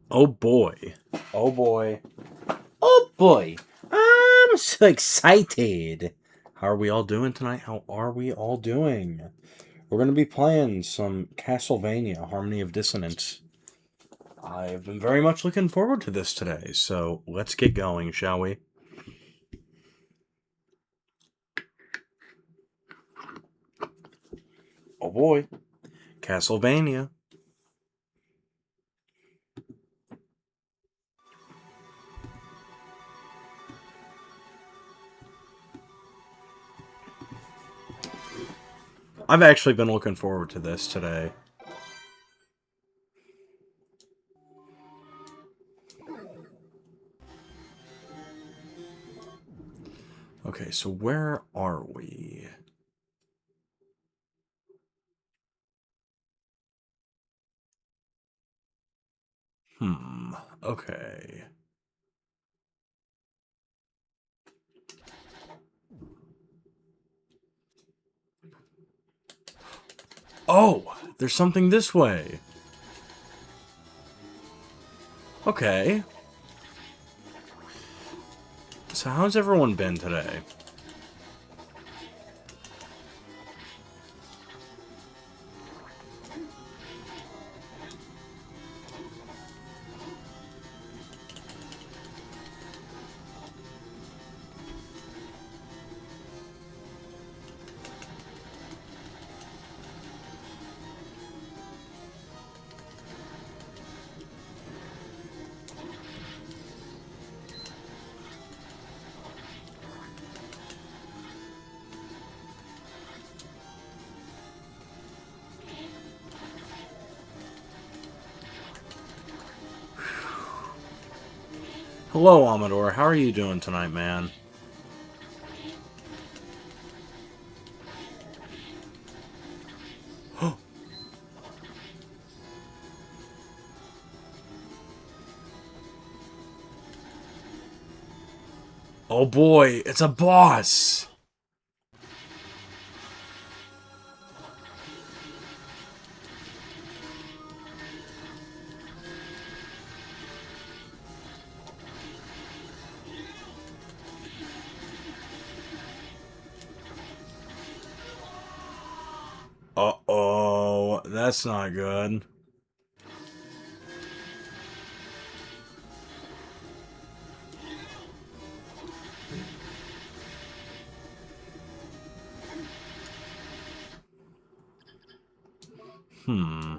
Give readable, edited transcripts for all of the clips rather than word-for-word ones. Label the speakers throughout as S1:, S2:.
S1: Oh boy. Oh boy. Oh boy. I'm so excited. How are we all doing tonight? How are we all doing? We're going to be playing some Castlevania Harmony of Dissonance. I've been very much looking forward to this today, so let's get going, shall we? Oh boy. Castlevania. I've actually been looking forward to this today. Okay, so where are we? Okay. Oh, there's something this way. Okay. So how's everyone been today? Hello, Amador. How are you doing tonight, man? Oh boy, it's a boss! Uh-oh, that's not good. Hmm.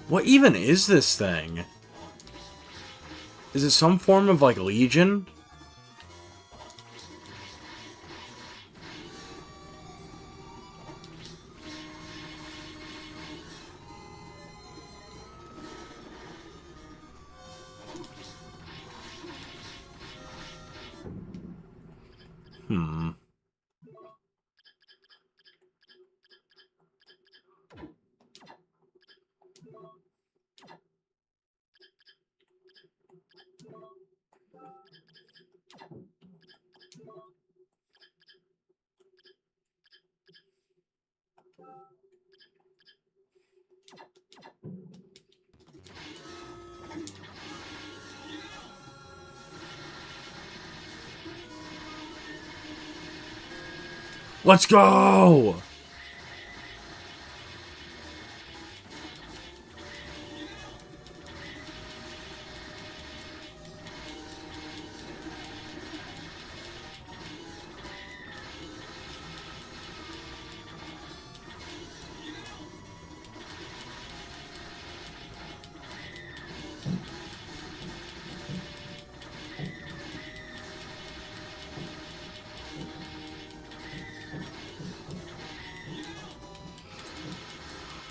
S1: What even is this thing? Is it some form of, like, legion? Hmm. Let's go!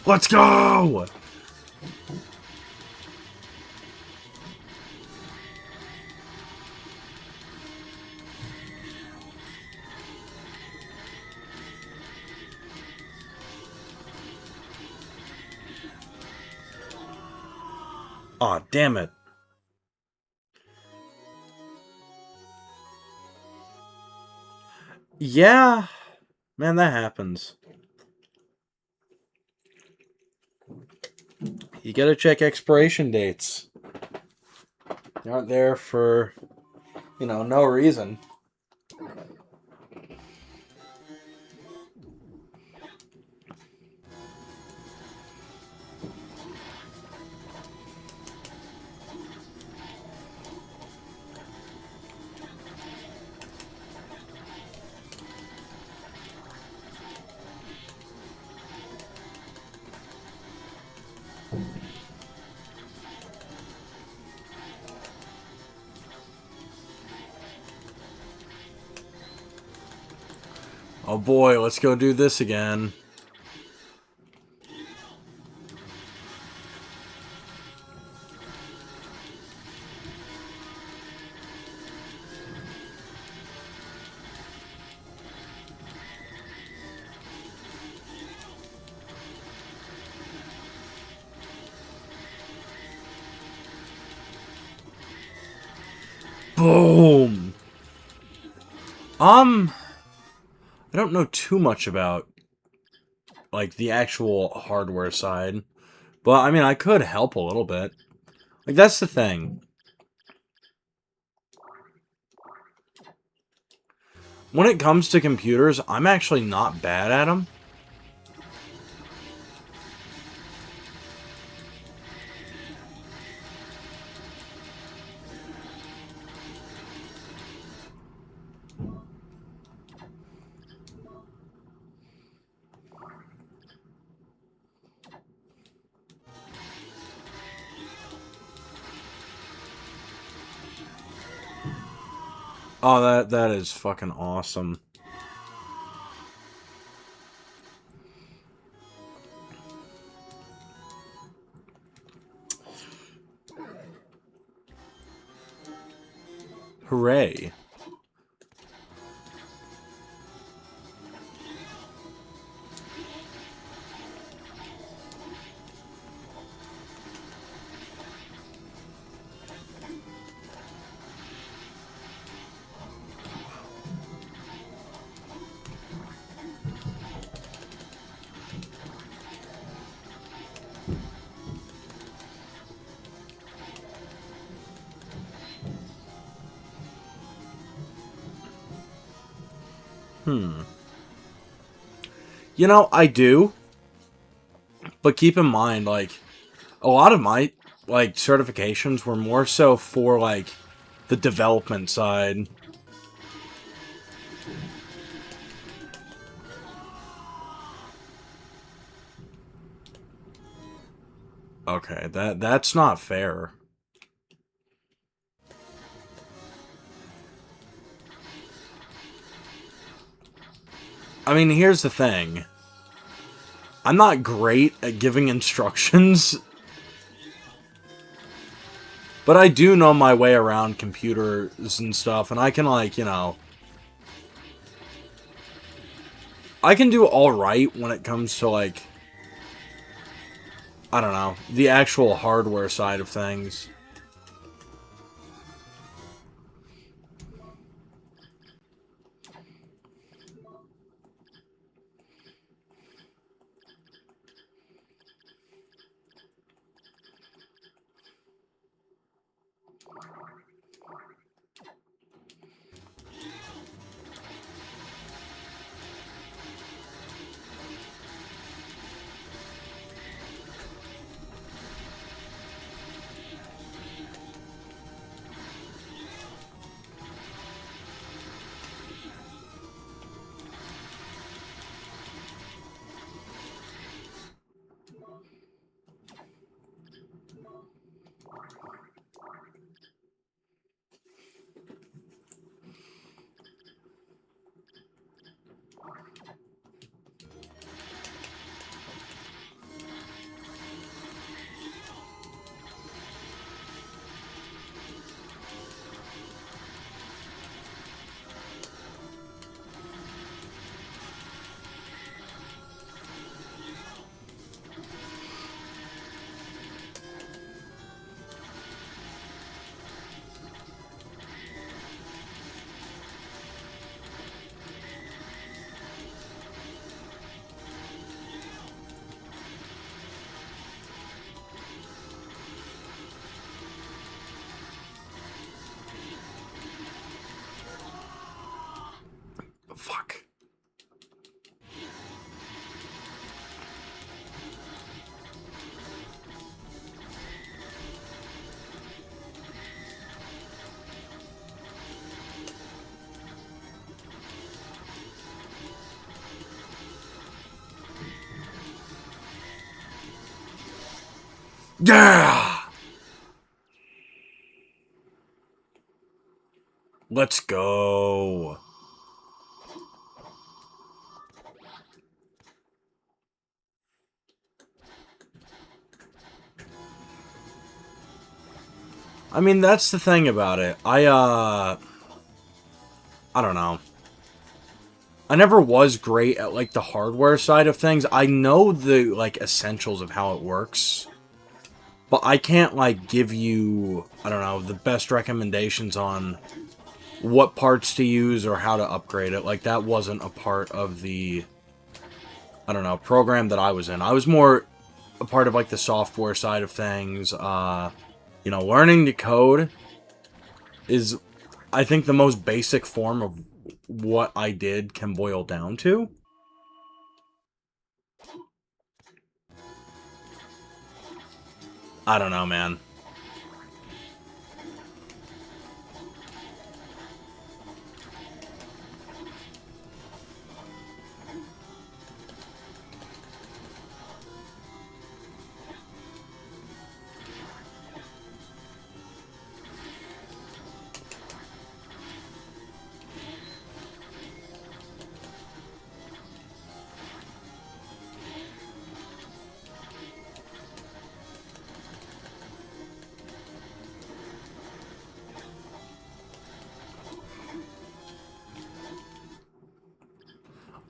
S1: Let's go! Aw, damn it. Yeah. Man, that happens. You gotta check expiration dates. They aren't there for, no reason. Oh boy, let's go do this again. Boom! I don't know too much about, like, the actual hardware side. But, I mean, I could help a little bit. Like, that's the thing. When it comes to computers, I'm actually not bad at them. Oh, that is fucking awesome. Hooray. I do. But keep in mind, like, a lot of my, like, certifications were more so for, like, the development side. Okay, that's not fair. I mean, here's the thing. I'm not great at giving instructions, but I do know my way around computers and stuff, and I can, like, I can do alright when it comes to, like, I don't know, the actual hardware side of things. fuck. Yeah! Let's go. I mean, that's the thing about it. I don't know. I never was great at, like, the hardware side of things. I know the, like, essentials of how it works. But I can't, like, give you, I don't know, the best recommendations on what parts to use or how to upgrade it. Like, that wasn't a part of the, I don't know, program that I was in. I was more a part of, like, the software side of things. You know, learning to code is, I think, the most basic form of what I did can boil down to. I don't know, man.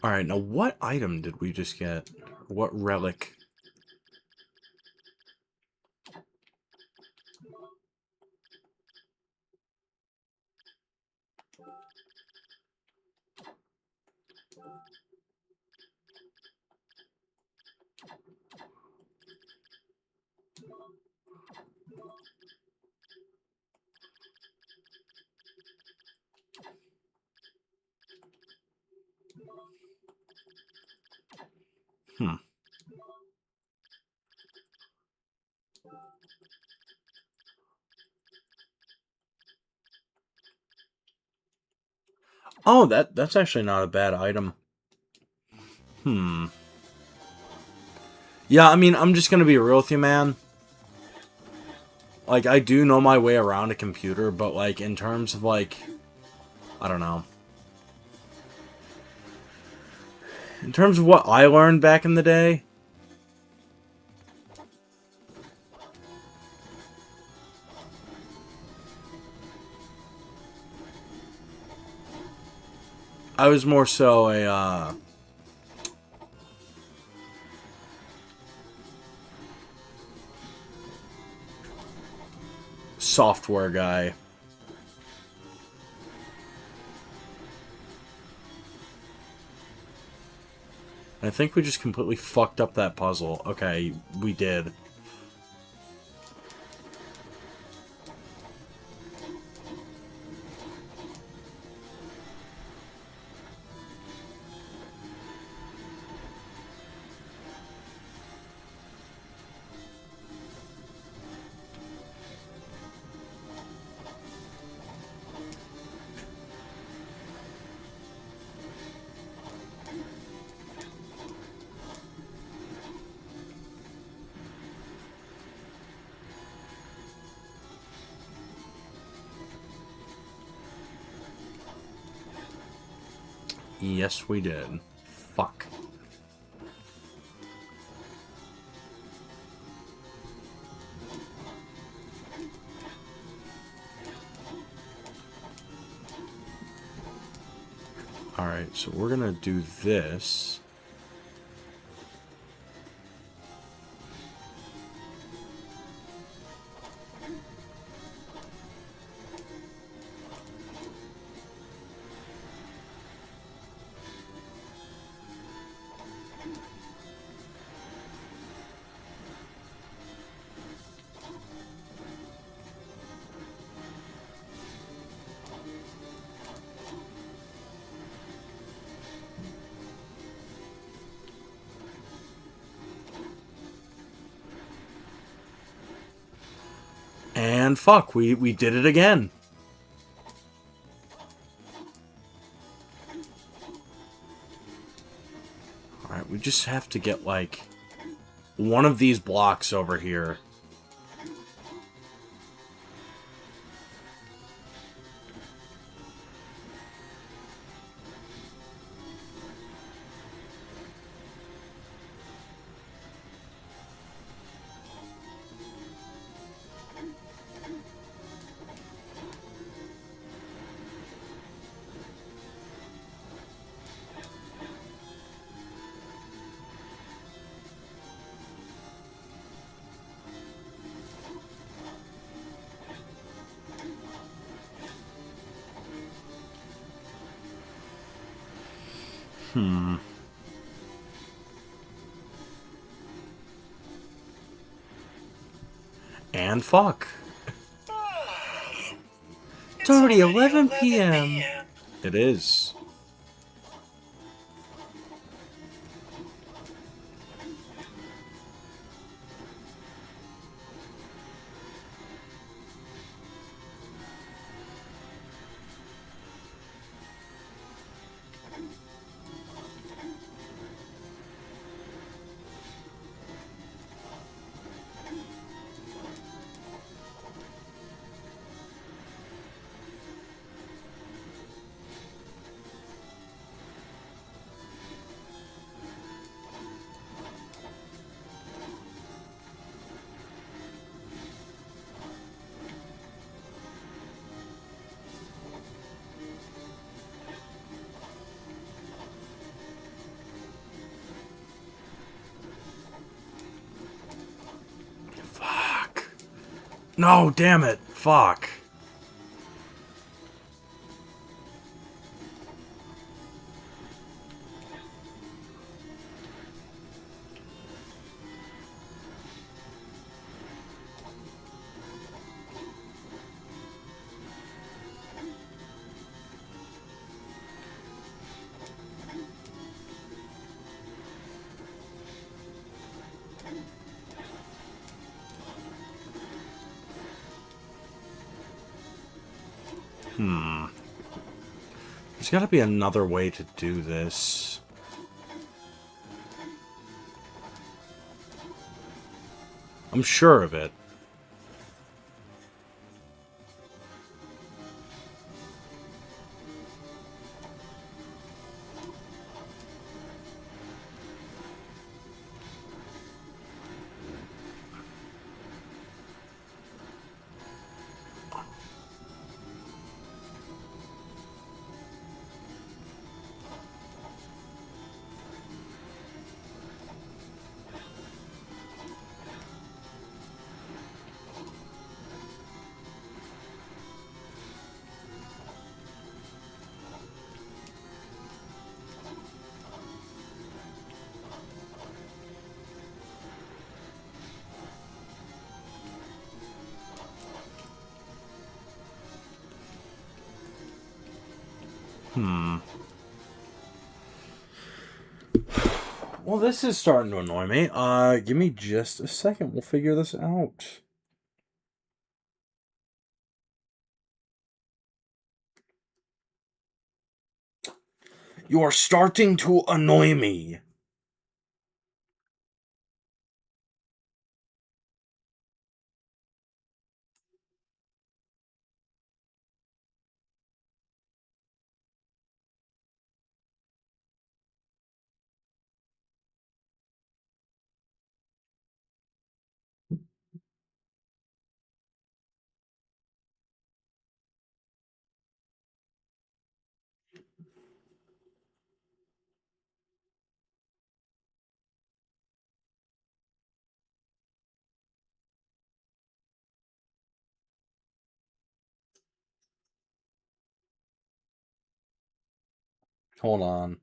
S1: Alright, now what item did we just get? What relic? Hmm. Oh, that's actually not a bad item. Hmm. Yeah, I mean, I'm just gonna be real with you, man. Like, I do know my way around a computer, but, like, in terms of, like, I don't know. In terms of what I learned back in the day, I was more so a, software guy. I think we just completely fucked up that puzzle. Okay, we did. Yes, we did. Fuck. Alright, so we're gonna do this. And fuck, we did it again. Alright, we just have to get, like, one of these blocks over here. And fuck. It's already 11 p.m. It is. Fuck. No, damn it. Fuck. There's gotta be another way to do this. I'm sure of it. Well, this is starting to annoy me. Give me just a second. We'll figure this out. You are starting to annoy me. Hold on.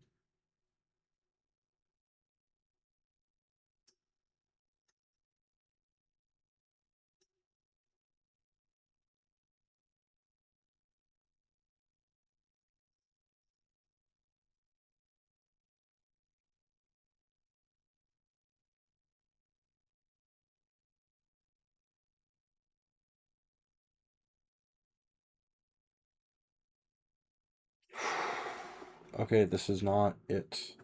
S1: Okay, this is not it.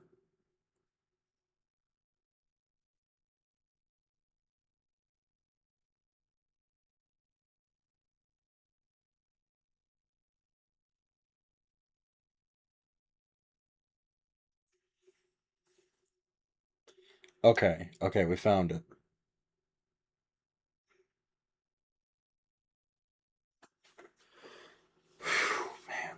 S1: Okay, okay, we found it. Whew, man.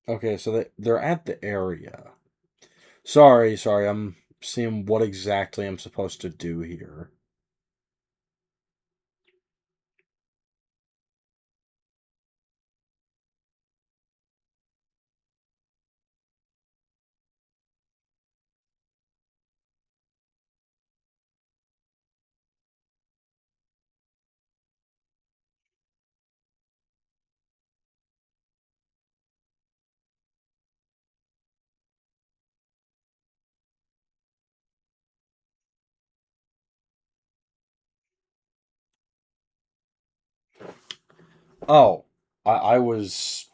S1: Okay, so they're at the area. Sorry, I'm seeing what exactly I'm supposed to do here. Oh, I was...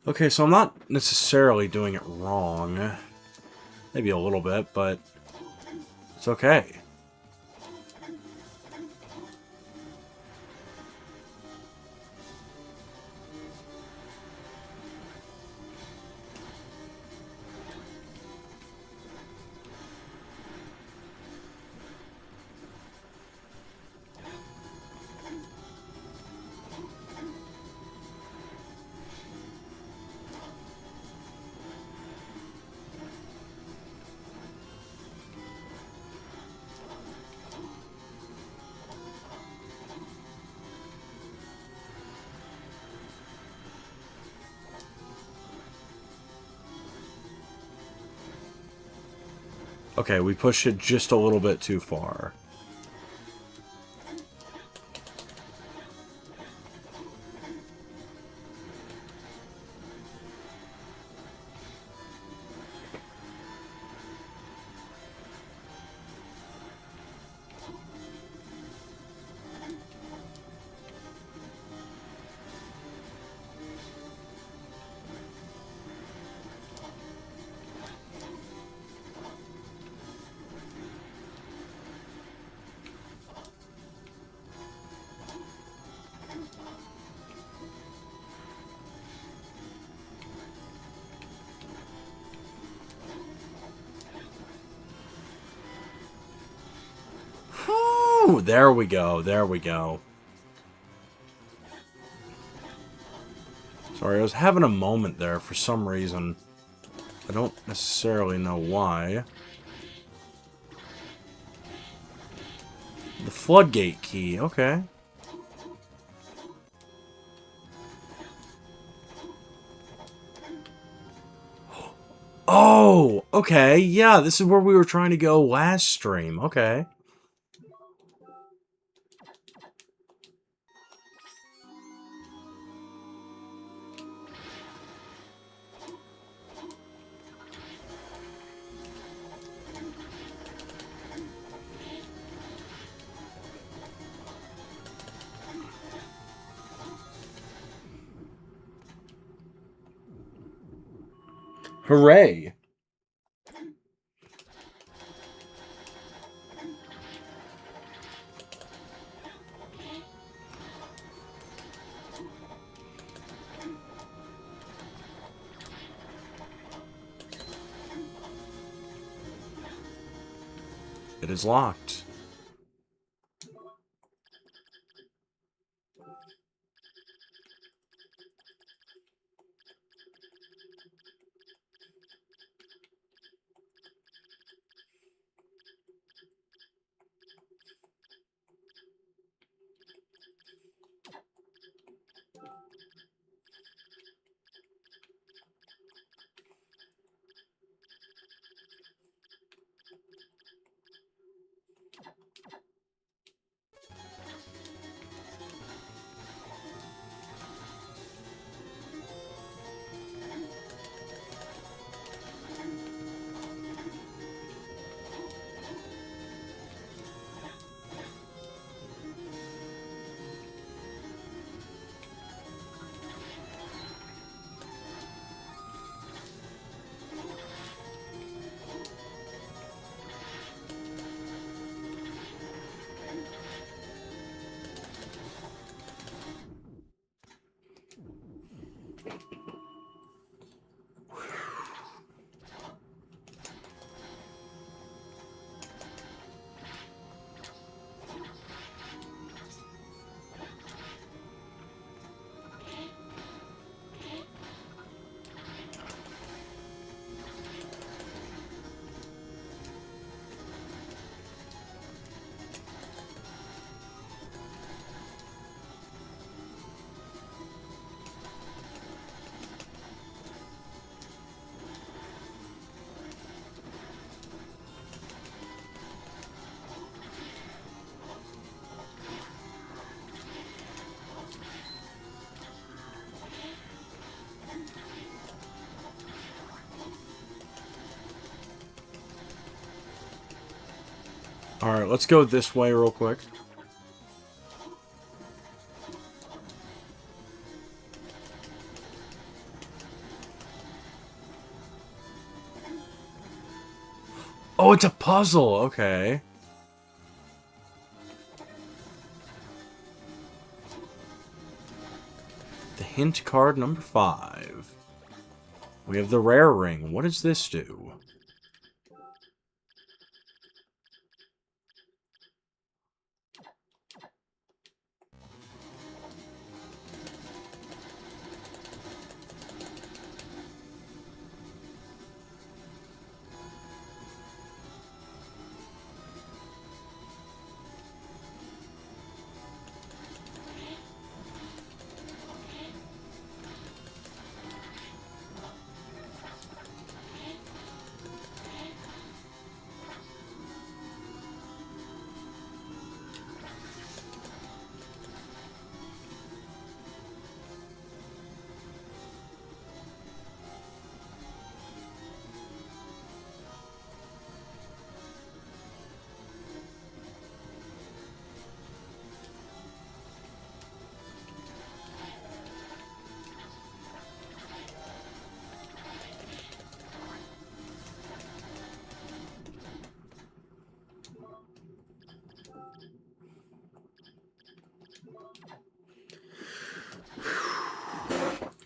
S1: Okay, so I'm not necessarily doing it wrong. Maybe a little bit, but it's okay. Okay, we pushed it just a little bit too far. Whew, there we go, there we go. Sorry, I was having a moment there for some reason. I don't necessarily know why. The floodgate key, okay. Oh, okay, yeah, this is where we were trying to go last stream, okay. Hooray! It is locked. Alright, let's go this way real quick. Oh, it's a puzzle. Okay. The hint card number 5. We have the rare ring. What does this do?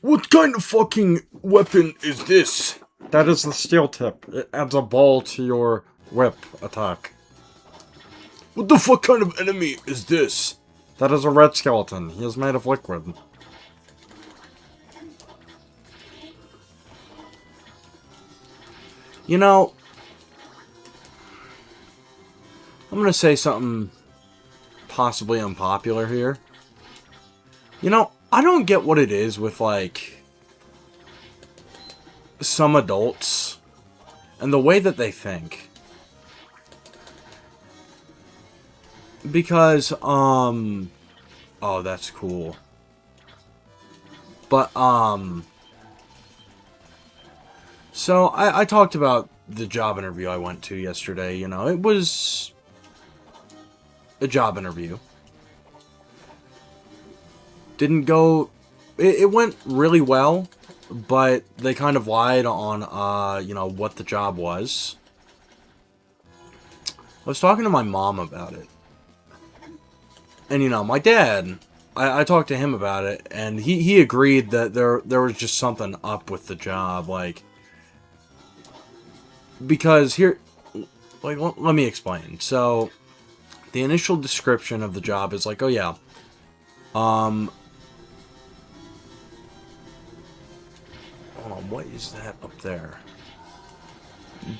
S1: What kind of fucking weapon is this? That is the steel tip. It adds a ball to your whip attack. What the fuck kind of enemy is this? That is a red skeleton. He is made of liquid. You know, I'm gonna say something possibly unpopular here. You know, I don't get what it is with, like, some adults and the way that they think. Because, oh, that's cool. But, so I talked about the job interview I went to yesterday. You know, it was a job interview. Didn't go... It went really well, but they kind of lied on, you know, what the job was. I was talking to my mom about it. And, you know, my dad, I talked to him about it, and he agreed that there was just something up with the job, like... Because here... Like, let me explain. So, the initial description of the job is like, oh yeah, hold on, what is that up there?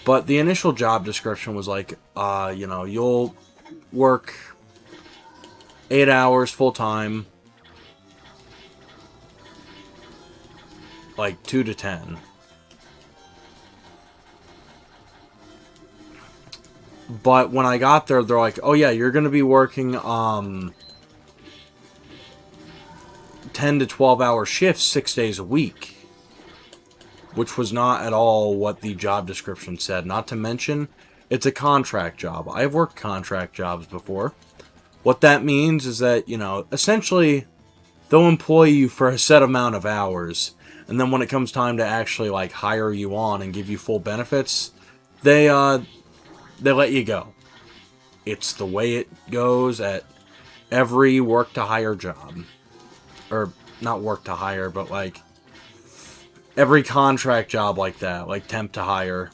S1: But the initial job description was like, you know, you'll work 8 hours full time, like 2 to 10. But when I got there, they're like, oh yeah, you're going to be working 10 to 12 hour shifts 6 days a week. Which was not at all what the job description said. Not to mention, it's a contract job. I've worked contract jobs before. What that means is that, you know, essentially, they'll employ you for a set amount of hours. And then when it comes time to actually, like, hire you on and give you full benefits, they let you go. It's the way it goes at every work-to-hire job. Or, not work-to-hire, but, like, every contract job like that. Like, temp-to-hire.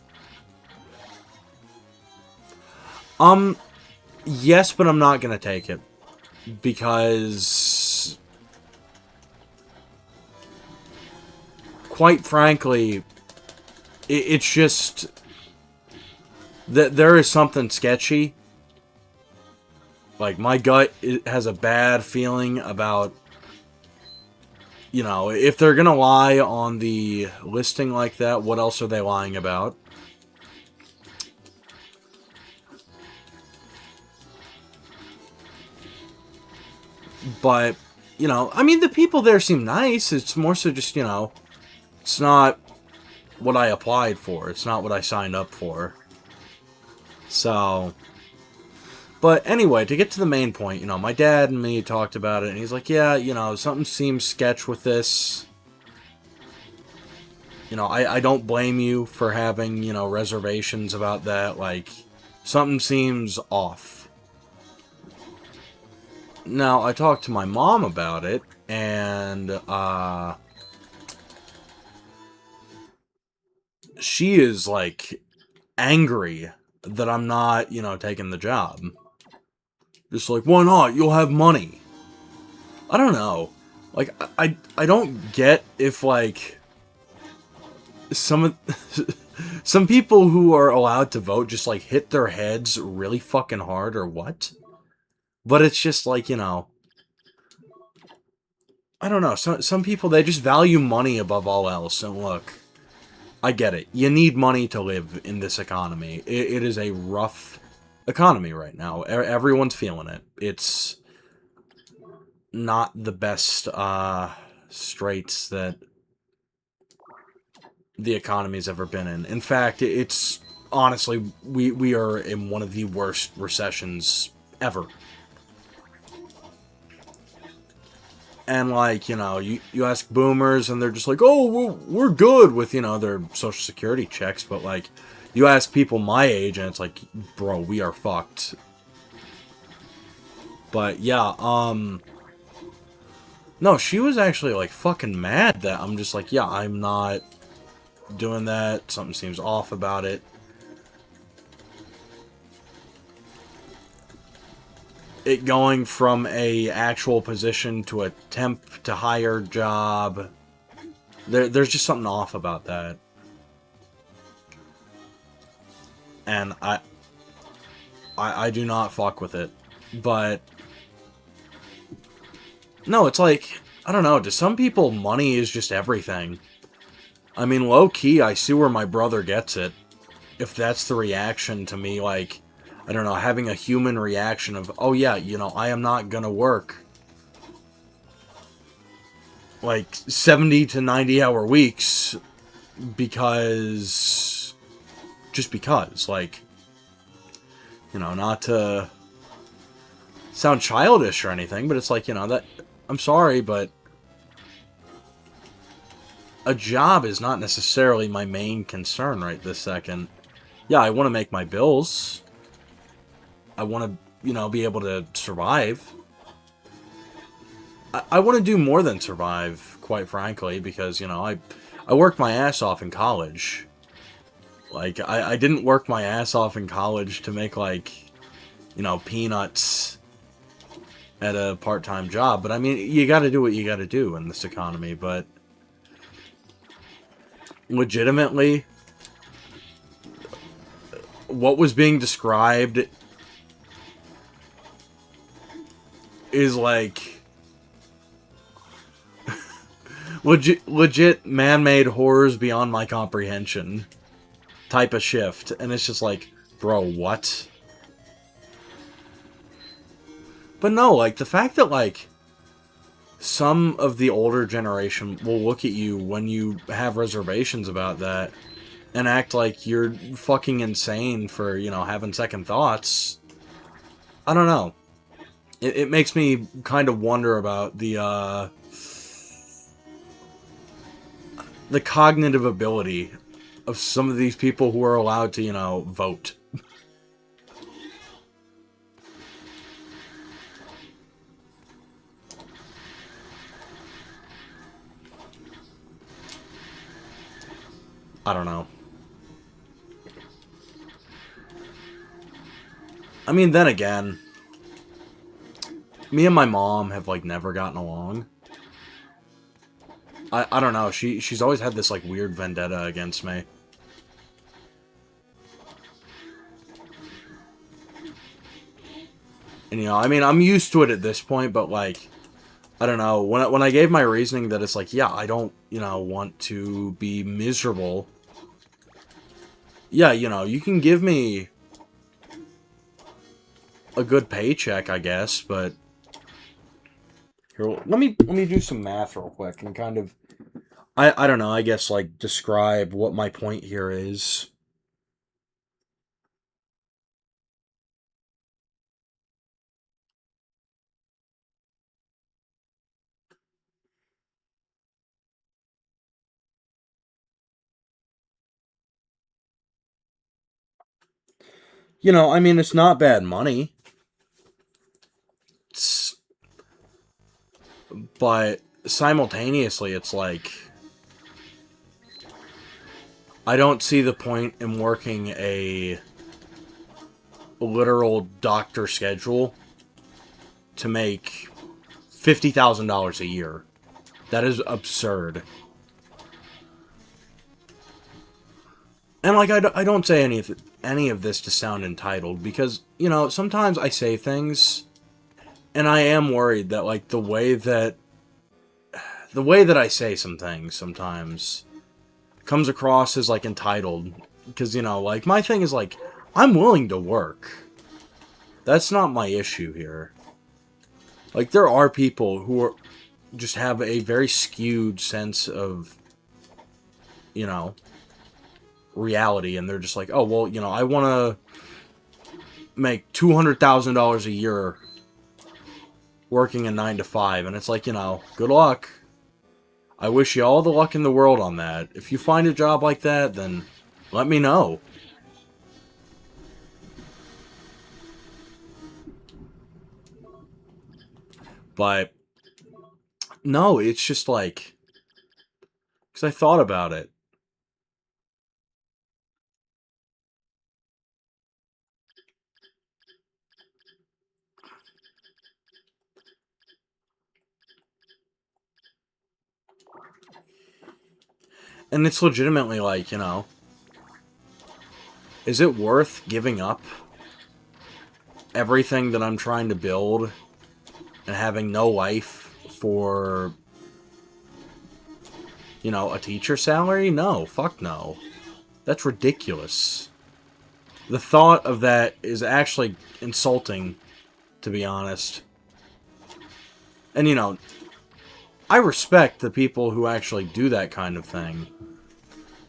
S1: Yes, but I'm not gonna take it. Because... quite frankly, it's just... there is something sketchy. Like, my gut has a bad feeling about, you know, if they're gonna lie on the listing like that, what else are they lying about? But, you know, I mean, the people there seem nice. It's more so just, you know, it's not what I applied for. It's not what I signed up for. So, But anyway, to get to the main point, my dad and me talked about it, and he's like, yeah, something seems sketch with this. I don't blame you for having, reservations about that. Like, something seems off. Now, I talked to my mom about it, and, she is, like, angry that I'm not, taking the job. Just like, why not? You'll have money. I don't know. Like, I don't get if, like, some people who are allowed to vote just, like, hit their heads really fucking hard or what. But it's just, like, I don't know. Some people, they just value money above all else. And look, I get it. You need money to live in this economy. It is a rough economy right now. Everyone's feeling it. It's not the best straits that the economy's ever been in. In fact, it's honestly, we are in one of the worst recessions ever. And, like, you ask boomers, and they're just like, oh, we're good with, their Social Security checks. But, like, you ask people my age, and it's like, bro, we are fucked. But, yeah, no, she was actually, like, fucking mad that I'm just like, yeah, I'm not doing that. Something seems off about it. It going from a actual position to a temp to hire job. There's just something off about that. And I do not fuck with it. But no, it's like, I don't know, to some people money is just everything. I mean, low key, I see where my brother gets it. If that's the reaction to me, like, I don't know, having a human reaction of, oh yeah, I am not gonna work like 70 to 90 hour weeks because, just because, like, not to sound childish or anything, but it's like, that, I'm sorry, but a job is not necessarily my main concern right this second. Yeah, I want to make my bills. I want to, be able to survive. I want to do more than survive, quite frankly, because, I worked my ass off in college. Like, I didn't work my ass off in college to make, like, peanuts at a part-time job. But, I mean, you gotta do what you gotta do in this economy, but legitimately, what was being described is, like, legit man-made horrors beyond my comprehension type of shift. And it's just like, bro, what? But no, like, the fact that, like, some of the older generation will look at you when you have reservations about that and act like you're fucking insane for, having second thoughts. I don't know. It makes me kind of wonder about the cognitive ability of some of these people who are allowed to, vote. I don't know. I mean, then again, me and my mom have, like, never gotten along. I don't know, she's always had this, like, weird vendetta against me. And, I mean, I'm used to it at this point, but, like, I don't know, when I gave my reasoning that it's like, yeah, I don't, want to be miserable. Yeah, you can give me a good paycheck, I guess, but here, let me do some math real quick and kind of, I don't know, I guess, like, describe what my point here is. You know, I mean, it's not bad money. It's, but simultaneously, it's like, I don't see the point in working a literal doctor schedule to make $50,000 a year. That is absurd. And like, I don't say any of this to sound entitled, because, you know, sometimes I say things and I am worried that like the way that I say some things sometimes comes across as like entitled, because, you know, like my thing is like, I'm willing to work. That's not my issue here. Like, there are people who are just have a very skewed sense of, you know, reality, and they're just like, oh, well, you know, I want to make $200,000 a year working a 9 to 5, and it's like, you know, good luck. I wish you all the luck in the world on that. If you find a job like that, then let me know. But no, it's just like, because I thought about it. And it's legitimately like, you know, is it worth giving up everything that I'm trying to build and having no life for, you know, a teacher salary? No, fuck no. That's ridiculous. The thought of that is actually insulting, to be honest. And, you know, I respect the people who actually do that kind of thing.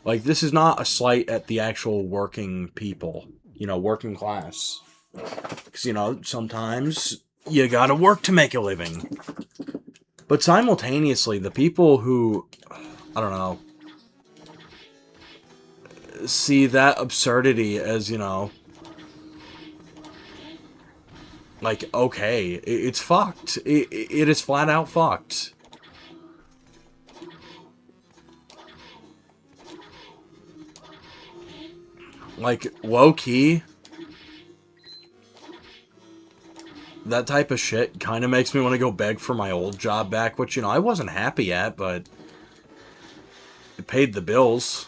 S1: Like, this is not a slight at the actual working people, you know, working class. Because, you know, sometimes you gotta work to make a living. But simultaneously, the people who, I don't know, see that absurdity as, you know, like, okay, it's fucked. It is flat out fucked. Like, low-key, that type of shit kind of makes me want to go beg for my old job back, which, you know, I wasn't happy at, but it paid the bills.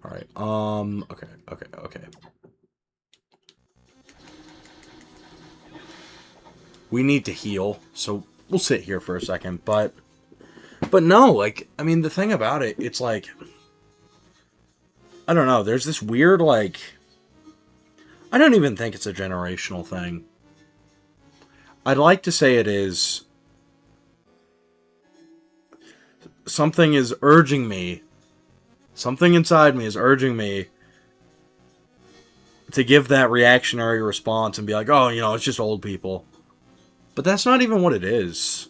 S1: Alright, okay. We need to heal, so we'll sit here for a second, but no, like, I mean, the thing about it, it's like, I don't know, there's this weird, like, I don't even think it's a generational thing. I'd like to say it is. Something is urging me, something inside me is urging me to give that reactionary response and be like, oh, you know, it's just old people. But that's not even what it is.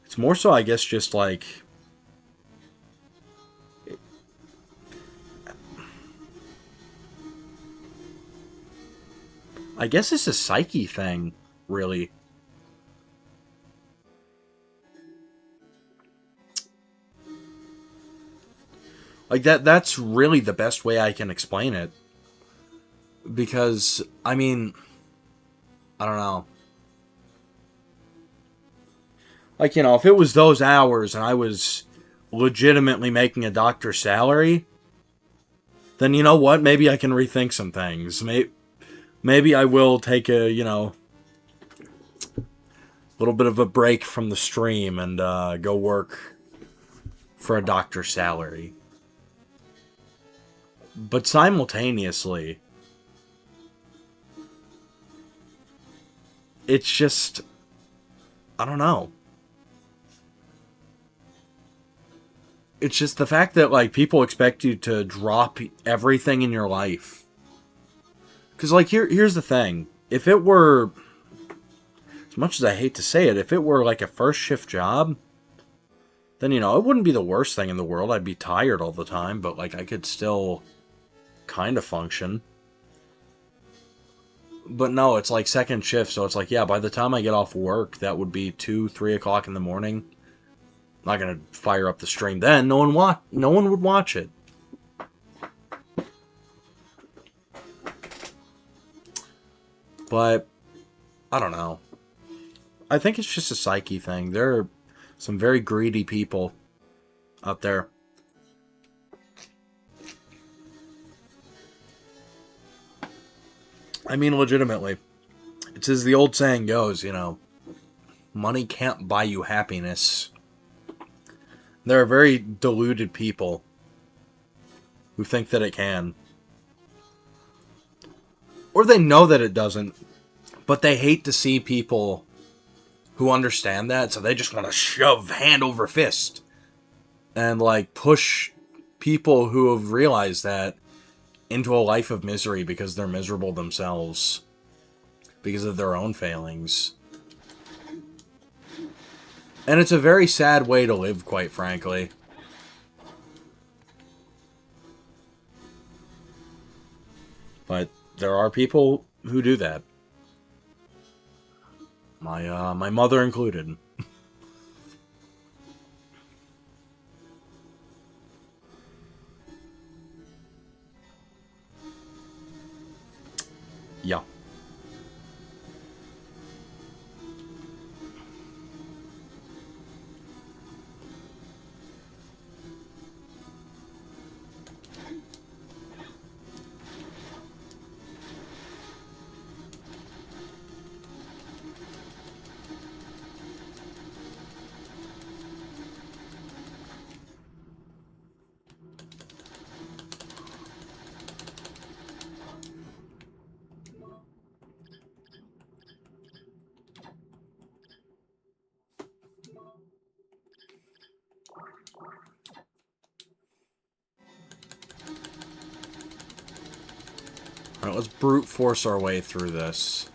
S1: It's more so, I guess, just like, I guess it's a psyche thing, really. Like, that's really the best way I can explain it. Because, I mean, I don't know. Like, you know, if it was those hours and I was legitimately making a doctor's salary, then, you know what? Maybe I can rethink some things. Maybe I will take a, you know, little bit of a break from the stream and go work for a doctor's salary. But simultaneously, it's just, I don't know. It's just the fact that, like, people expect you to drop everything in your life. Because, like, here's the thing. If it were, as much as I hate to say it, if it were, like, a first shift job, then, you know, it wouldn't be the worst thing in the world. I'd be tired all the time, but, like, I could still kind of function. But no, it's like second shift, so it's like, yeah, by the time I get off work, that would be 2, 3 o'clock in the morning. I'm not gonna fire up the stream then. No one would watch it. But I don't know. I think it's just a psyche thing. There are some very greedy people out there. I mean, legitimately. It's as the old saying goes, you know, money can't buy you happiness. There are very deluded people who think that it can. Or they know that it doesn't, but they hate to see people who understand that, so they just want to shove hand over fist and, like, push people who have realized that into a life of misery because they're miserable themselves, because of their own failings. And it's a very sad way to live, quite frankly. But there are people who do that. My mother included. Yeah. Alright, let's brute force our way through this.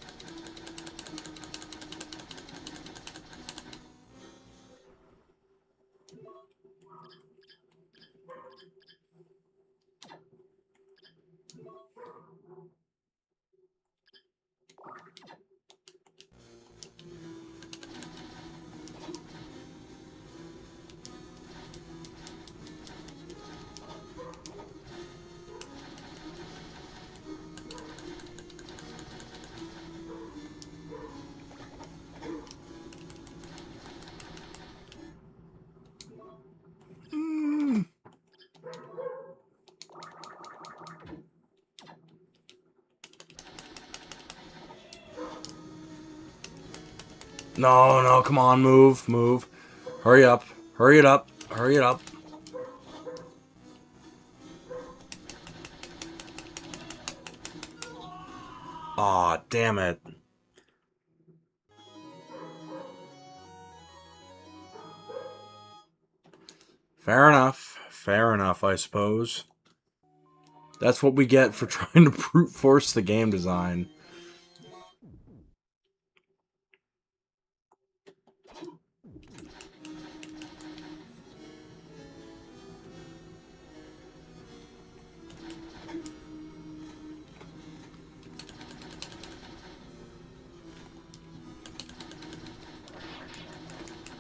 S1: No, come on, move. Hurry up, hurry it up. Aw, damn it. Fair enough, I suppose. That's what we get for trying to brute force the game design.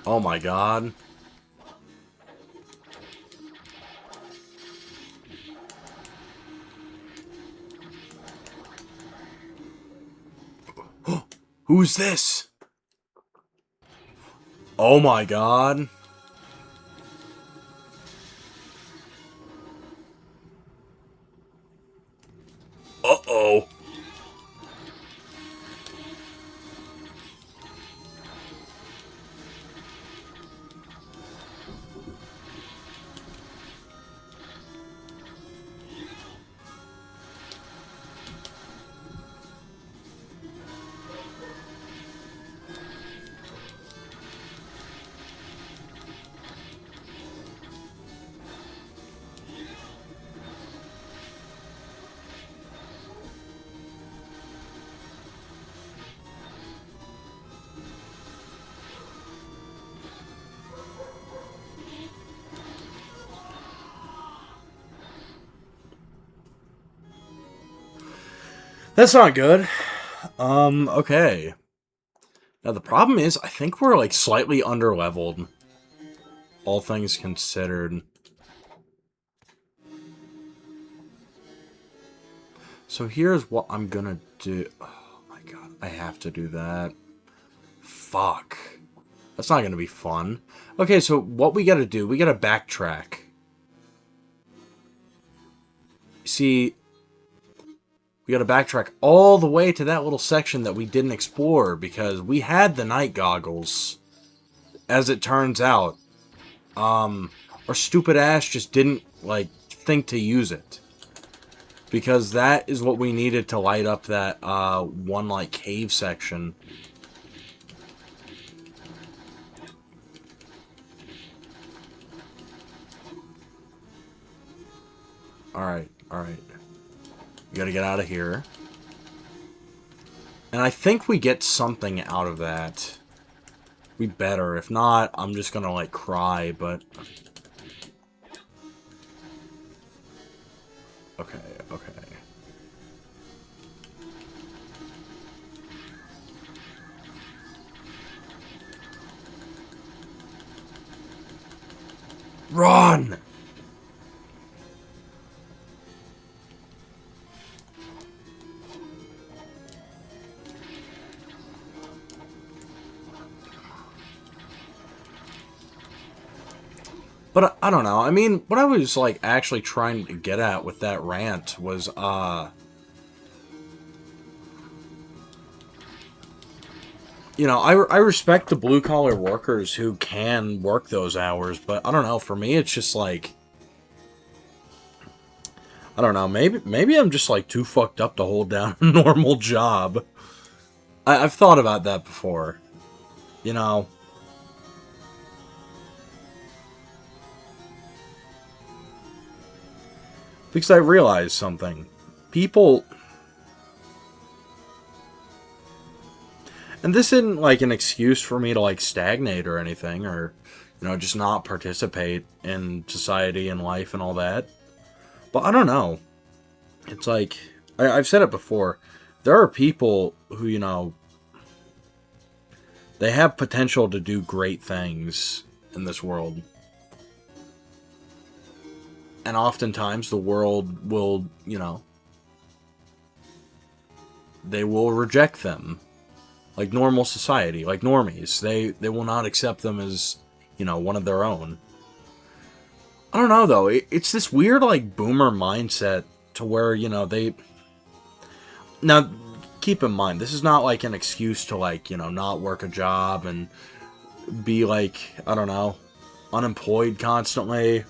S1: Oh my god. Who's this? Oh my god. Uh-oh. That's not good. Okay. Now the problem is, I think we're like slightly underleveled. All things considered. So here's what I'm gonna do. Oh my god, I have to do that. Fuck. That's not gonna be fun. Okay, so what we gotta do, we gotta backtrack. See, we gotta backtrack all the way to that little section that we didn't explore because we had the night goggles. As it turns out, our stupid ass just didn't, like, think to use it. Because that is what we needed to light up that, one, like, cave section. Alright, alright. We gotta get out of here. And I think we get something out of that. We better. If not, I'm just gonna, like, cry, but... Okay, okay. Run! But I don't know. I mean, what I was, like, actually trying to get at with that rant was, you know, I respect the blue-collar workers who can work those hours, but I don't know. For me, it's just, like... I don't know. Maybe I'm just, like, too fucked up to hold down a normal job. I've thought about that before. You know... Because I realized something. People... And this isn't, like, an excuse for me to, like, stagnate or anything, or, you know, just not participate in society and life and all that. But I don't know. It's like, I've said it before. There are people who, you know, they have potential to do great things in this world. And oftentimes the world will, you know, they will reject them. Like normal society, like normies. They will not accept them as, you know, one of their own. I don't know, though. It's this weird, like, boomer mindset to where, you know, they... Now, keep in mind, this is not, like, an excuse to, like, you know, not work a job and be, like, I don't know, unemployed constantly.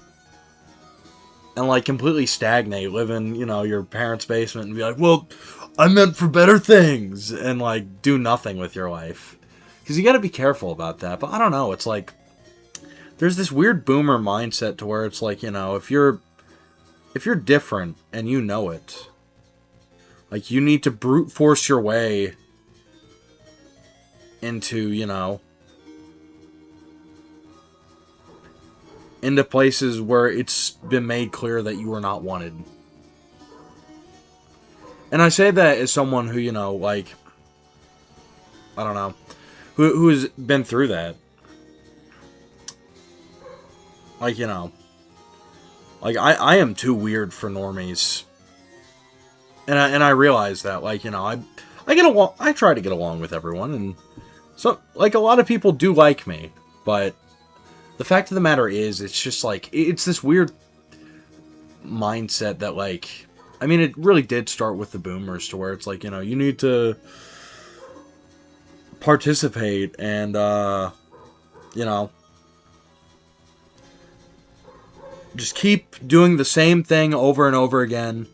S1: And, like, completely stagnate, live in, you know, your parents' basement and be like, well, I meant for better things, and, like, do nothing with your life. Because you gotta be careful about that, but I don't know, it's like, there's this weird boomer mindset to where it's like, you know, if you're different and you know it, like, you need to brute force your way into, you know, into places where it's been made clear that you are not wanted. And I say that as someone who, you know, like, I don't know, who has been through that. Like, you know, like, I am too weird for normies. And I realize that, like, you know, I get along, I try to get along with everyone, and so, like, a lot of people do like me, but the fact of the matter is, it's just, like, it's this weird mindset that, like, I mean, it really did start with the boomers, to where it's like, you know, you need to participate and, you know, just keep doing the same thing over and over again,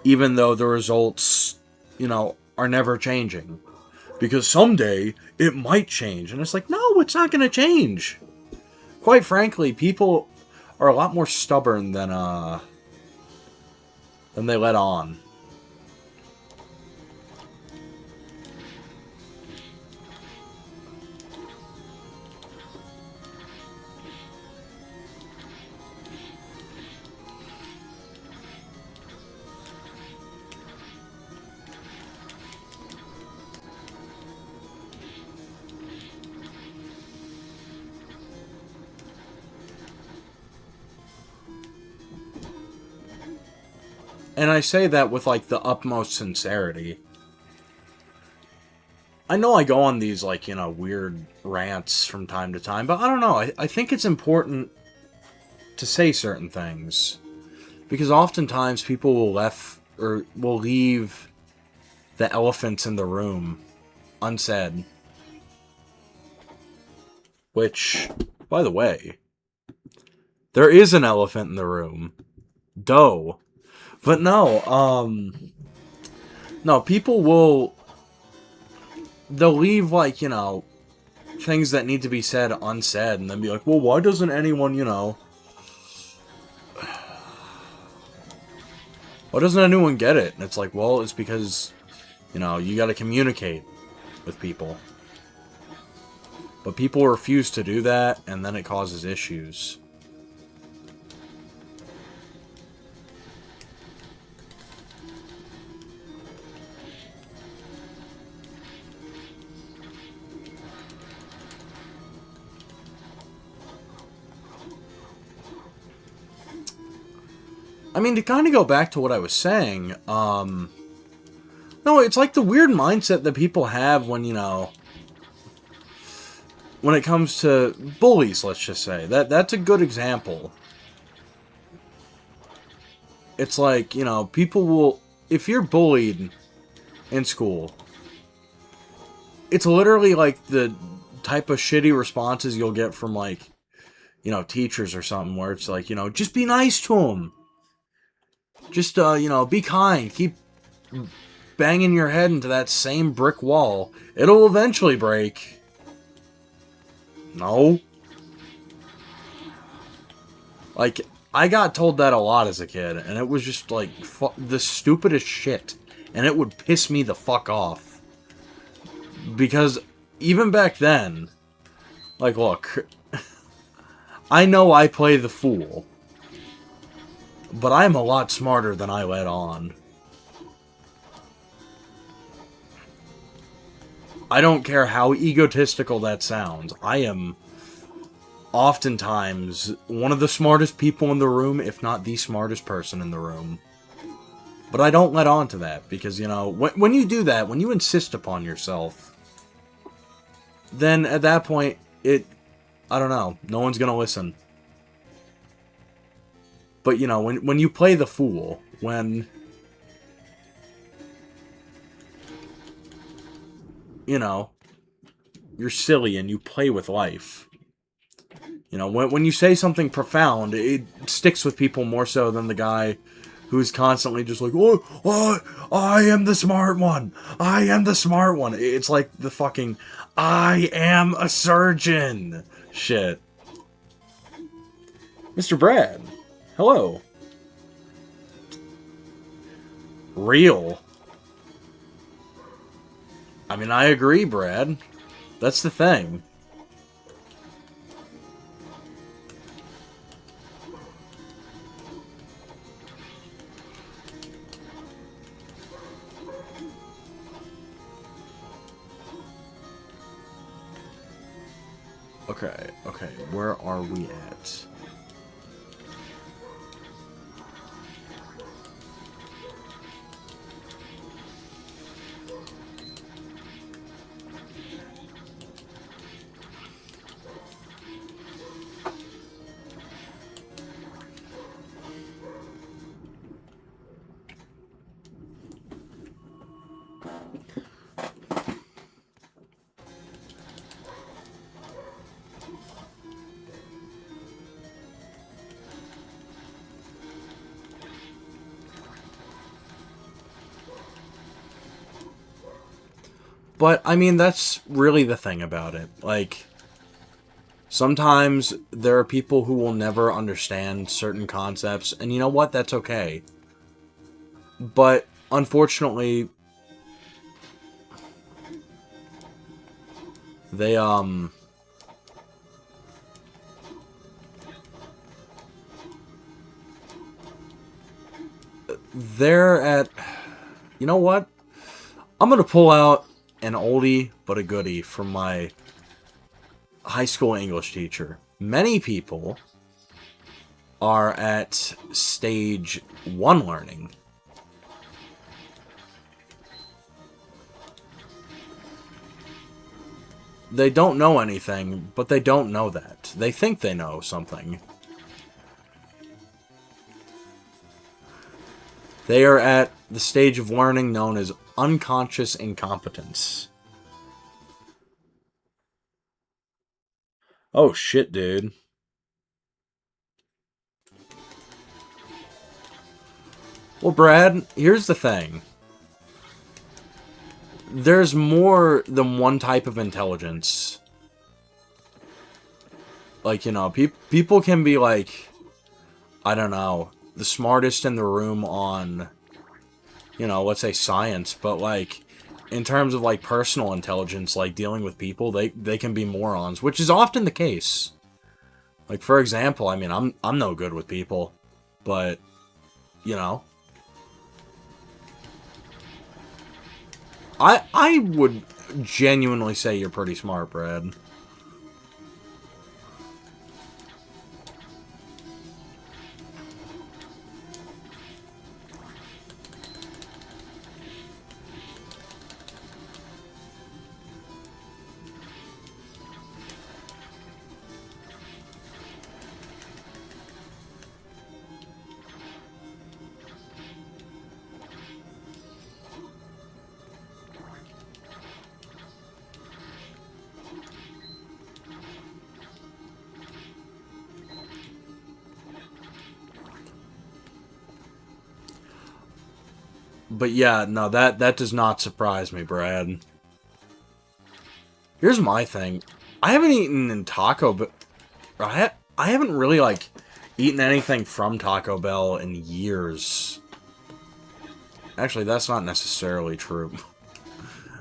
S1: even though the results, you know, are never changing. Because someday, it might change. And it's like, no, it's not going to change. Quite frankly, people are a lot more stubborn than they let on. And I say that with, like, the utmost sincerity. I know I go on these, like, you know, weird rants from time to time, but I don't know. I think it's important to say certain things. Because oftentimes people will leave the elephants in the room unsaid. Which, by the way, there is an elephant in the room. Doe. But no, they'll leave, like, you know, things that need to be said unsaid, and then be like, well, why doesn't anyone, you know, why doesn't anyone get it? And it's like, well, it's because, you know, you gotta communicate with people. But people refuse to do that, and then it causes issues. I mean, to kind of go back to what I was saying, no, it's like the weird mindset that people have when, you know, when it comes to bullies, let's just say. That's a good example. It's like, you know, people will, if you're bullied in school, it's literally like the type of shitty responses you'll get from, like, you know, teachers or something, where it's like, you know, just be nice to them. Just, you know, be kind. Keep banging your head into that same brick wall. It'll eventually break. No. Like, I got told that a lot as a kid, and it was just, like, the stupidest shit. And it would piss me the fuck off. Because, even back then, like, look, I know I play the fool. But I'm a lot smarter than I let on. I don't care how egotistical that sounds. I am oftentimes one of the smartest people in the room, if not the smartest person in the room. But I don't let on to that, because, you know, when you do that, when you insist upon yourself, then at that point, I don't know, no one's gonna listen. But, you know, when you play the fool, when, you know, you're silly and you play with life, you know, when you say something profound, it sticks with people more so than the guy who's constantly just like, oh, I am the smart one. I am the smart one. It's like the fucking, I am a surgeon shit. Mr. Brad. Hello. Real. I mean, I agree, Brad. That's the thing. Okay, where are we at? But, I mean, that's really the thing about it. Like, sometimes there are people who will never understand certain concepts, and you know what? That's okay. But, unfortunately, they, they're at, you know what? I'm gonna pull out an oldie but a goodie from my high school English teacher. Many people are at stage 1 learning. They don't know anything, but they don't know that. They think they know something. They are at the stage of learning known as unconscious incompetence. Oh shit, dude. Well, Brad, here's the thing. There's more than one type of intelligence. Like, you know, people can be like, I don't know, the smartest in the room on, you know, let's say science, but like, in terms of like personal intelligence, like dealing with people, they can be morons, which is often the case. Like, for example, I mean, I'm no good with people, but, you know, I would genuinely say you're pretty smart, Brad. But yeah, no, that does not surprise me, Brad. Here's my thing. I haven't eaten in Taco Bell. I haven't really, like, eaten anything from Taco Bell in years. Actually, that's not necessarily true.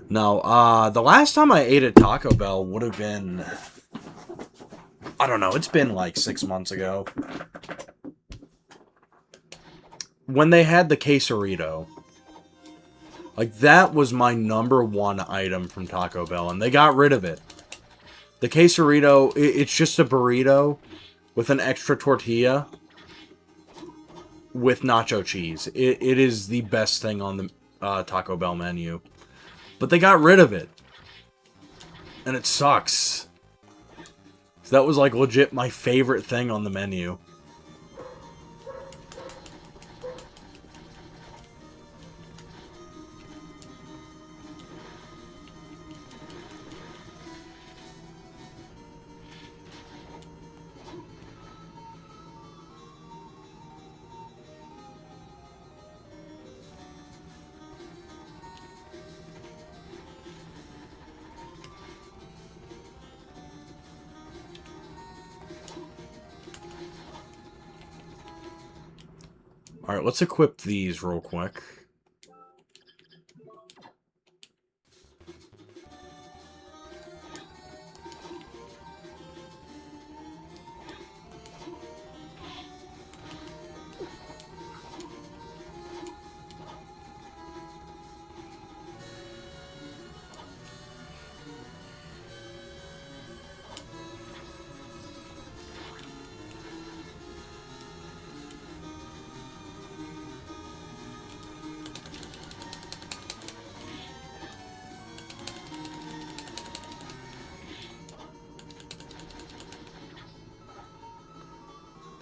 S1: No, the last time I ate at Taco Bell would have been... I don't know, it's been like 6 months ago. When they had the quesarito. Like, that was my #1 item from Taco Bell, and they got rid of it. The quesarito, it's just a burrito with an extra tortilla with nacho cheese. It is the best thing on the Taco Bell menu. But they got rid of it. And it sucks. So that was like legit my favorite thing on the menu. Alright, let's equip these real quick.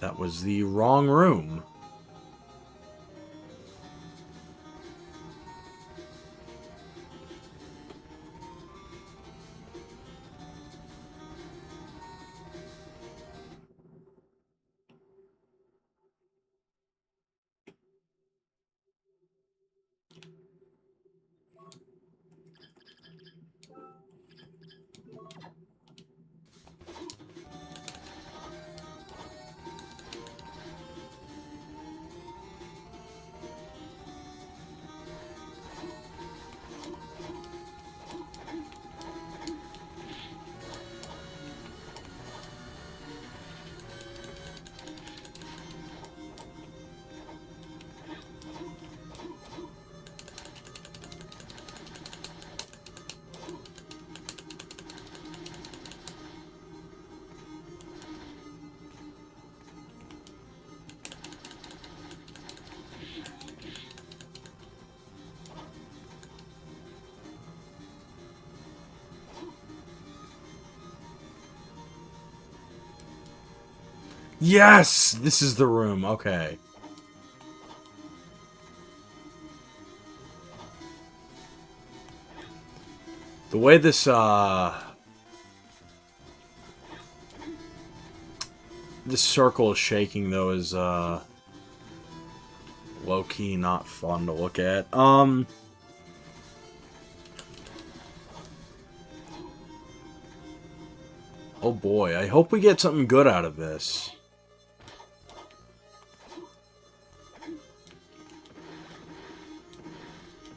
S1: That was the wrong room. Yes! This is the room. Okay. The way this, this circle is shaking, though, is, low-key not fun to look at. Oh boy, I hope we get something good out of this.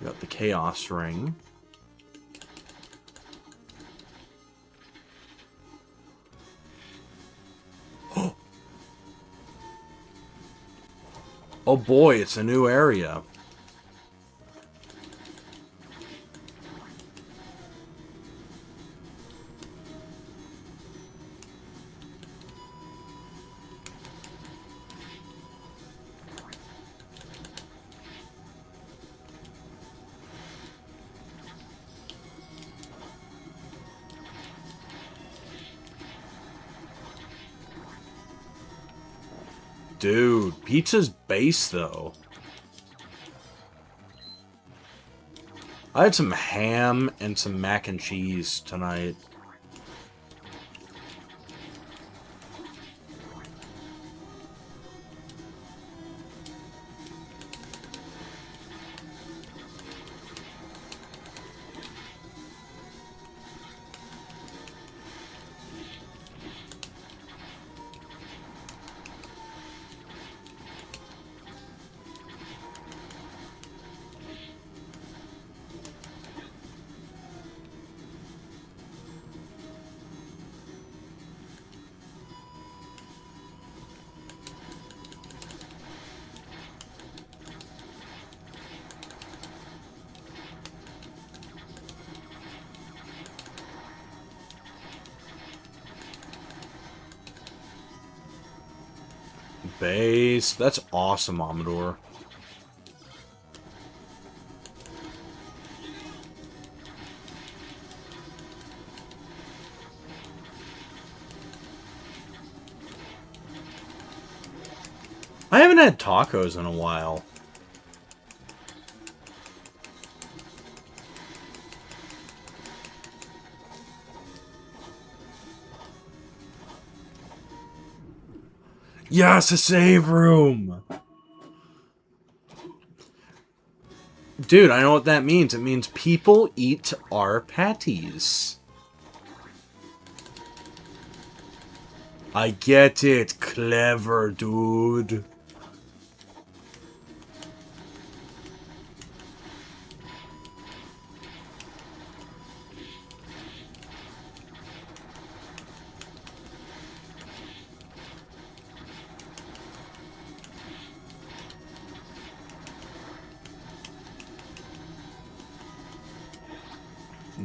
S1: We got the Chaos Ring. Oh boy, it's a new area. Dude, pizza's base, though. I had some ham and some mac and cheese tonight. Base. That's awesome, Amador. I haven't had tacos in a while. Yes, a save room! Dude, I know what that means. It means people eat our patties. I get it. Clever, dude.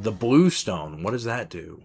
S1: The blue stone. What does that do?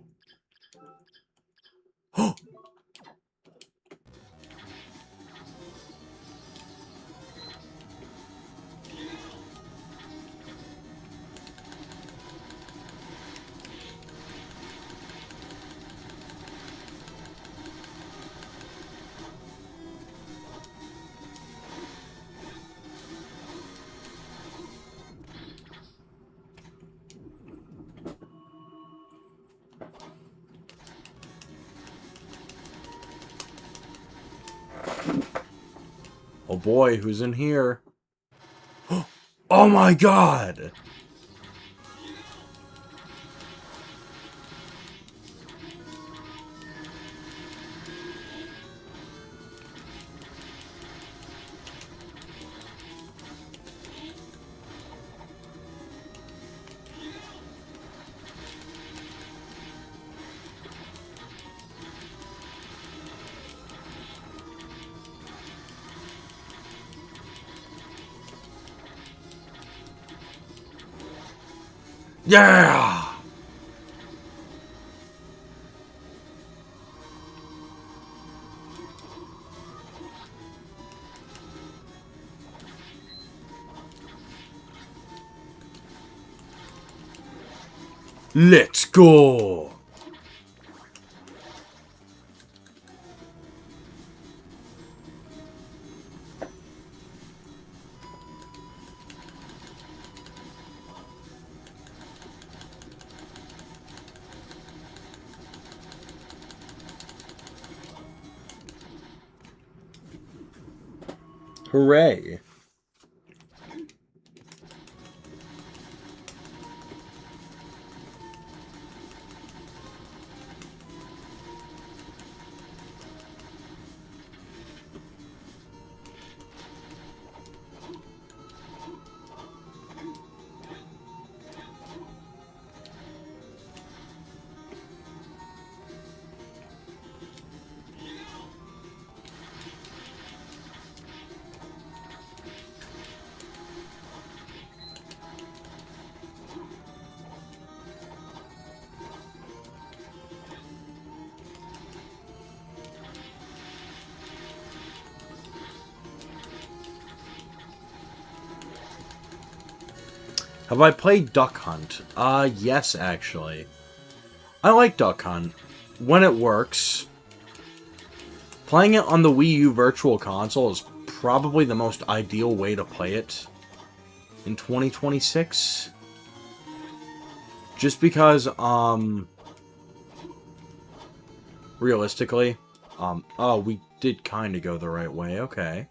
S1: Oh boy, who's in here? Oh my god! Yeah! Let's go! Hooray. Have I played Duck Hunt? Yes, actually. I like Duck Hunt. When it works. Playing it on the Wii U Virtual Console is probably the most ideal way to play it in 2026. Just because, realistically, oh, we did kind of go the right way, okay.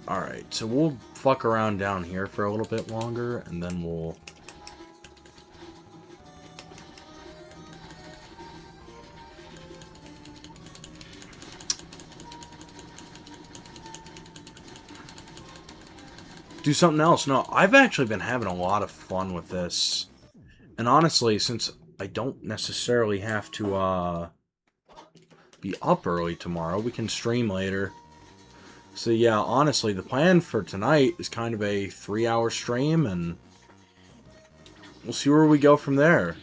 S1: Alright, so we'll fuck around down here for a little bit longer, and then we'll... do something else. No, I've actually been having a lot of fun with this. And honestly, since I don't necessarily have to, be up early tomorrow, we can stream later. So yeah, honestly, the plan for tonight is kind of a 3-hour stream, and we'll see where we go from there.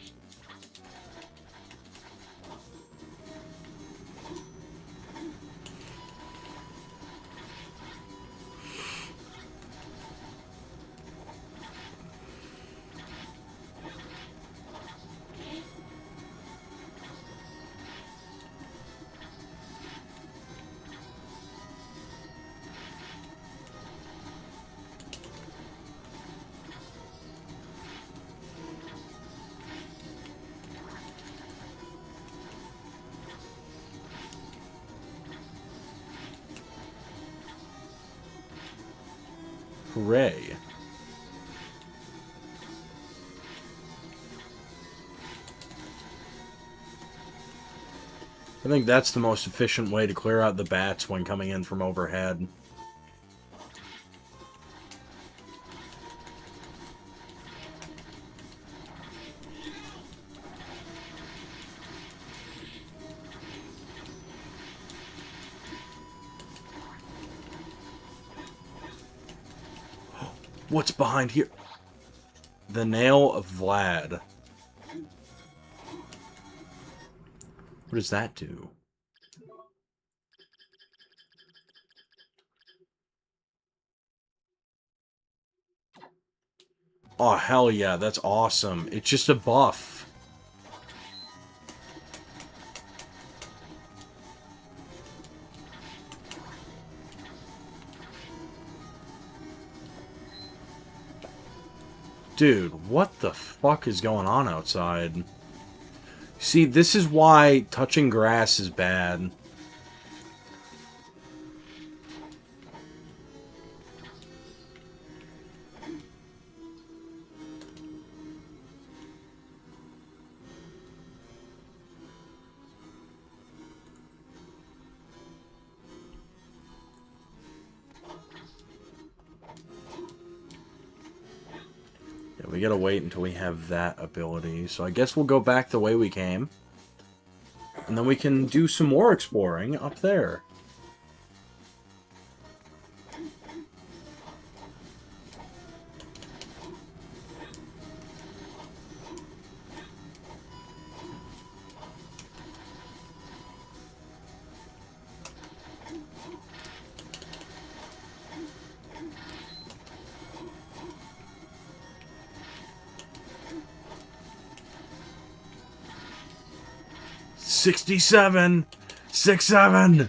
S1: Hooray. I think that's the most efficient way to clear out the bats when coming in from overhead. What's behind here? The Nail of Vlad. What does that do? Oh, hell yeah, that's awesome. It's just a buff. Dude, what the fuck is going on outside? See, this is why touching grass is bad. We gotta wait until we have that ability. So I guess we'll go back the way we came. And then we can do some more exploring up there. $67! 6-7!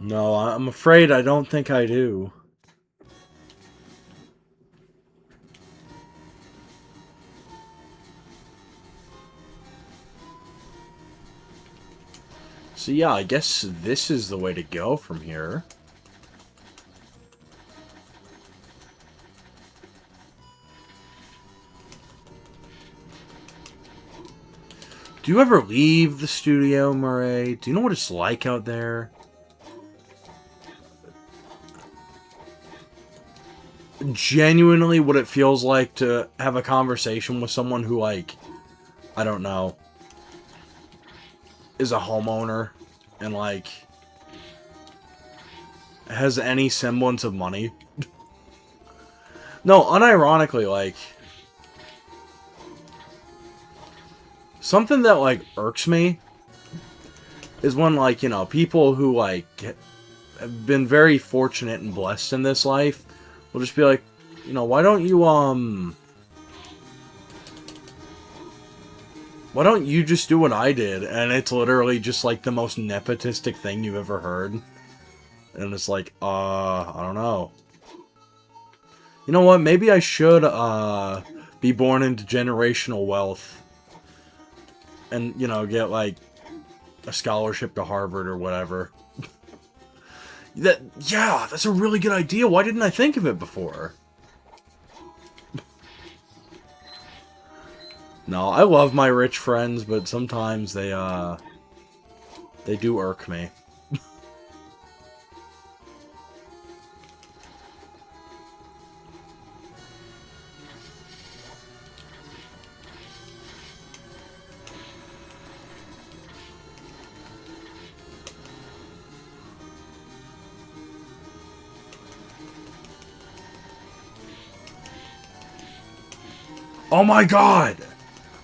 S1: No, I'm afraid I don't think I do. So yeah, I guess this is the way to go from here. Do you ever leave the studio, Murray? Do you know what it's like out there? Genuinely what it feels like to have a conversation with someone who, like, I don't know, is a homeowner and, like, has any semblance of money. No, unironically, like, something that, like, irks me is when, like, you know, people who, like, have been very fortunate and blessed in this life will just be like, you know, why don't you just do what I did? And it's literally just, like, the most nepotistic thing you've ever heard. And it's like, I don't know. You know what? Maybe I should, be born into generational wealth. And, you know, get, like, a scholarship to Harvard or whatever. Yeah, that's a really good idea. Why didn't I think of it before? No, I love my rich friends, but sometimes they do irk me. Oh my god!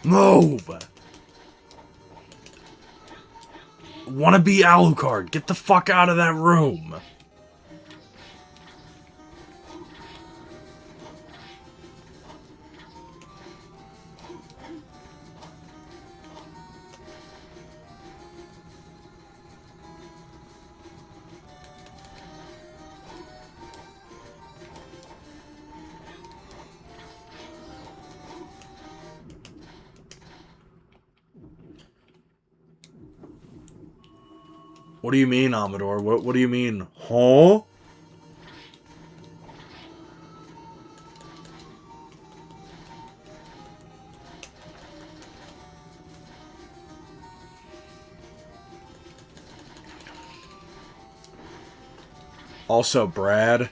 S1: Move! Wanna be Alucard? Get the fuck out of that room! What do you mean, Amador? What do you mean? Huh? Also, Brad.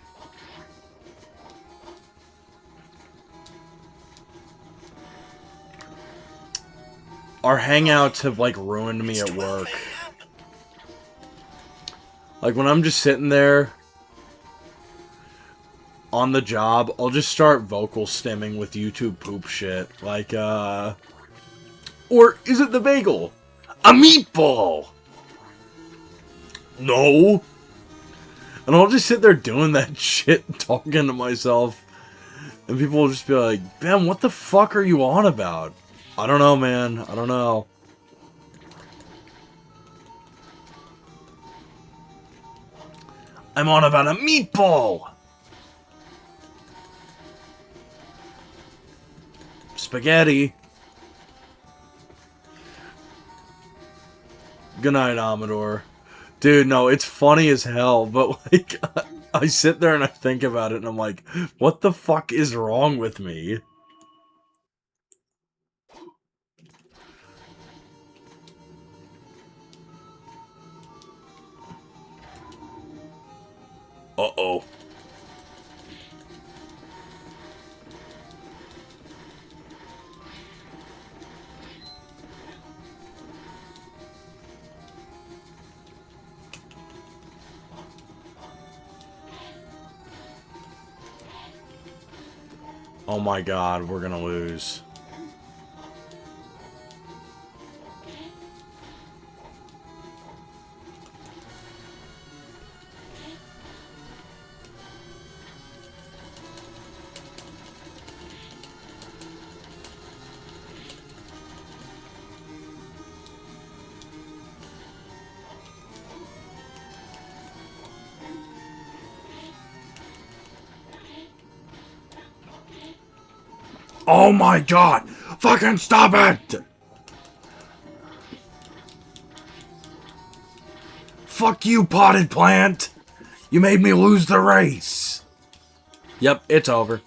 S1: Our hangouts have, like, ruined me at work. Like, when I'm just sitting there on the job, I'll just start vocal stimming with YouTube poop shit. Like, or is it the bagel? A meatball! No! And I'll just sit there doing that shit, talking to myself. And people will just be like, Ben, what the fuck are you on about? I don't know, man. I don't know. I'm on about a meatball! Spaghetti. Good night, Amador. Dude, no, it's funny as hell, but, like, I sit there and I think about it and I'm like, what the fuck is wrong with me? Uh-oh. Oh my god, we're gonna lose. Oh my god! Fucking stop it! Fuck you, potted plant! You made me lose the race! Yep, it's over.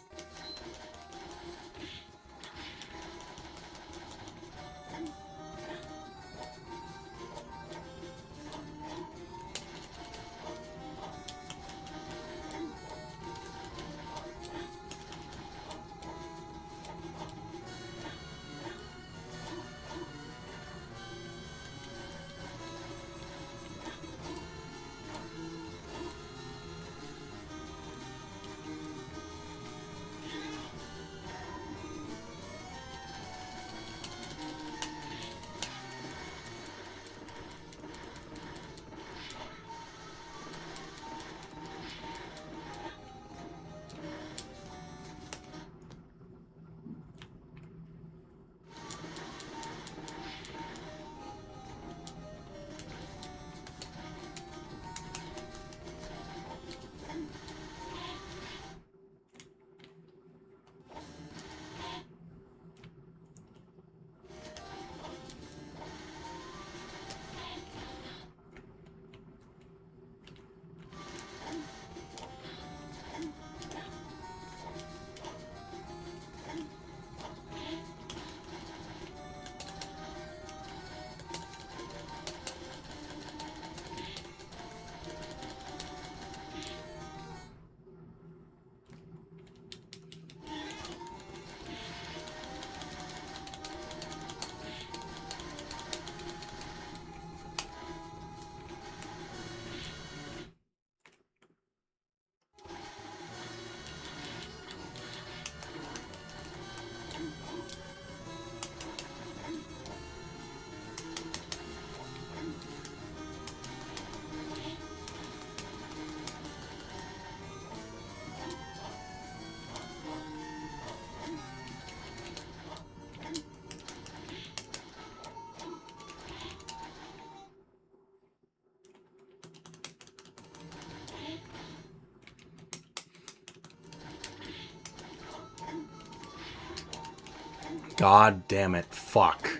S1: God damn it. Fuck.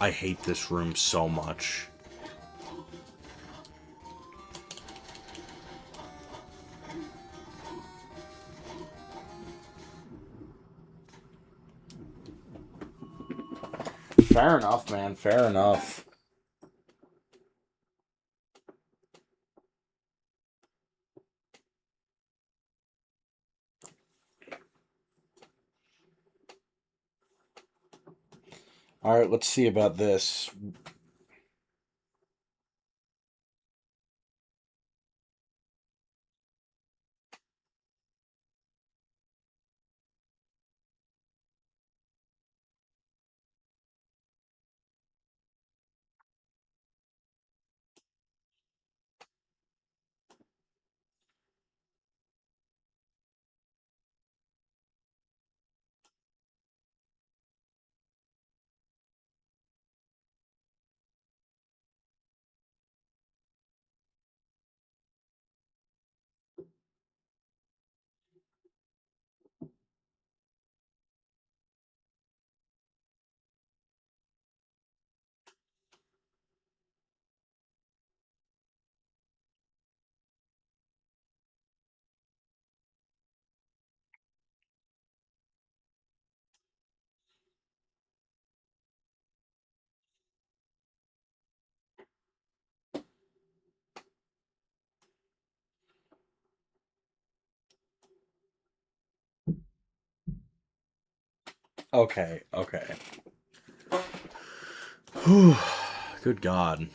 S1: I hate this room so much. Fair enough, man. Fair enough. Alright, let's see about this. Okay, okay. Whew. Good God.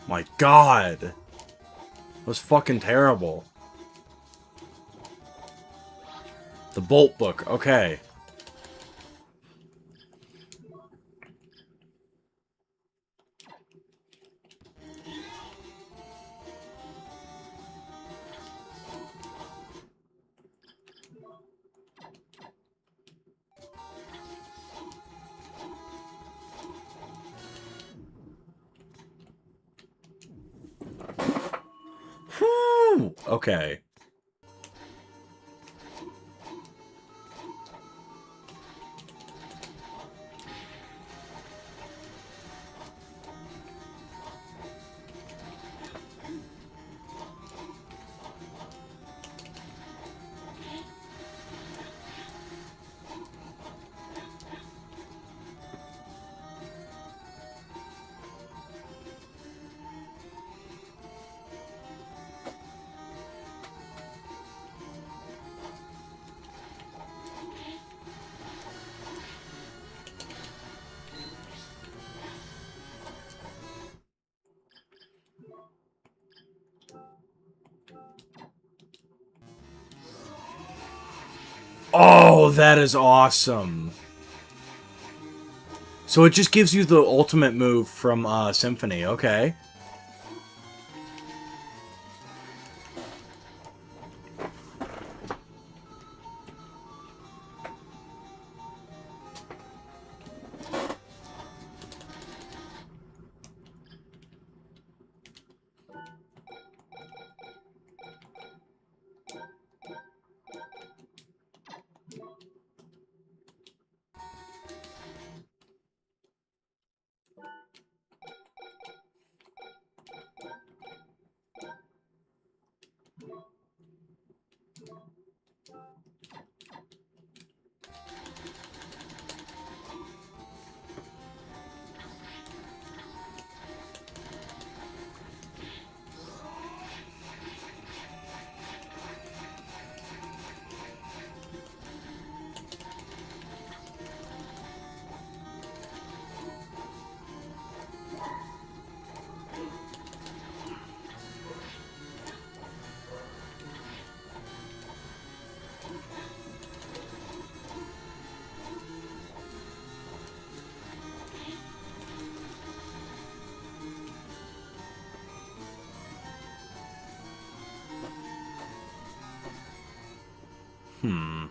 S1: My God. That was fucking terrible. The Bolt Book. Okay. Whew. Okay. Oh, that is awesome. So it just gives you the ultimate move from Symphony. Okay. Hmm.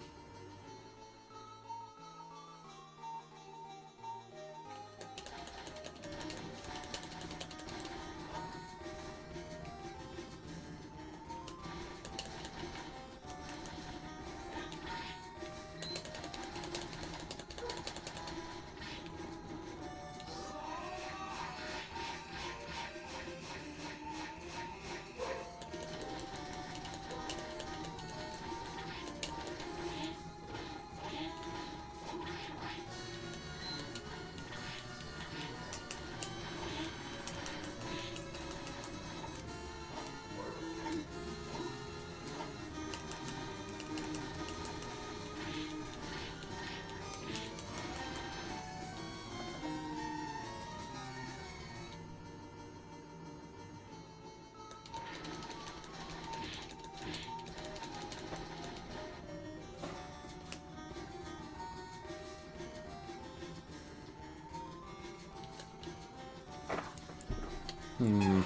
S1: Hmm.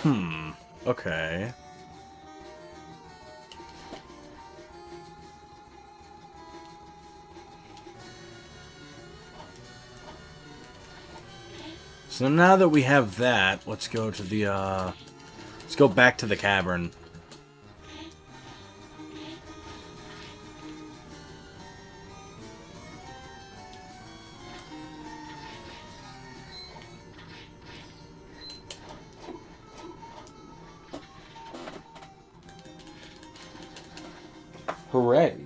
S1: Okay. So now that we have that, let's go to the, let's go back to the cavern. Hooray.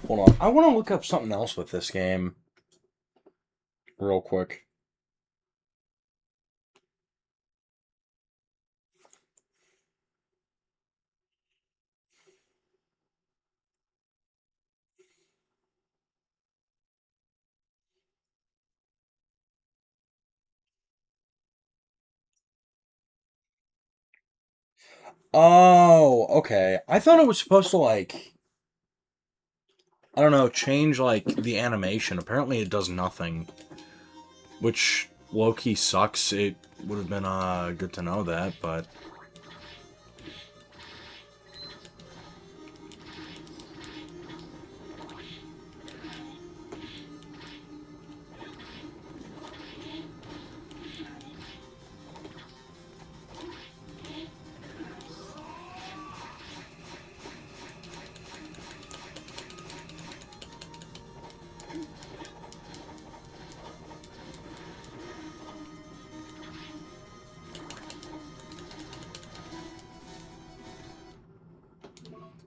S1: Hold on. I want to look up something else with this game. Real quick. Oh, okay. I thought it was supposed to, like, I don't know, change, like, the animation. Apparently it does nothing. Which, low-key sucks. It would have been, good to know that, but...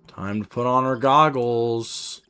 S1: Time to put on our goggles.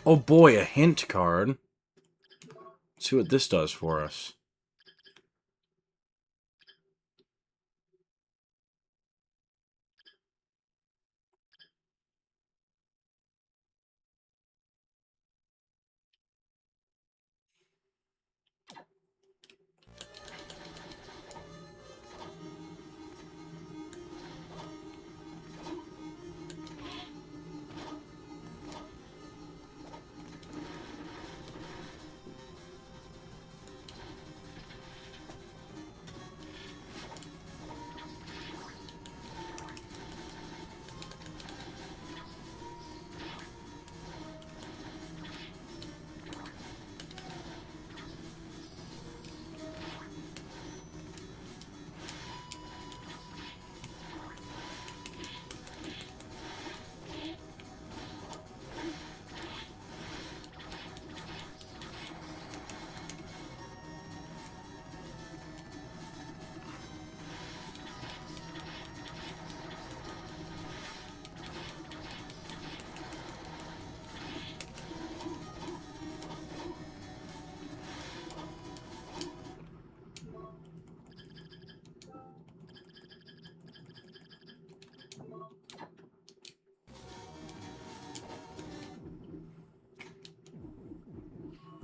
S1: Oh boy, a hint card. Let's see what this does for us.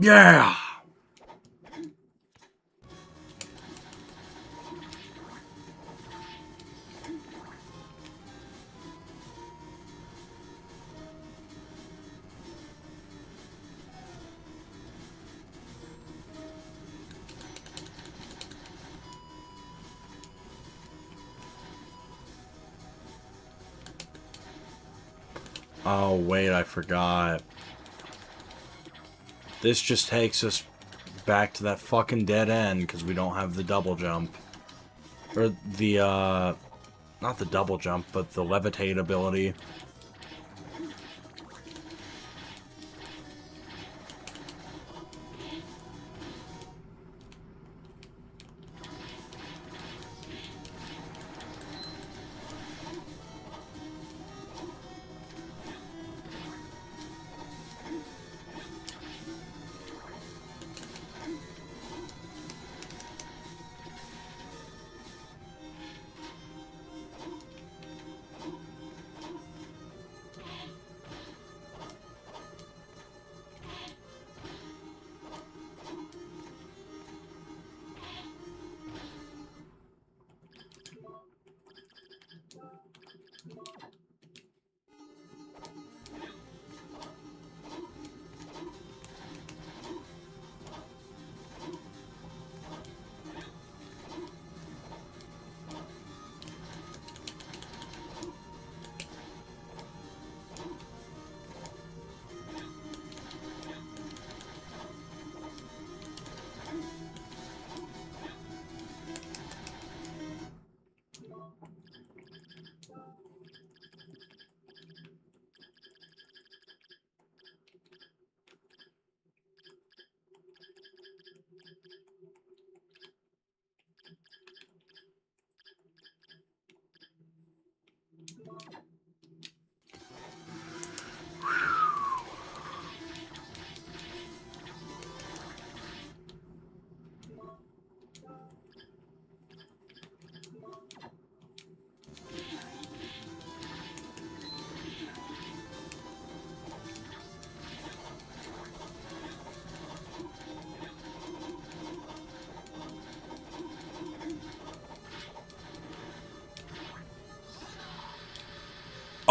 S1: Yeah! Oh, wait, I forgot. This just takes us back to that fucking dead end because we don't have the double jump. Or the, not the double jump, but the levitate ability.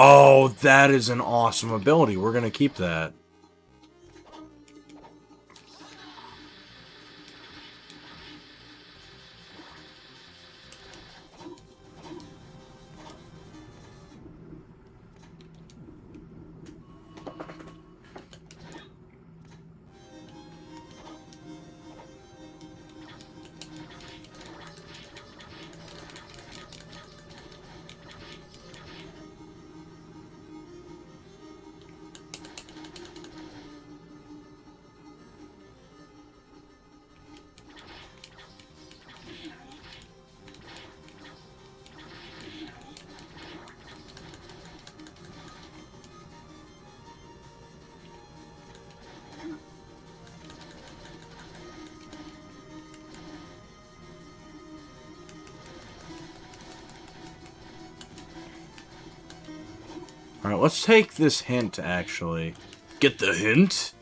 S1: Oh, that is an awesome ability. We're gonna keep that. Alright, let's take this hint, actually. Get the hint?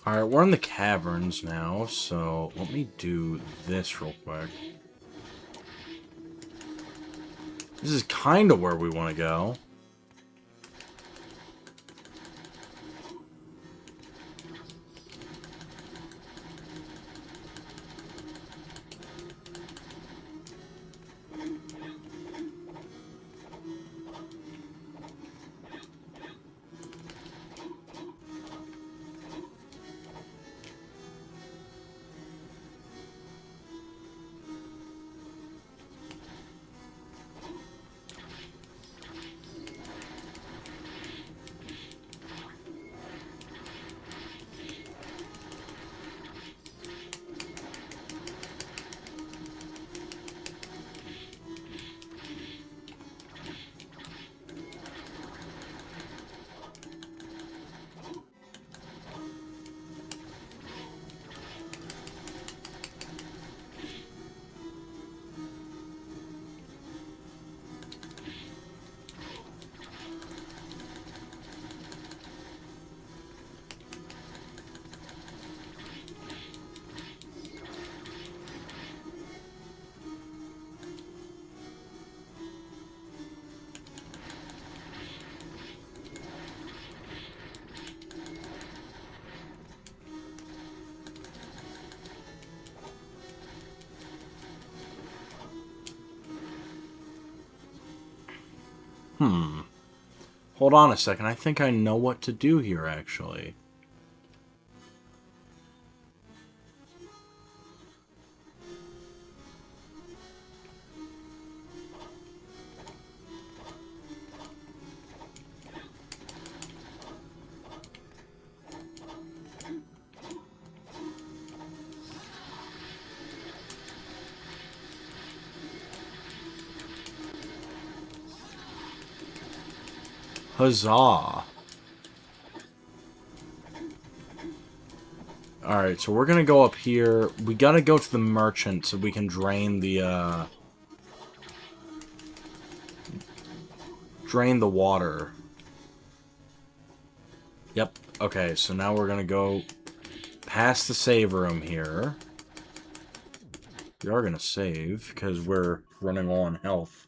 S1: Alright, we're in the caverns now, so let me do this real quick. This is kind of where we want to go. Hold on a second. I think I know what to do here, actually. Huzzah. Alright, so we're gonna go up here. We gotta go to the merchant so we can drain the, drain the water. Yep. Okay, so now we're gonna go past the save room here. We are gonna save, because we're running low on health.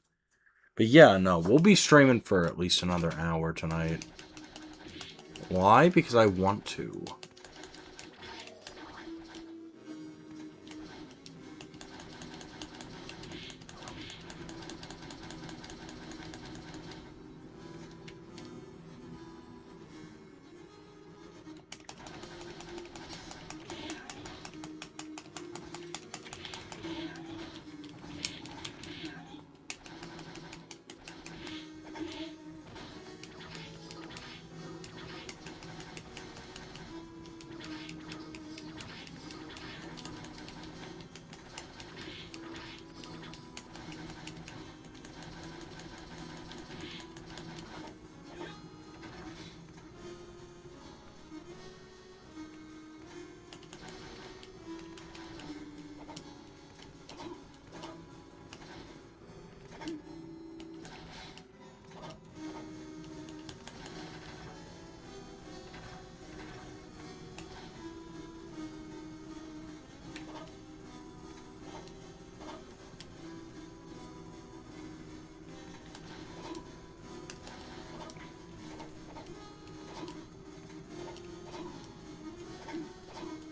S1: But yeah, no, we'll be streaming for at least another hour tonight. Why? Because I want to.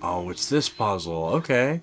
S1: Oh, it's this puzzle. Okay.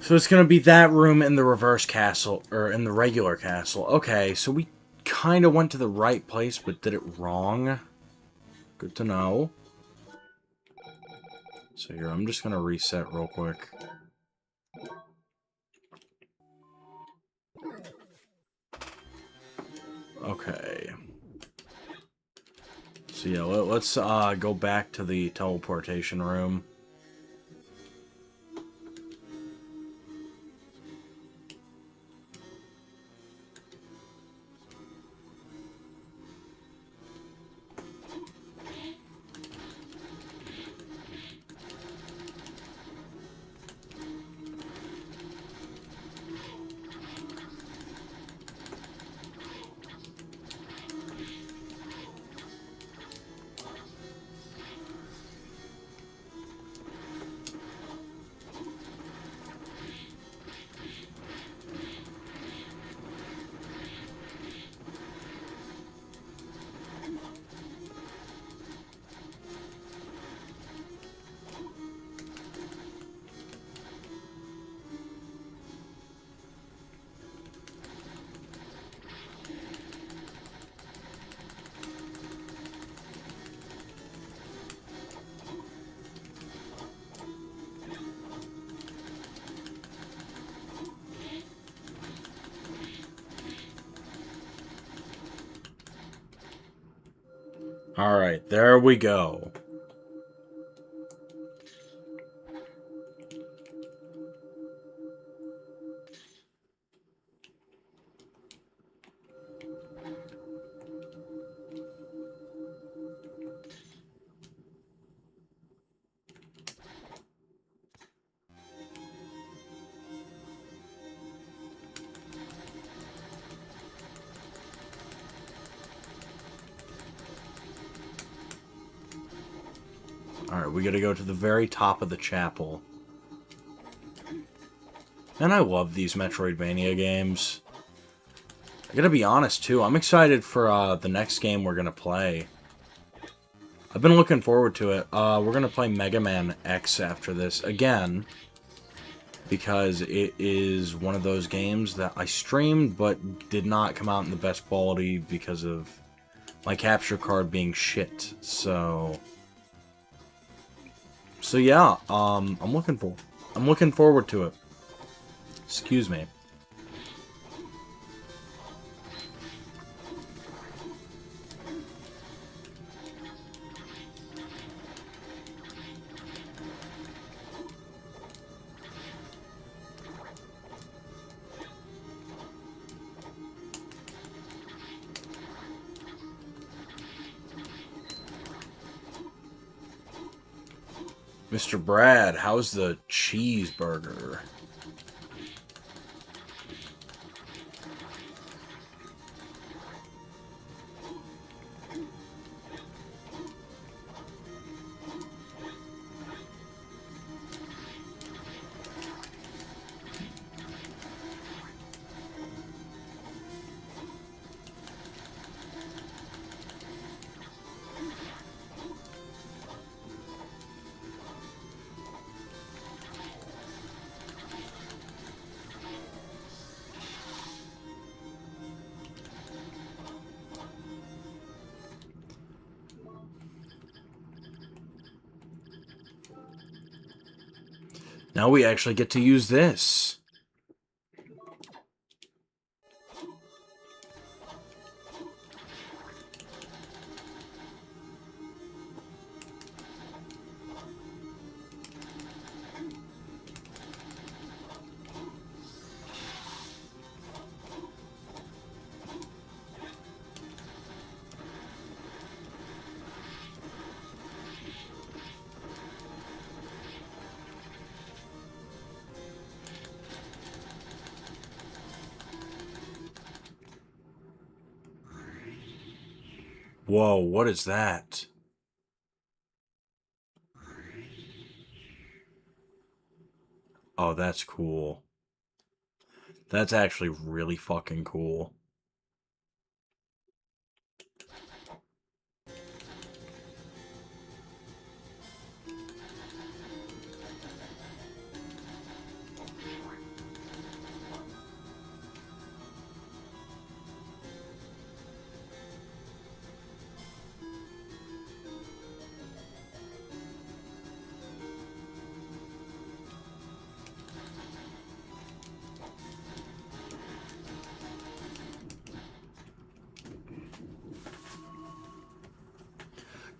S1: So it's going to be that room in the reverse castle, or in the regular castle. Okay, so we kind of went to the right place, but did it wrong. Good to know. So here, I'm just going to reset real quick. Okay. So yeah, let's go back to the teleportation room. Alright, there we go. Alright, we gotta go to the very top of the chapel. And I love these Metroidvania games. I gotta be honest, too. I'm excited for the next game we're gonna play. I've been looking forward to it. We're gonna play Mega Man X after this again. Because it is one of those games that I streamed, but did not come out in the best quality because of my capture card being shit. So yeah, I'm looking forward to it. Excuse me. Mr. Brad, how's the cheeseburger? Now we actually get to use this. Whoa, what is that? Oh, that's cool. That's actually really fucking cool.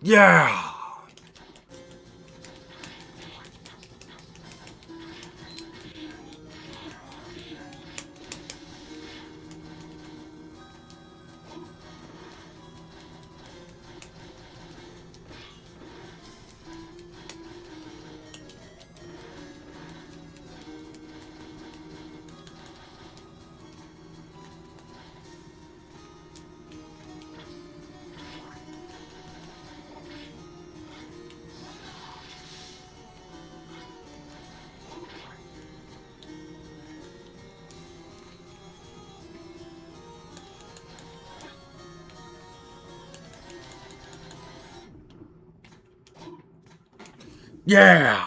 S1: Yeah! Yeah!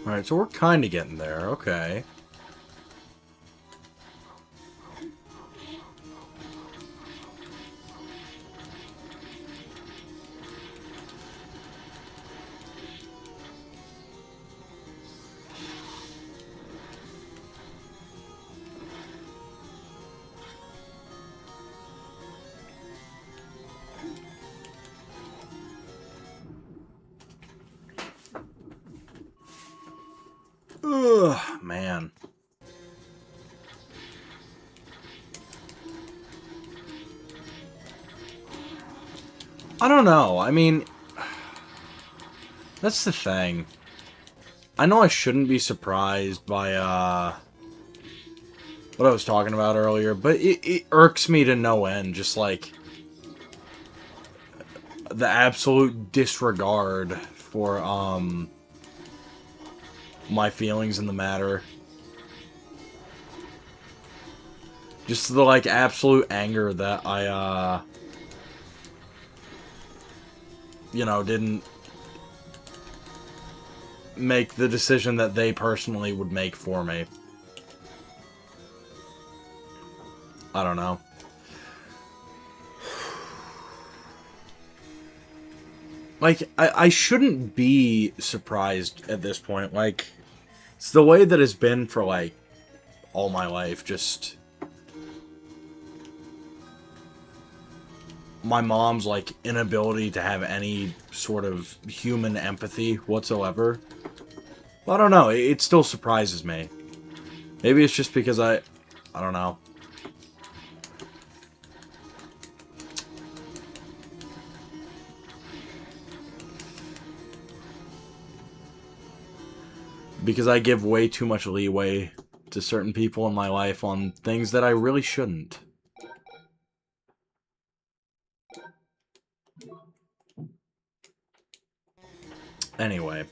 S1: Alright, so we're kind of getting there. Okay. Ugh, man. I don't know. I mean, that's the thing. I know I shouldn't be surprised by, what I was talking about earlier, but it irks me to no end. Just, like, the absolute disregard for, my feelings in the matter. Just the, like, absolute anger that I, you know, didn't make the decision that they personally would make for me. I don't know. Like, I shouldn't be surprised at this point. Like, it's the way that it's been for, like, all my life. Just my mom's, like, inability to have any sort of human empathy whatsoever. I don't know. It still surprises me. Maybe it's just because I don't know. Because I give way too much leeway to certain people in my life on things that I really shouldn't. Anyway.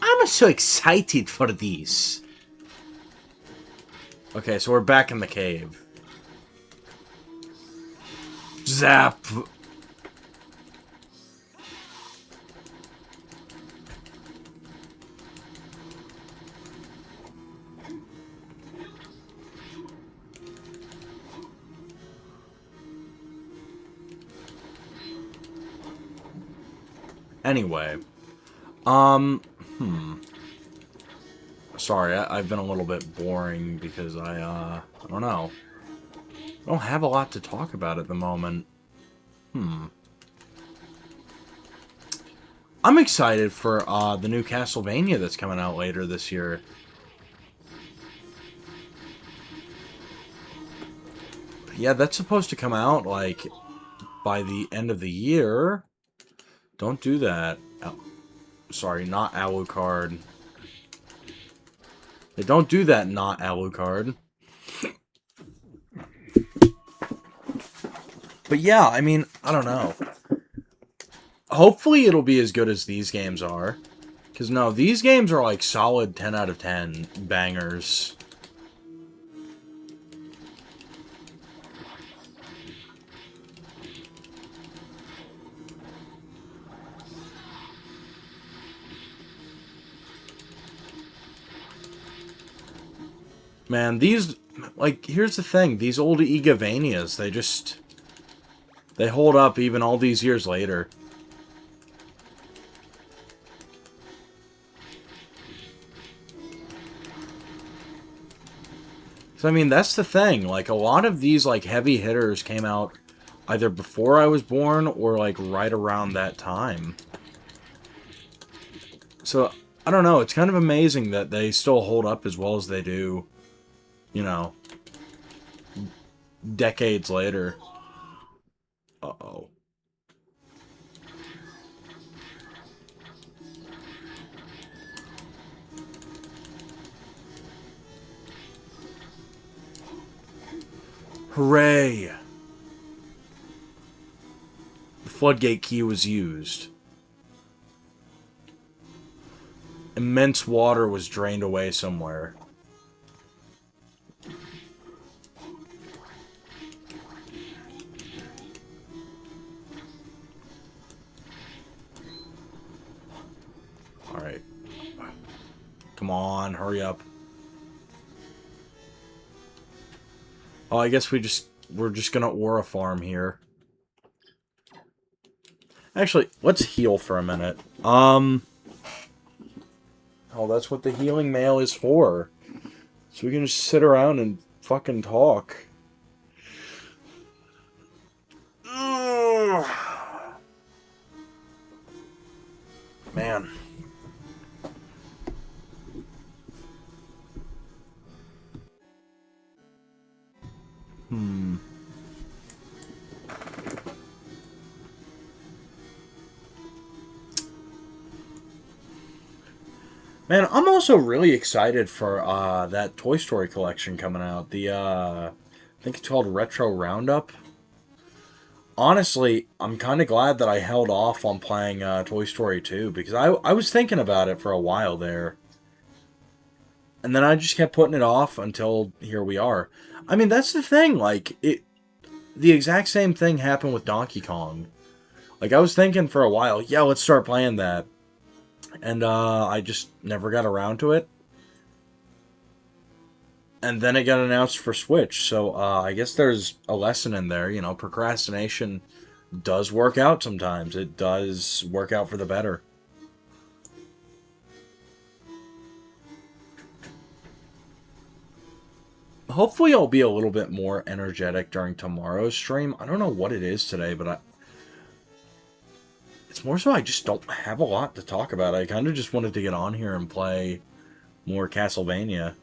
S1: I'm so excited for this. Okay, so we're back in the cave. Zap! Anyway. Sorry, I've been a little bit boring because I don't know. I don't have a lot to talk about at the moment. I'm excited for the new Castlevania that's coming out later this year. Yeah, that's supposed to come out, like, by the end of the year. Don't do that. Sorry, not Alucard. They don't do that, not Alucard. But yeah, I mean, I don't know. Hopefully it'll be as good as these games are. Because, no, these games are, like, solid 10 out of 10 bangers. Man, these... Like, here's the thing. These old Igavanias, they just... They hold up even all these years later. So, I mean, that's the thing. Like, a lot of these, like, heavy hitters came out either before I was born or, like, right around that time. So, I don't know. It's kind of amazing that they still hold up as well as they do, you know, decades later. Uh-oh. Hooray! The floodgate key was used. Immense water was drained away somewhere. Alright. Come on, hurry up. Oh, I guess we're just gonna aura farm here. Actually, let's heal for a minute. Oh, that's what the healing mail is for. So we can just sit around and fucking talk. Ugh. Man. Man, I'm also really excited for that Toy Story collection coming out. The I think it's called Retro Roundup. Honestly, I'm kind of glad that I held off on playing Toy Story 2 because I was thinking about it for a while there. And then I just kept putting it off until here we are. I mean, that's the thing. Like, the exact same thing happened with Donkey Kong. Like, I was thinking for a while, yeah, let's start playing that. And I just never got around to it. And then it got announced for Switch. So I guess there's a lesson in there. You know, procrastination does work out sometimes. It does work out for the better. Hopefully I'll be a little bit more energetic during tomorrow's stream. I don't know what it is today, but it's more so I just don't have a lot to talk about. I kind of just wanted to get on here and play more Castlevania.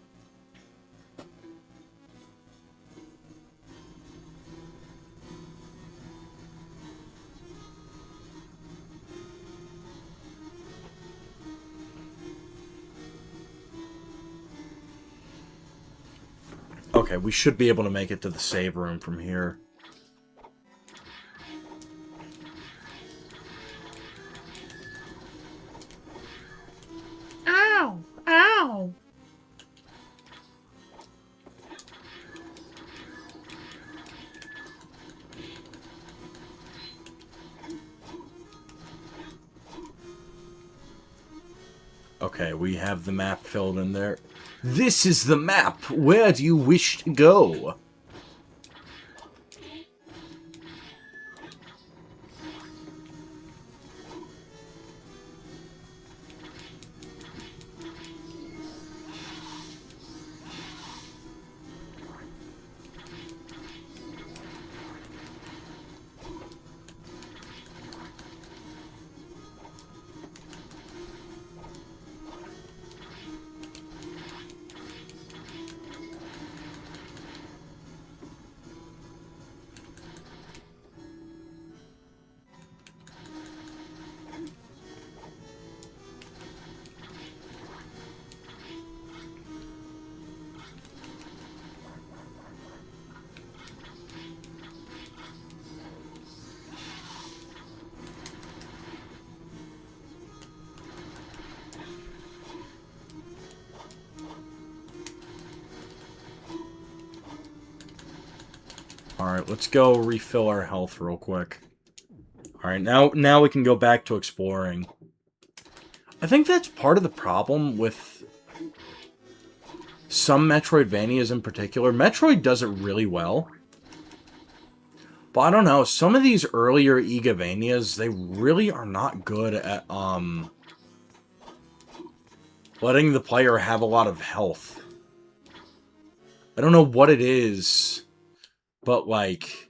S1: Okay, we should be able to make it to the save room from here.
S2: Ow! Ow!
S1: Okay, we have the map filled in there. This is the map! Where do you wish to go? Alright, let's go refill our health real quick. Alright, now we can go back to exploring. I think that's part of the problem with some Metroidvanias in particular. Metroid does it really well. But I don't know, some of these earlier Igavanias, they really are not good at, letting the player have a lot of health. I don't know what it is, but, like,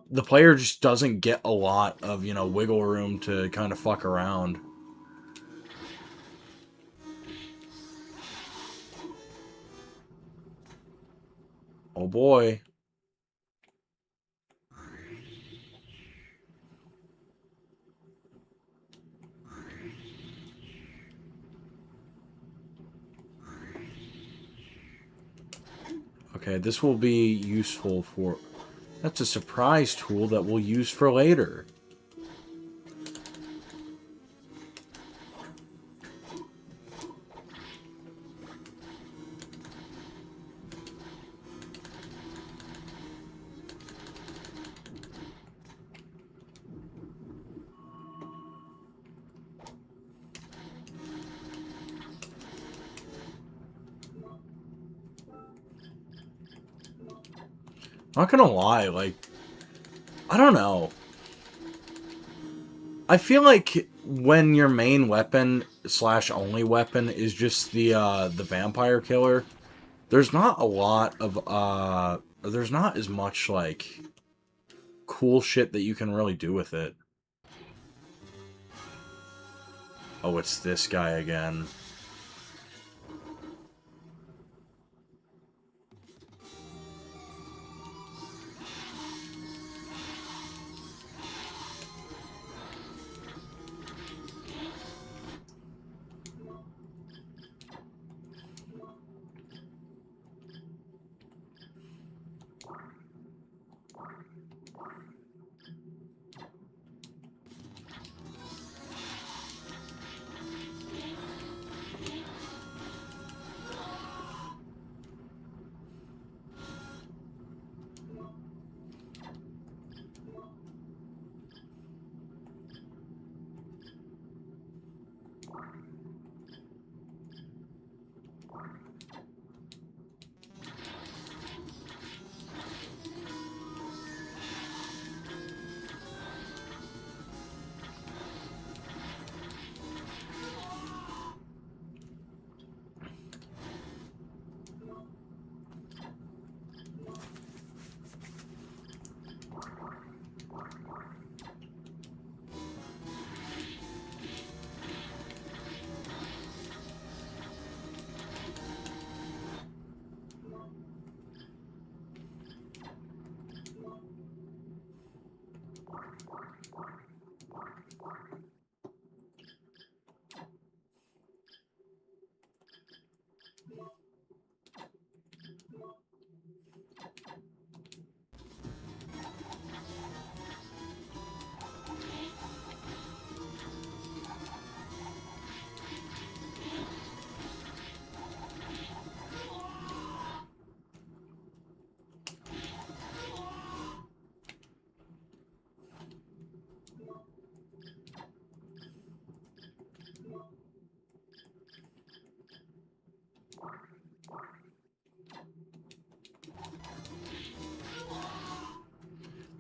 S1: the player just doesn't get a lot of, you know, wiggle room to kind of fuck around. Oh boy. Okay, this will be useful for... That's a surprise tool that we'll use for later. Not gonna lie, like... I don't know. I feel like when your main weapon / only weapon is just the vampire killer, there's not a lot of there's not as much like cool shit that you can really do with it. Oh, it's this guy again.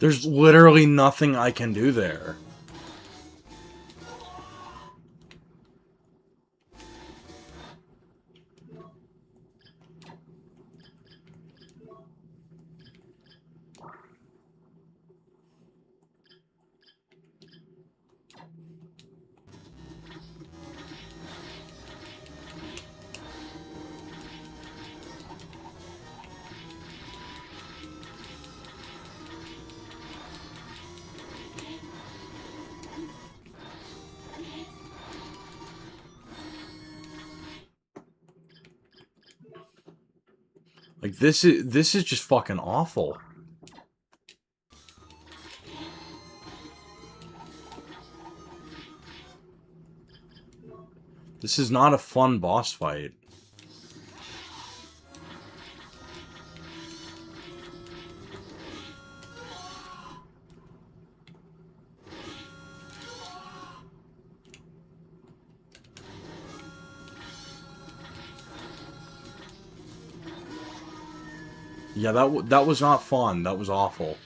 S1: There's literally nothing I can do there. Like, this is just fucking awful. This is not a fun boss fight. Yeah, that was not fun. That was awful.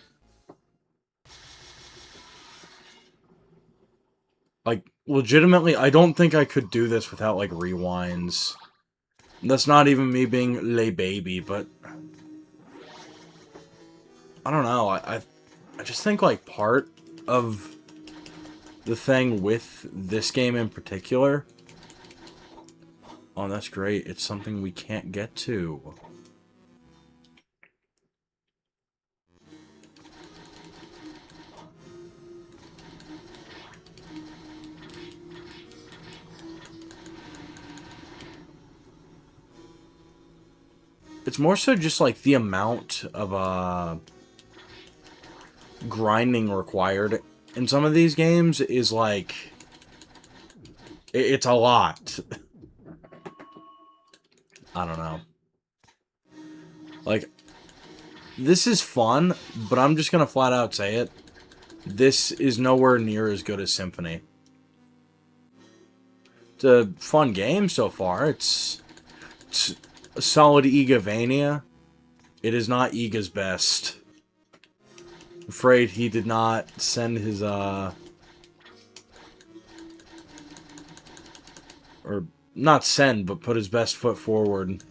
S1: Like, legitimately, I don't think I could do this without, like, rewinds. That's not even me being lay baby, but... I don't know, I just think, like, part of the thing with this game in particular... Oh, that's great. It's something we can't get to. It's more so just, like, the amount of, grinding required in some of these games is, like... It's a lot. I don't know. Like, this is fun, but I'm just gonna flat out say it. This is nowhere near as good as Symphony. It's a fun game so far. It's a solid Igavania. It is not Iga's best. I'm afraid he did not send his, or not send, but put his best foot forward.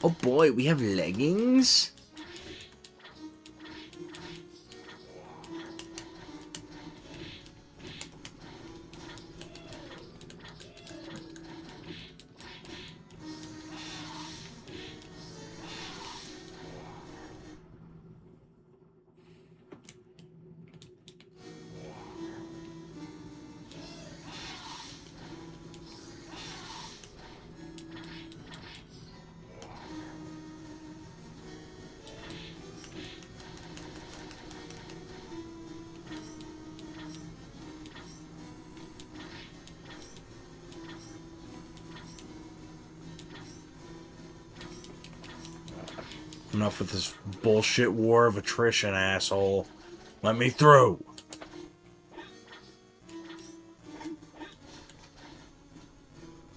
S1: Oh boy, we have leggings? Enough with this bullshit war of attrition, asshole. Let me through.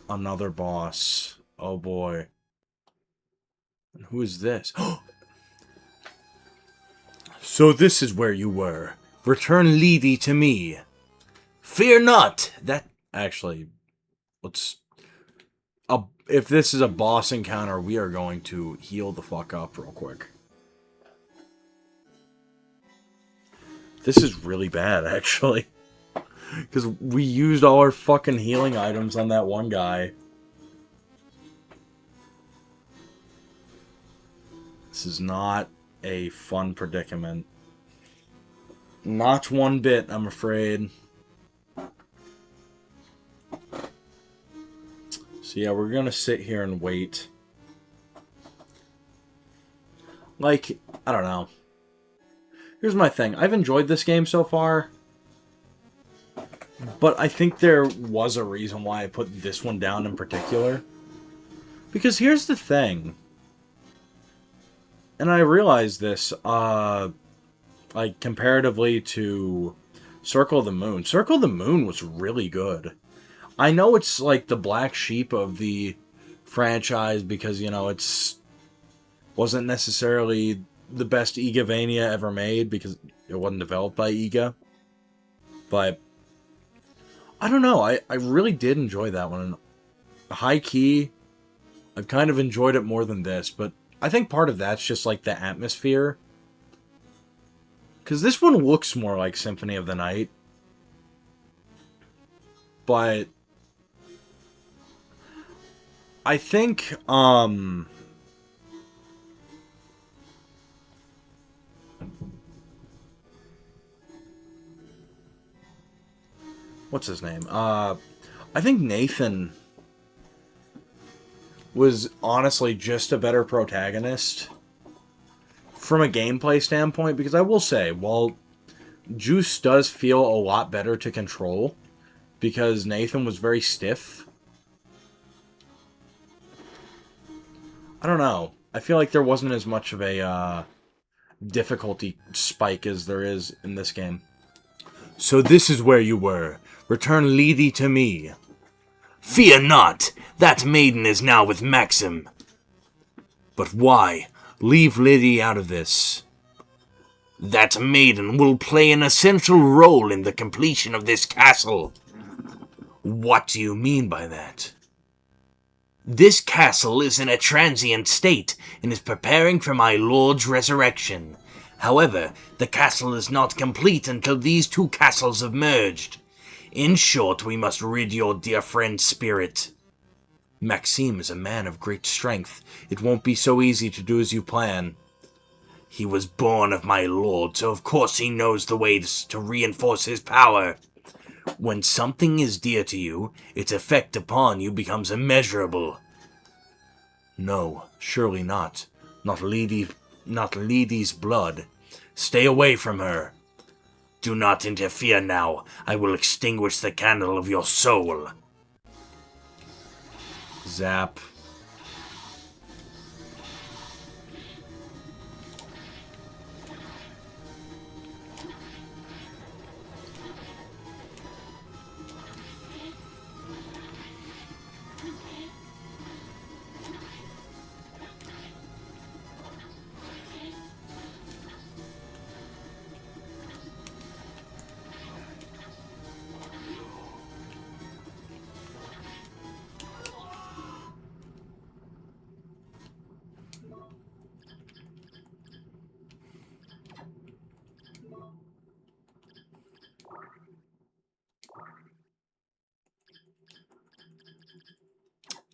S1: Another boss. Oh boy. And who is this? So this is where you were. Return Levy to me. Fear not. That actually, let's. If this is a boss encounter, we are going to heal the fuck up real quick. This is really bad, actually. Because we used all our fucking healing items on that one guy. This is not a fun predicament. Not one bit, I'm afraid. So yeah, we're gonna sit here and wait. Like, I don't know. Here's my thing. I've enjoyed this game so far. But I think there was a reason why I put this one down in particular. Because here's the thing. And I realized this, like, comparatively to Circle of the Moon. Circle of the Moon was really good. I know it's, like, the black sheep of the franchise because, you know, it's wasn't necessarily the best Igavania ever made because it wasn't developed by Iga. But I don't know. I really did enjoy that one. High key, I've kind of enjoyed it more than this, but I think part of that's just like the atmosphere. Because this one looks more like Symphony of the Night. But I think, what's his name? I think Nathan was honestly just a better protagonist from a gameplay standpoint, because I will say, while Juice does feel a lot better to control, because Nathan was very stiff. I don't know. I feel like there wasn't as much of a difficulty spike as there is in this game. So this is where you were. Return Lady to me.
S2: Fear not. That maiden is now with Maxim.
S1: But why? Leave Lady out of this.
S2: That maiden will play an essential role in the completion of this castle.
S1: What do you mean by that?
S2: This castle is in a transient state and is preparing for my lord's resurrection. However, the castle is not complete until these two castles have merged. In short, we must rid your dear friend's spirit.
S1: Maxime is a man of great strength. It won't be so easy to do as you plan.
S2: He was born of my lord, so of course he knows the ways to reinforce his power. When something is dear to you, its effect upon you becomes immeasurable.
S1: No, surely not. Not Lady's blood. Stay away from her.
S2: Do not interfere now. I will extinguish the candle of your soul.
S1: Zap.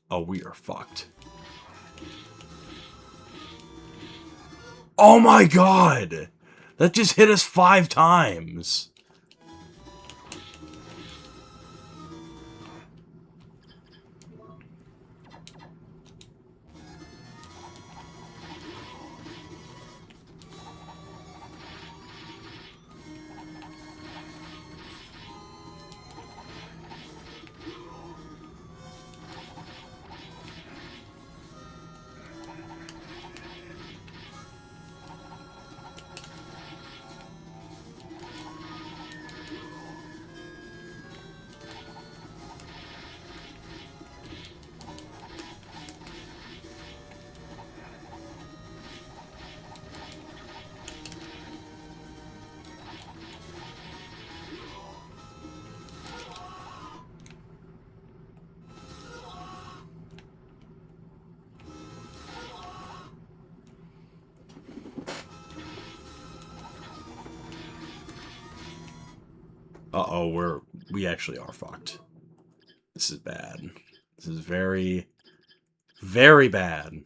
S1: Oh, we are fucked. Oh my god! That just hit us 5 times. Uh-oh, we actually are fucked. This is bad. This is very, very bad.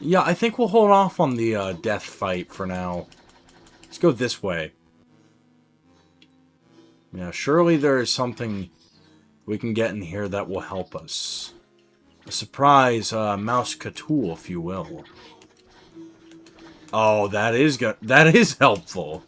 S1: Yeah, I think we'll hold off on the death fight for now. Let's go this way. Yeah, surely there is something we can get in here that will help us. A surprise mouse tool, if you will. Oh, that is good. That is helpful.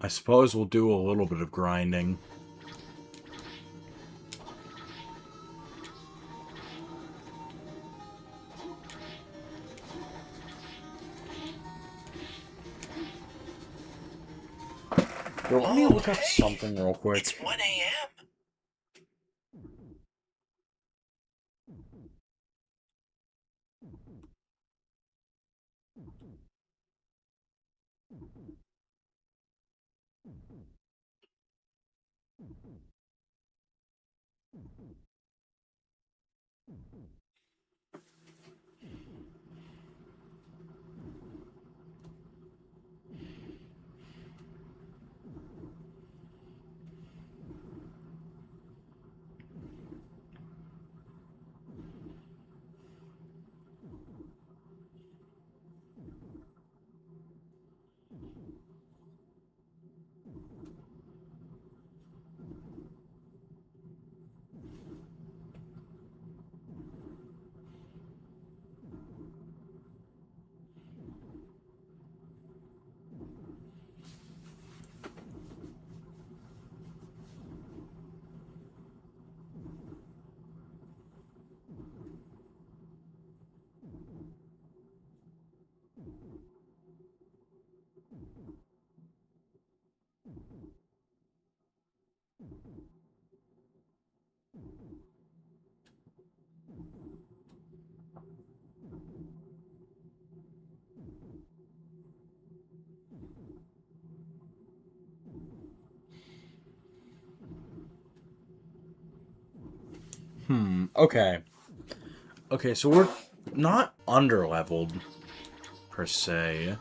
S1: I suppose we'll do a little bit of grinding. Yo, let me look up something real quick.
S3: It's 1 a.m.
S1: Okay. Okay, so we're not under-leveled, per se.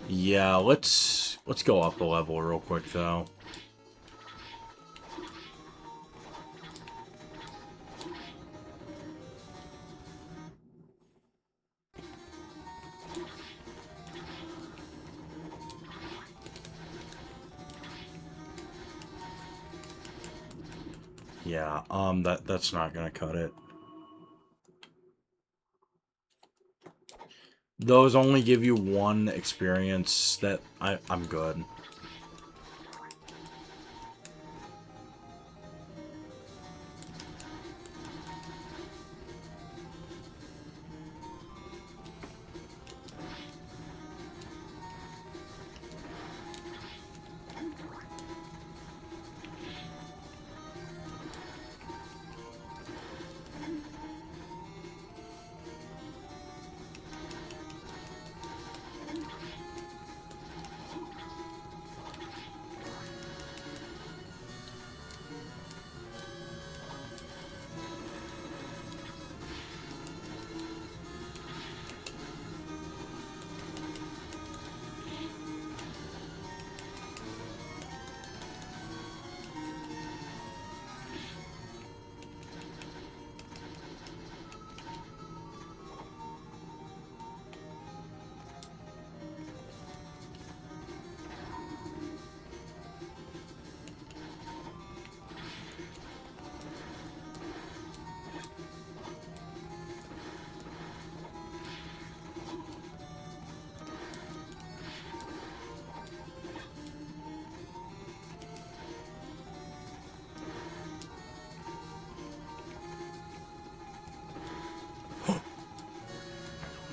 S1: Yeah, let's go up a level real quick, though. Yeah, that's not gonna cut it. Those only give you one experience. I'm good.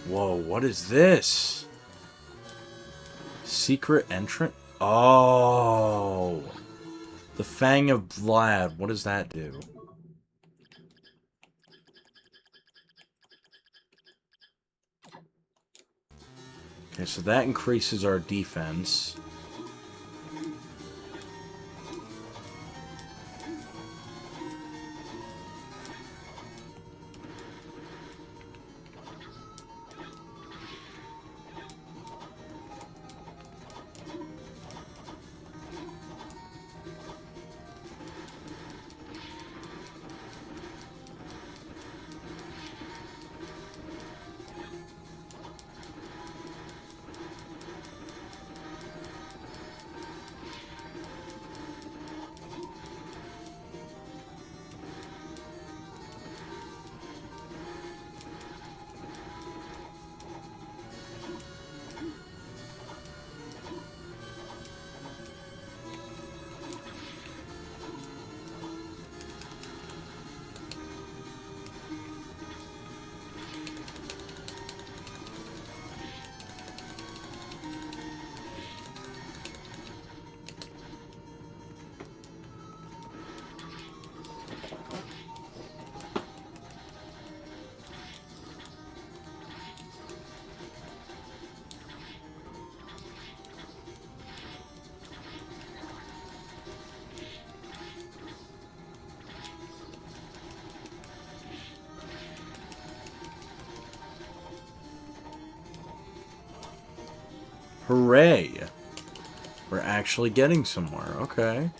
S1: Whoa, what is this? Secret entrant? Oh. The Fang of Vlad. What does that do? Okay, so that increases our defense. Hooray! We're actually getting somewhere. Okay.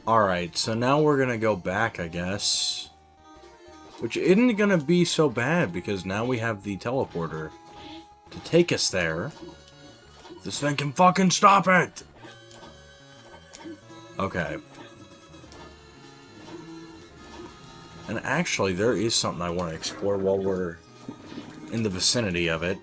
S1: Alright, so now we're gonna go back, I guess. Which isn't gonna be so bad, because now we have the teleporter to take us there. This thing can fucking stop it! Okay. And actually, there is something I want to explore while we're in the vicinity of it.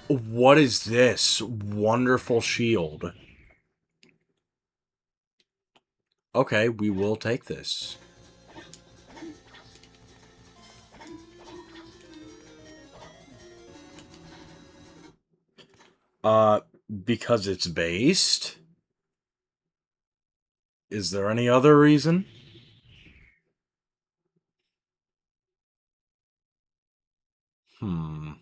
S1: What is this wonderful shield? Okay, we will take this. Because it's based? Is there any other reason? Hmm.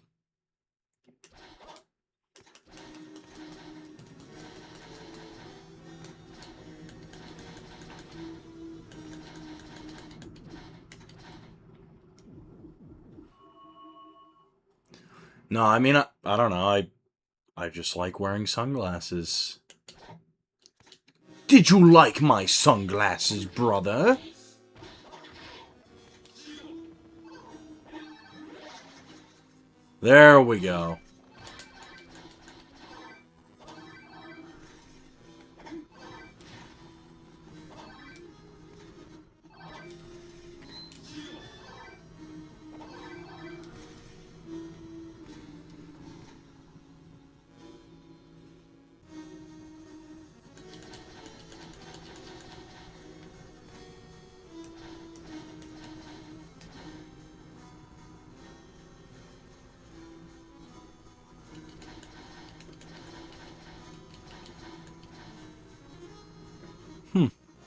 S1: No, I mean, I don't know. I just like wearing sunglasses. Did you like my sunglasses, brother? There we go.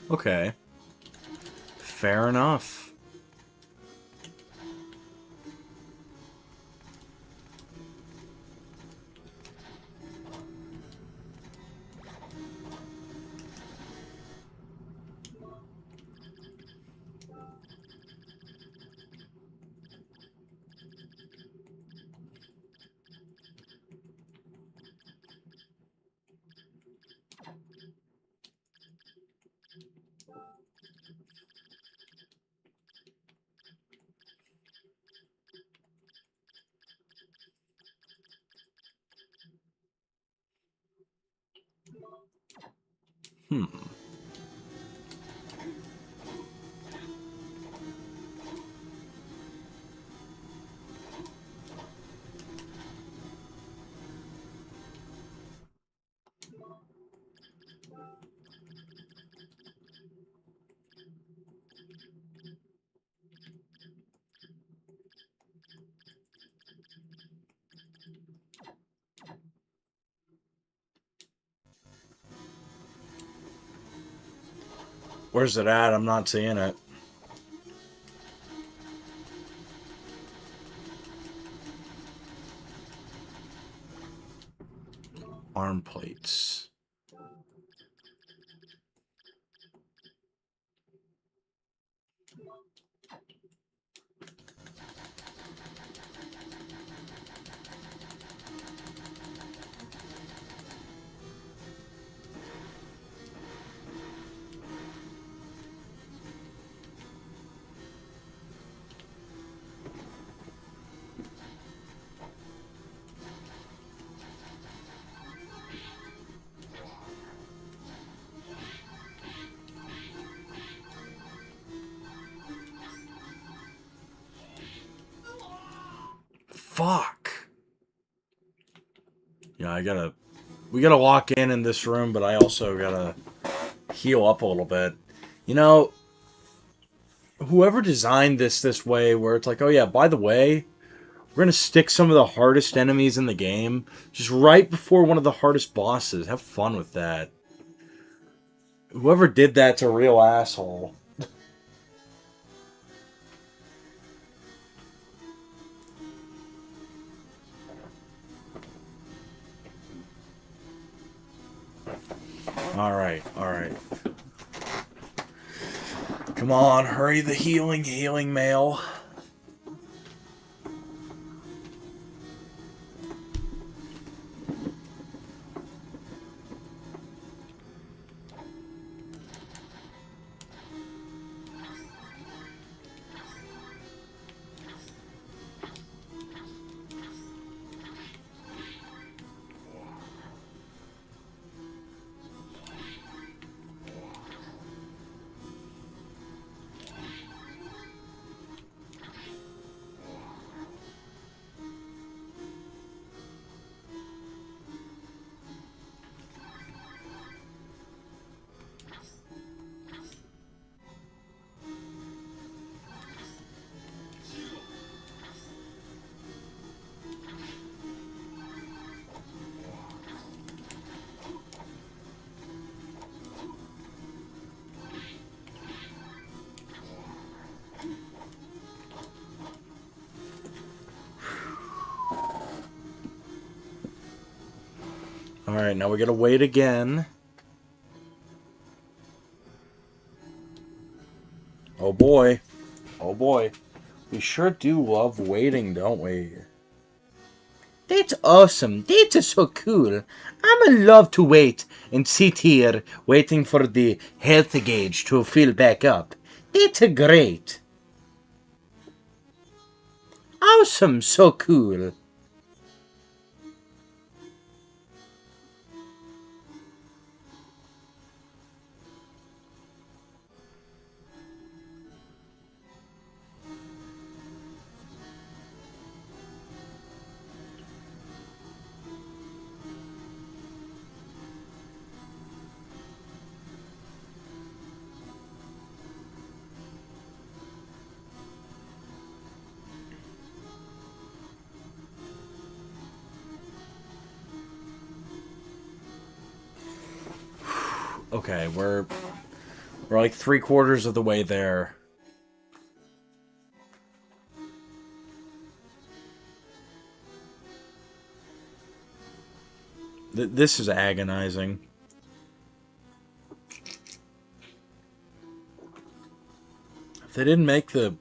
S1: Okay. Fair enough. Hmm. Where's it at? I'm not seeing it. Arm plates. Fuck. Yeah, we gotta lock in this room, but I also gotta heal up a little bit. You know, whoever designed this way, where it's like, oh yeah, by the way, we're gonna stick some of the hardest enemies in the game just right before one of the hardest bosses. Have fun with that. Whoever did that's a real asshole. Alright, alright. Come on, hurry the healing mail. Alright, now we gotta wait again. Oh boy. Oh boy. We sure do love waiting, don't we? That's awesome. That's so cool. I'ma love to wait and sit here waiting for the health gauge to fill back up. That's great. Awesome. So cool. Okay, we're like 3/4 of the way there. This is agonizing. If they didn't make the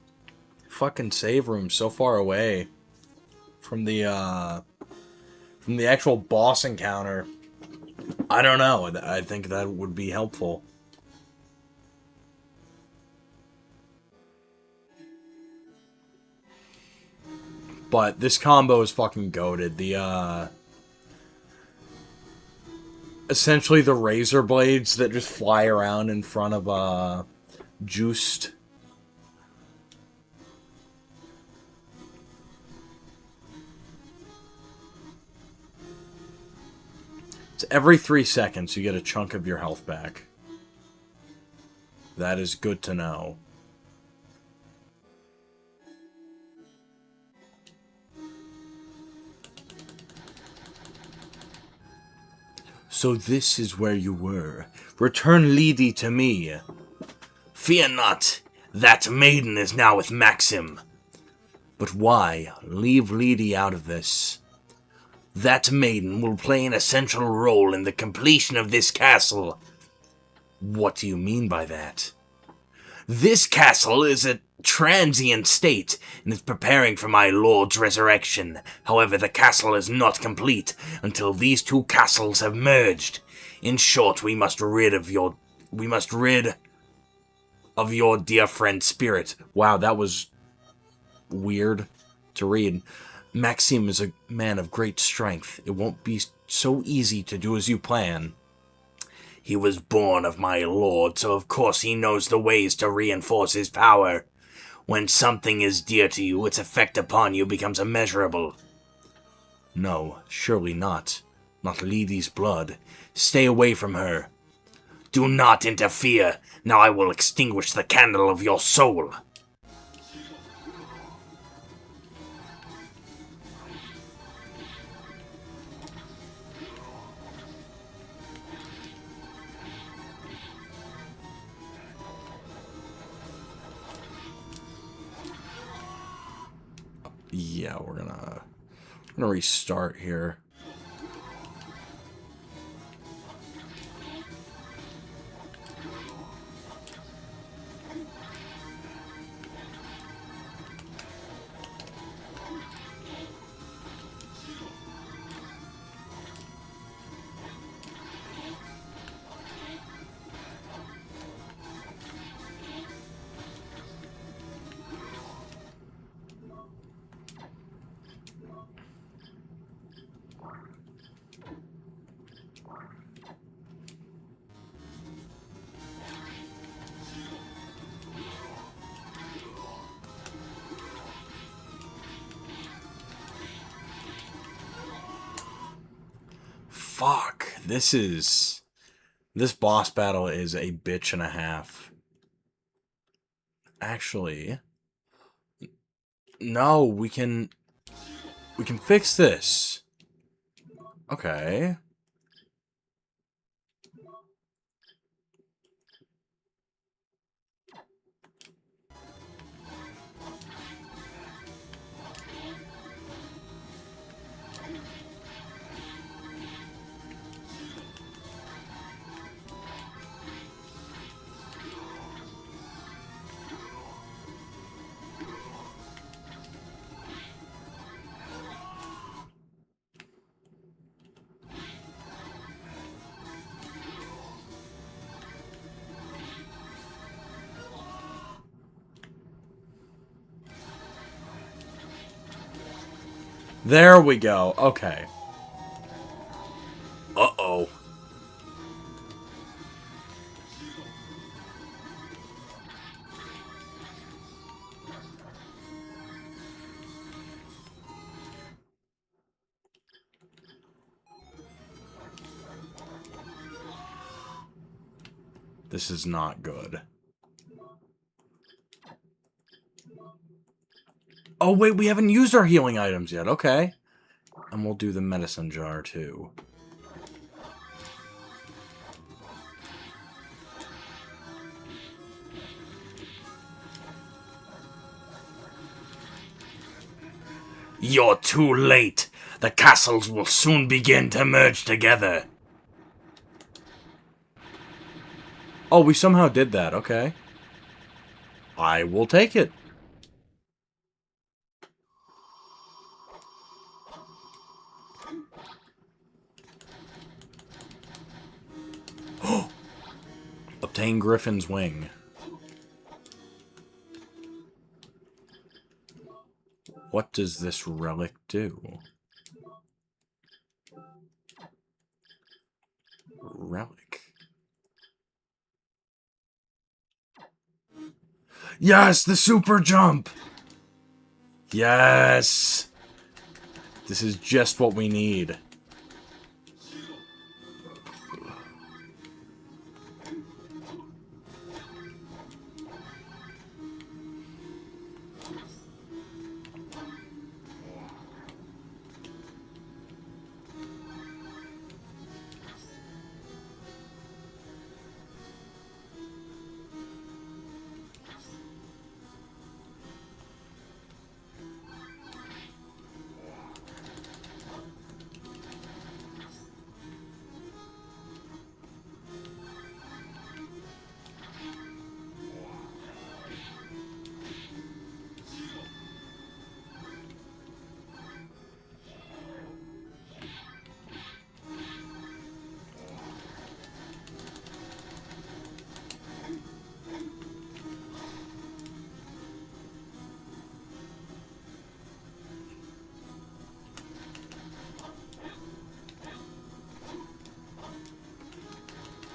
S1: fucking save room so far away from the actual boss encounter, I don't know. I think that would be helpful. But this combo is fucking goated. The essentially the razor blades that just fly around in front of Juiced. It's every 3 seconds you get a chunk of your health back. That is good to know. So this is where you were. Return Lady to me.
S2: Fear not. That maiden is now with Maxim.
S1: But why? Leave Lady out of this.
S2: That maiden will play an essential role in the completion of this castle.
S1: What do you mean by that?
S2: This castle is a transient state and is preparing for my lord's resurrection. However, the castle is not complete until these two castles have merged. In short, we must rid of your dear friend's spirit.
S1: Wow, that was weird to read. Maxim is a man of great strength. It won't be so easy to do as you plan.
S2: He was born of my lord, so of course he knows the ways to reinforce his power. When something is dear to you, its effect upon you becomes immeasurable.
S1: No, surely not. Not Lady's blood. Stay away from her.
S2: Do not interfere. Now I will extinguish the candle of your soul.
S1: Yeah, we're gonna restart here. Fuck, this boss battle is a bitch and a half. Actually, no, we can fix this. Okay. There we go. Okay.
S2: Uh-oh.
S1: This is not good. Oh, wait, we haven't used our healing items yet. Okay. And we'll do the medicine jar, too.
S2: You're too late. The castles will soon begin to merge together.
S1: Oh, we somehow did that. Okay. I will take it. Obtain Griffin's Wing. What does this relic do? Relic. Yes, the super jump! Yes! This is just what we need.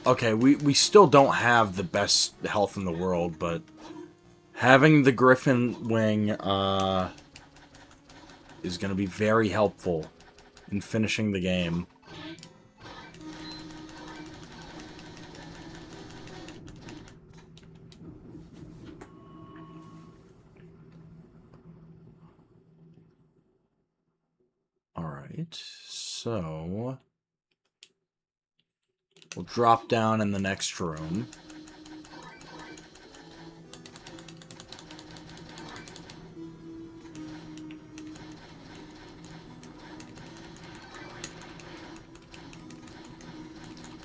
S1: Okay, we still don't have the best health in the world, but having the Griffin Wing is going to be very helpful in finishing the game. Alright, so we'll drop down in the next room.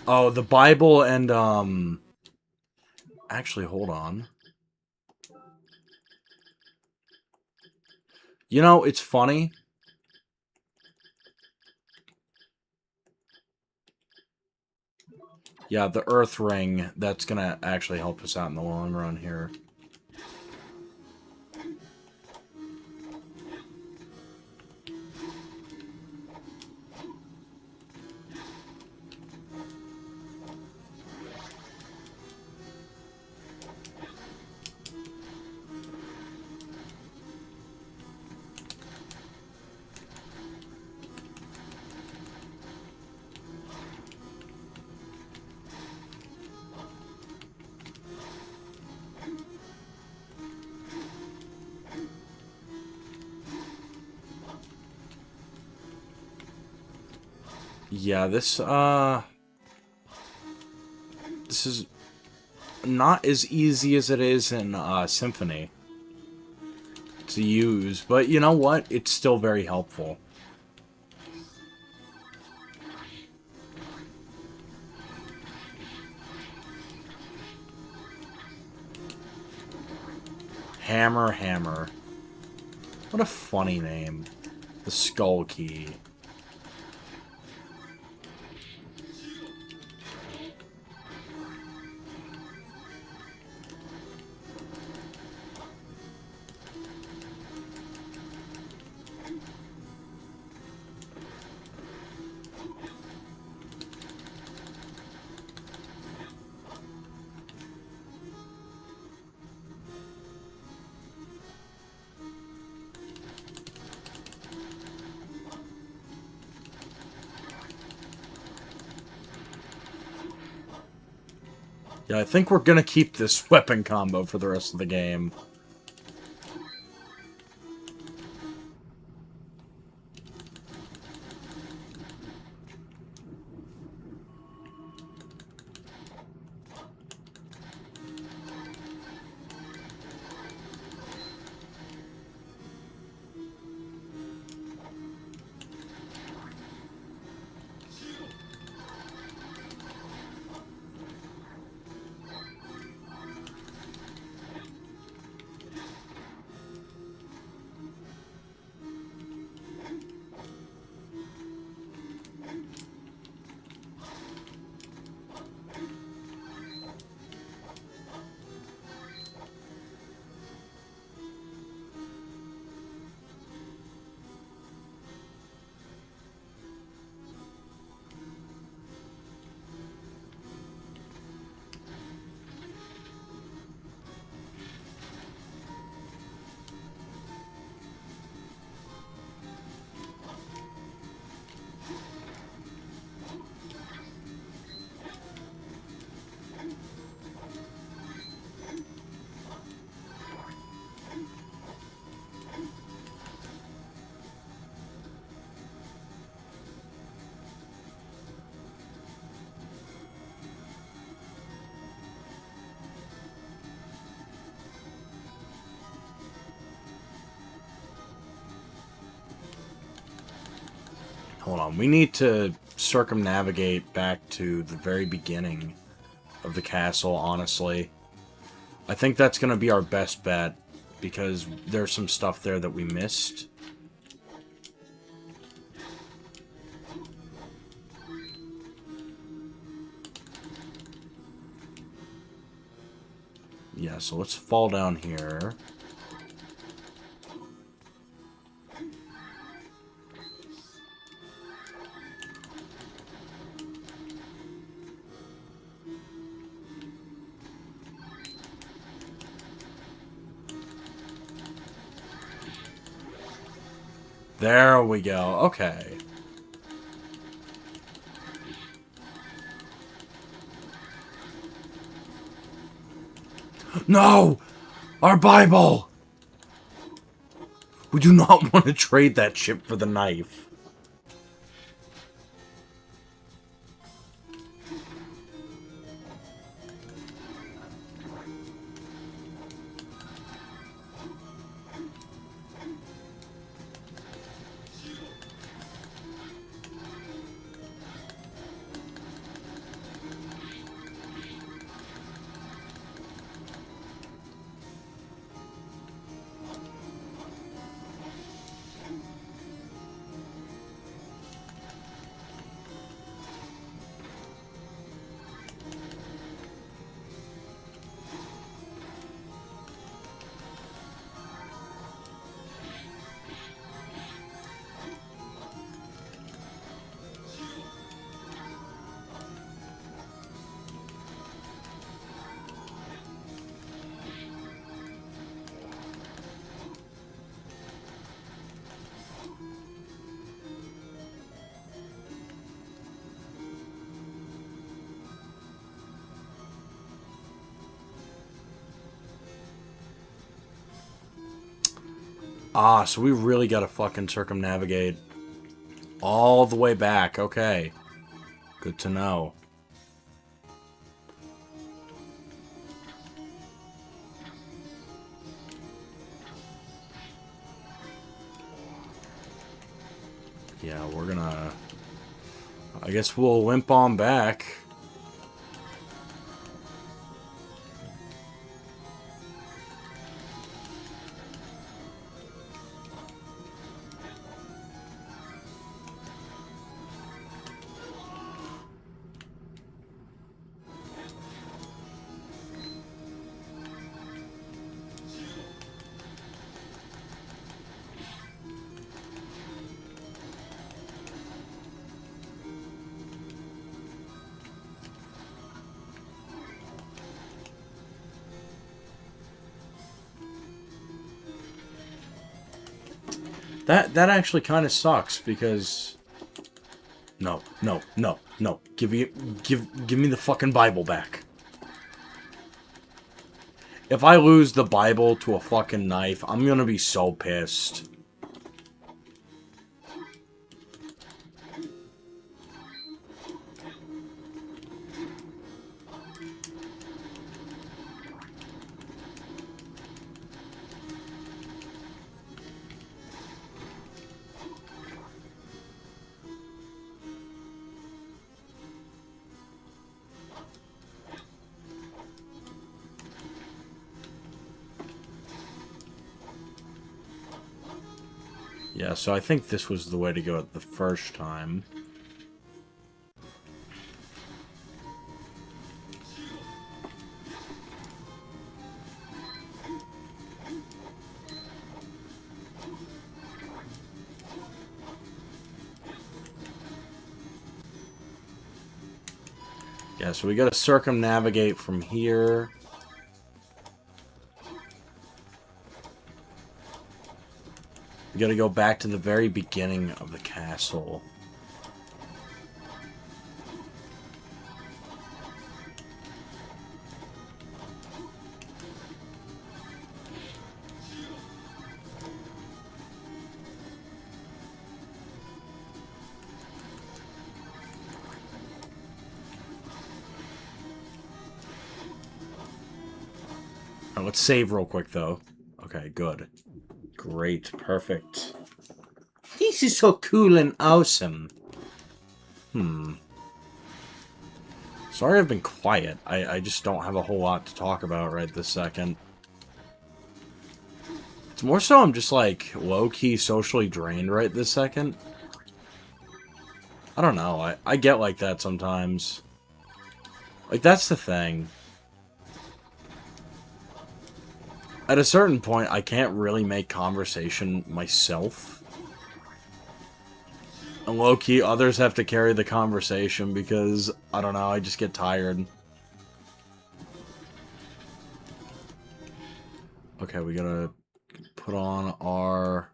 S1: Oh, the Bible and, actually, hold on. You know, it's funny. Yeah, the Earth Ring, that's gonna actually help us out in the long run here. Yeah, this is not as easy as it is in, Symphony to use, but you know what? It's still very helpful. Hammer, Hammer. What a funny name. The Skull Key. Yeah, I think we're gonna keep this weapon combo for the rest of the game. Hold on, we need to circumnavigate back to the very beginning of the castle, honestly. I think that's going to be our best bet, because there's some stuff there that we missed. Yeah, so let's fall down here. There we go. Okay. No! Our Bible! We do not want to trade that shit for the knife. Ah, so we really gotta fucking circumnavigate all the way back. Okay. Good to know. Yeah, we're gonna... I guess we'll limp on back. That actually kind of sucks because no. Give me the fucking Bible back. If I lose the Bible to a fucking knife, I'm gonna be so pissed. Yeah, so I think this was the way to go the first time. Yeah, so we gotta circumnavigate from here. We gotta go back to the very beginning of the castle. Alright, let's save real quick, though. Okay, good. Great, perfect. This is so cool and awesome. Sorry I've been quiet. I just don't have a whole lot to talk about right this second. It's more so I'm just, like, low-key socially drained right this second. I don't know. I get like that sometimes. Like, that's the thing. At a certain point, I can't really make conversation myself. And low-key, others have to carry the conversation because, I don't know, I just get tired. Okay, we gotta put on our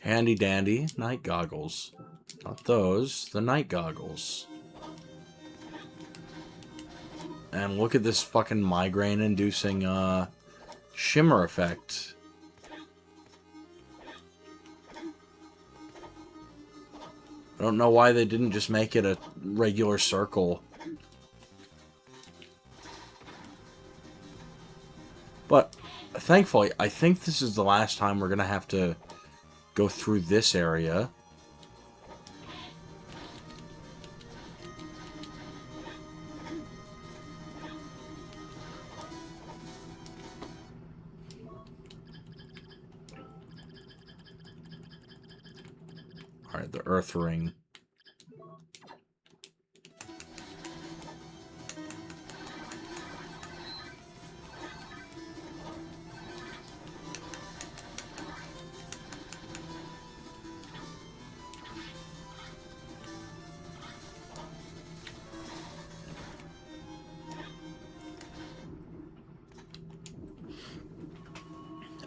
S1: Handy dandy night goggles. Not those, the night goggles. And look at this fucking migraine-inducing, shimmer effect. I don't know why they didn't just make it a regular circle. But, thankfully, I think this is the last time we're gonna have to go through this area. Alright, the Earth Ring.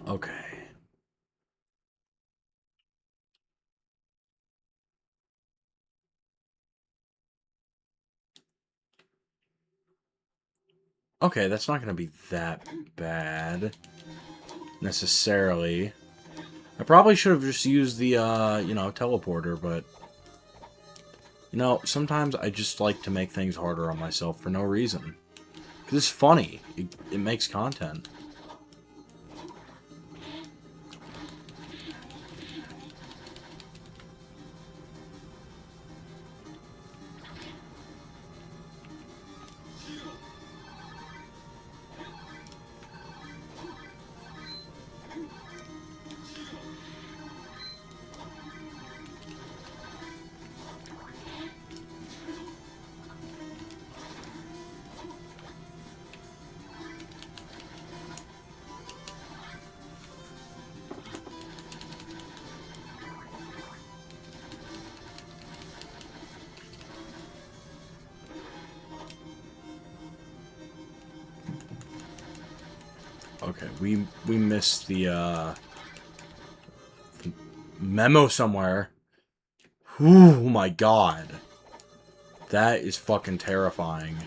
S1: Okay. Okay, that's not going to be that bad, necessarily. I probably should have just used the, you know, teleporter, but... You know, sometimes I just like to make things harder on myself for no reason. Because it's funny. It makes content. Okay, we missed the memo somewhere. Oh my god. That is fucking terrifying.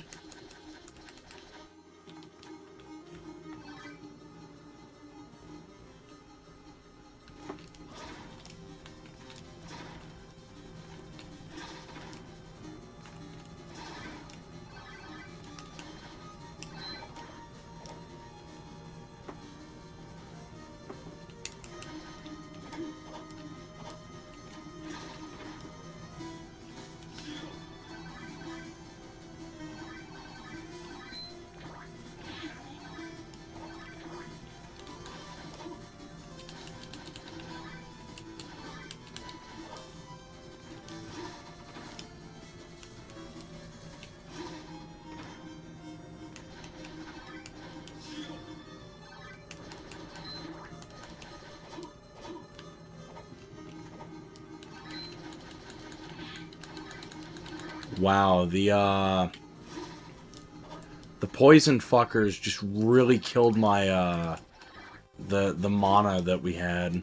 S1: Wow, the poison fuckers just really killed my, the mana that we had.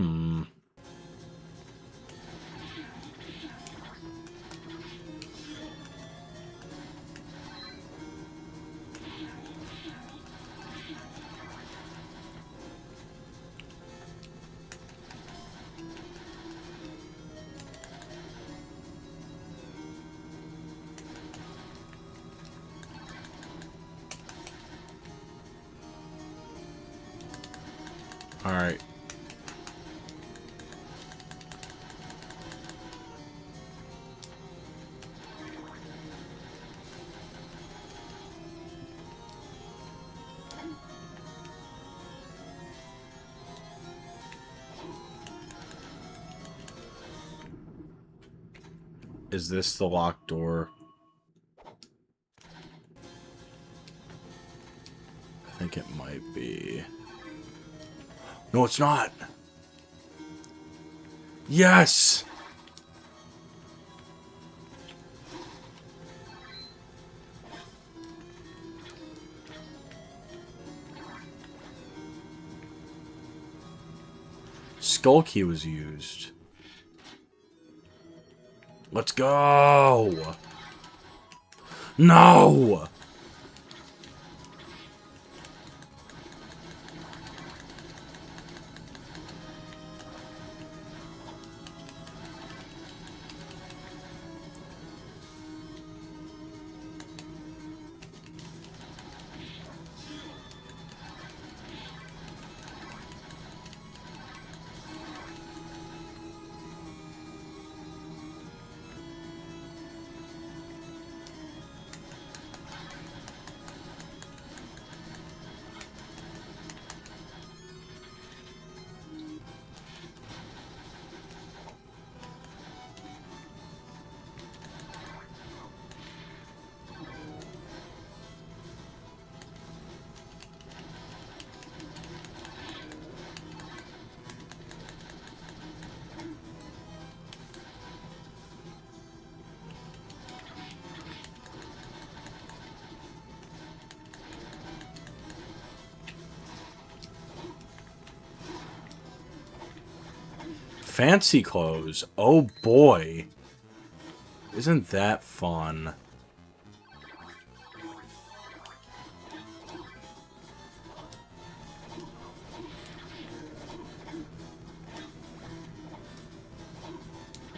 S1: Hmm. Alright. Is this the locked door? I think it might be. No, it's not. Yes! Skull key was used. Let's go! No! Fancy clothes. Oh boy. Isn't that fun?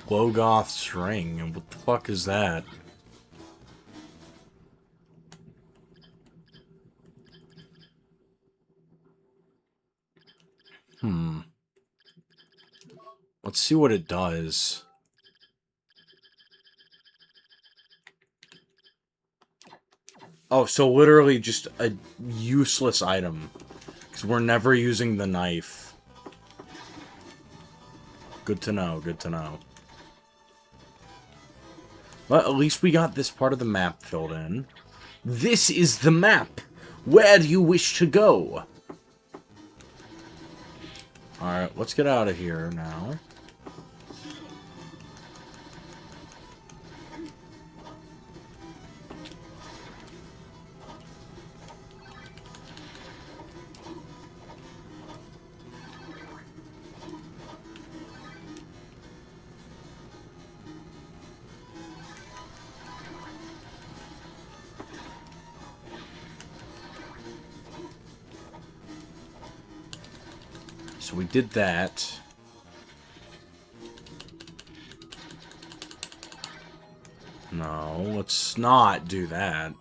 S1: Logoth string. What the fuck is that? Let's see what it does. Oh, so literally just a useless item. Because we're never using the knife. Good to know, good to know. But at least we got this part of the map filled in. This is the map! Where do you wish to go? Alright, let's get out of here now. So we did that. No, let's not do that.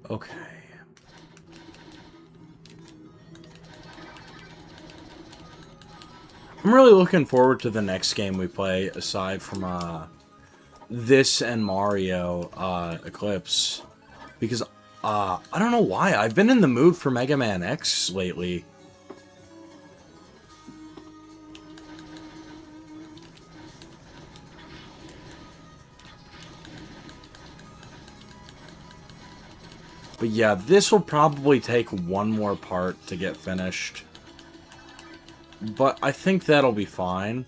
S1: Okay. I'm really looking forward to the next game we play, aside from, this and Mario, Eclipse. Because, I don't know why, I've been in the mood for Mega Man X lately. But yeah, this will probably take one more part to get finished. But I think that'll be fine.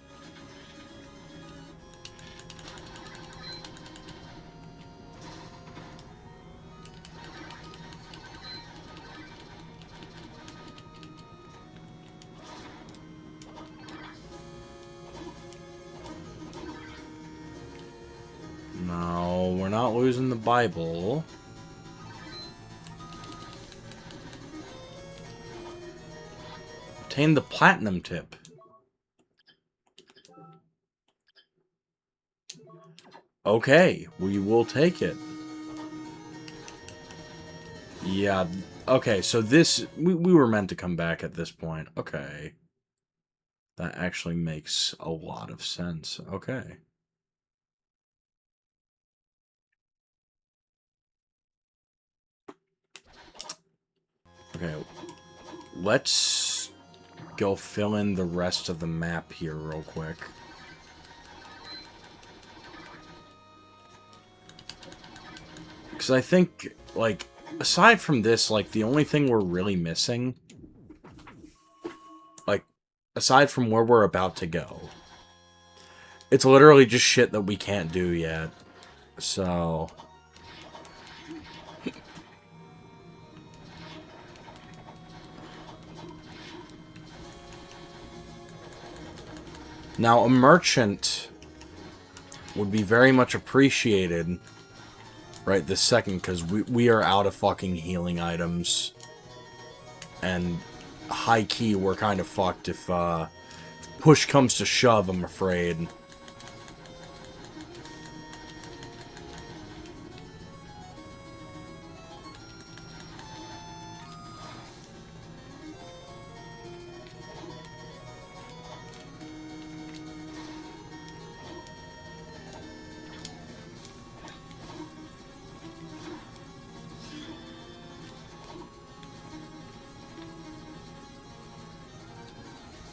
S1: No, we're not losing the Bible. Obtain the platinum tip. Okay, we will take it. Yeah, okay, so this... We were meant to come back at this point. Okay. That actually makes a lot of sense. Okay. Okay, let's go fill in the rest of the map here real quick. Because I think, like, aside from this, like, the only thing we're really missing, like, aside from where we're about to go, it's literally just shit that we can't do yet. So... Now, a merchant would be very much appreciated right this second, because we are out of fucking healing items. And high-key, we're kind of fucked if push comes to shove, I'm afraid.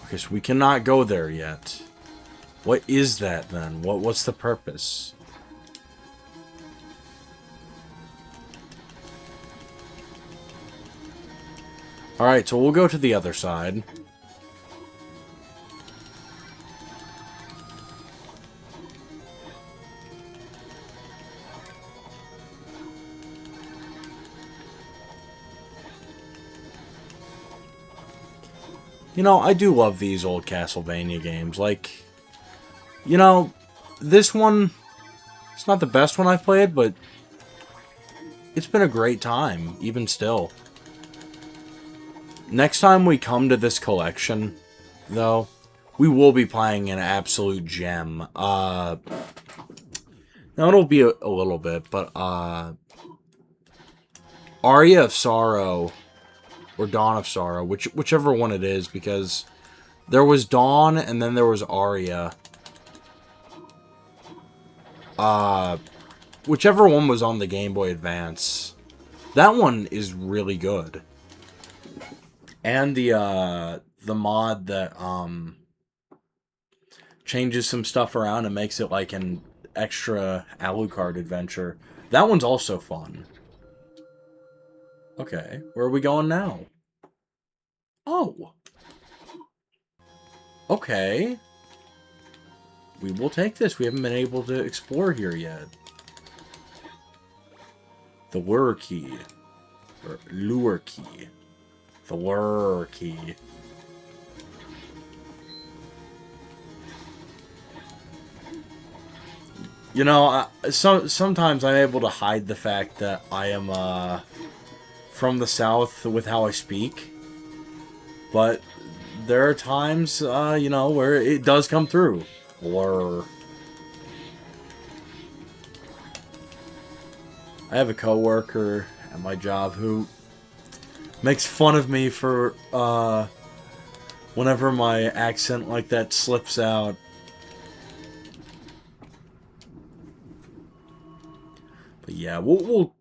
S1: Okay, so we cannot go there yet. What is that, then? What's the purpose? Alright, so we'll go to the other side. You know, I do love these old Castlevania games. Like, you know, this one, it's not the best one I've played, but it's been a great time, even still. Next time we come to this collection, though, we will be playing an absolute gem. Now, it'll be a little bit, but, Aria of Sorrow... or Dawn of Sorrow, whichever one it is, because there was Dawn and then there was Aria. Whichever one was on the Game Boy Advance. That one is really good. And the mod that changes some stuff around and makes it like an extra Alucard adventure. That one's also fun. Okay, where are we going now? Oh. Okay. We will take this. We haven't been able to explore here yet. The lure key. Or lure key. The lure key. You know, sometimes I'm able to hide the fact that I am, from the South with how I speak. But there are times, you know, where it does come through. Or I have a coworker at my job who makes fun of me for, whenever my accent like that slips out. But yeah, we'll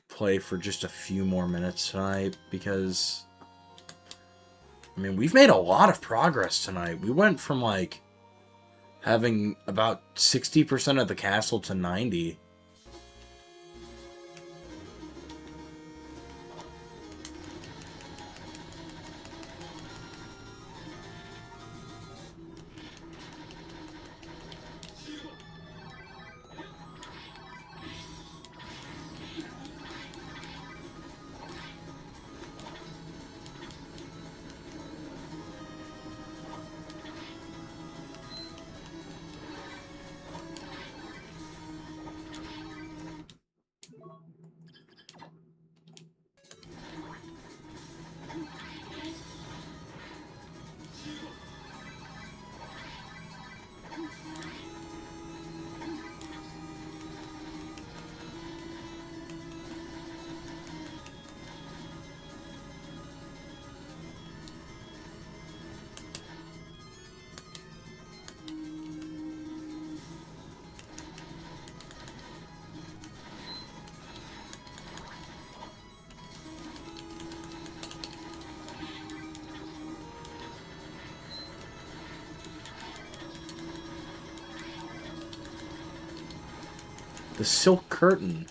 S1: play for just a few more minutes tonight, because, I mean, we've made a lot of progress tonight. We went from, like, having about 60% of the castle to 90. The silk curtain.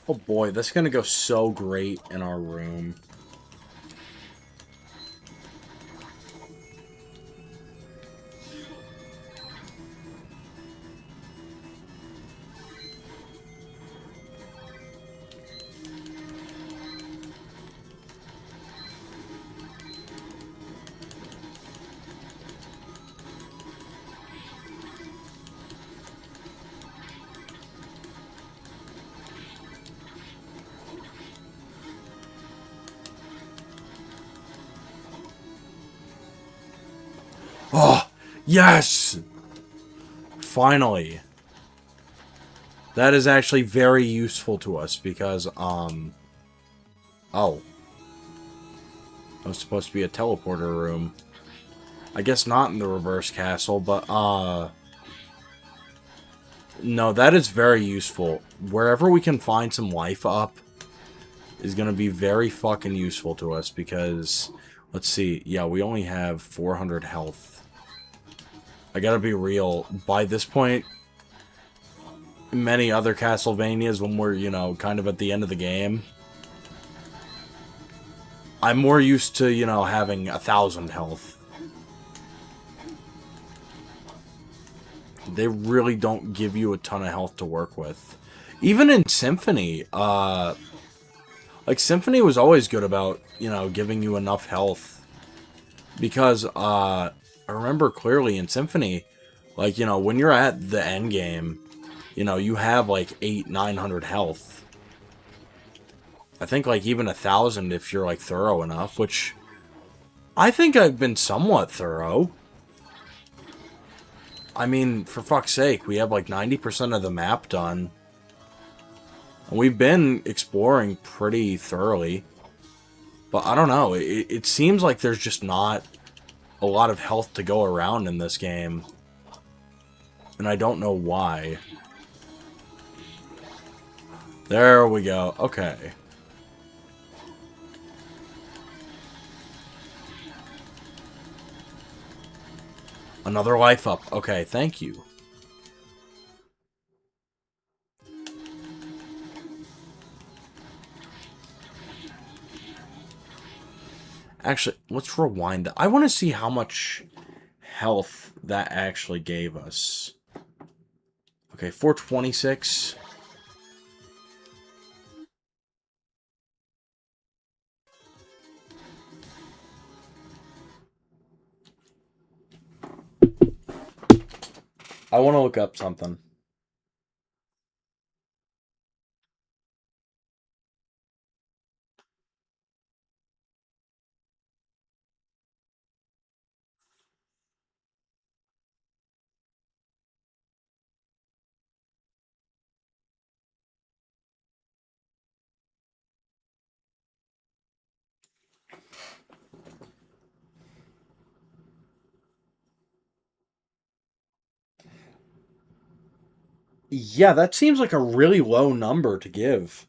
S1: Oh boy, that's gonna go so great in our room. Oh, yes! Finally. That is actually very useful to us because, oh. That was supposed to be a teleporter room. I guess not in the reverse castle, but, no, that is very useful. Wherever we can find some life up is going to be very fucking useful to us because, let's see, yeah, we only have 400 health. I gotta be real, by this point, many other Castlevanias, when we're, you know, kind of at the end of the game, I'm more used to, you know, having 1,000 health. They really don't give you a ton of health to work with. Even in Symphony, like, Symphony was always good about, you know, giving you enough health. Because, I remember clearly in Symphony, like, you know, when you're at the end game, you know, you have, like, 900 health. I think, like, even 1,000 if you're, like, thorough enough, which I think I've been somewhat thorough. I mean, for fuck's sake, we have, like, 90% of the map done. And we've been exploring pretty thoroughly. But I don't know, it seems like there's just not a lot of health to go around in this game. And I don't know why. There we go. Okay. Another life up. Okay, thank you. Actually, let's rewind that. I want to see how much health that actually gave us. Okay, 426. I want to look up something. Yeah, that seems like a really low number to give.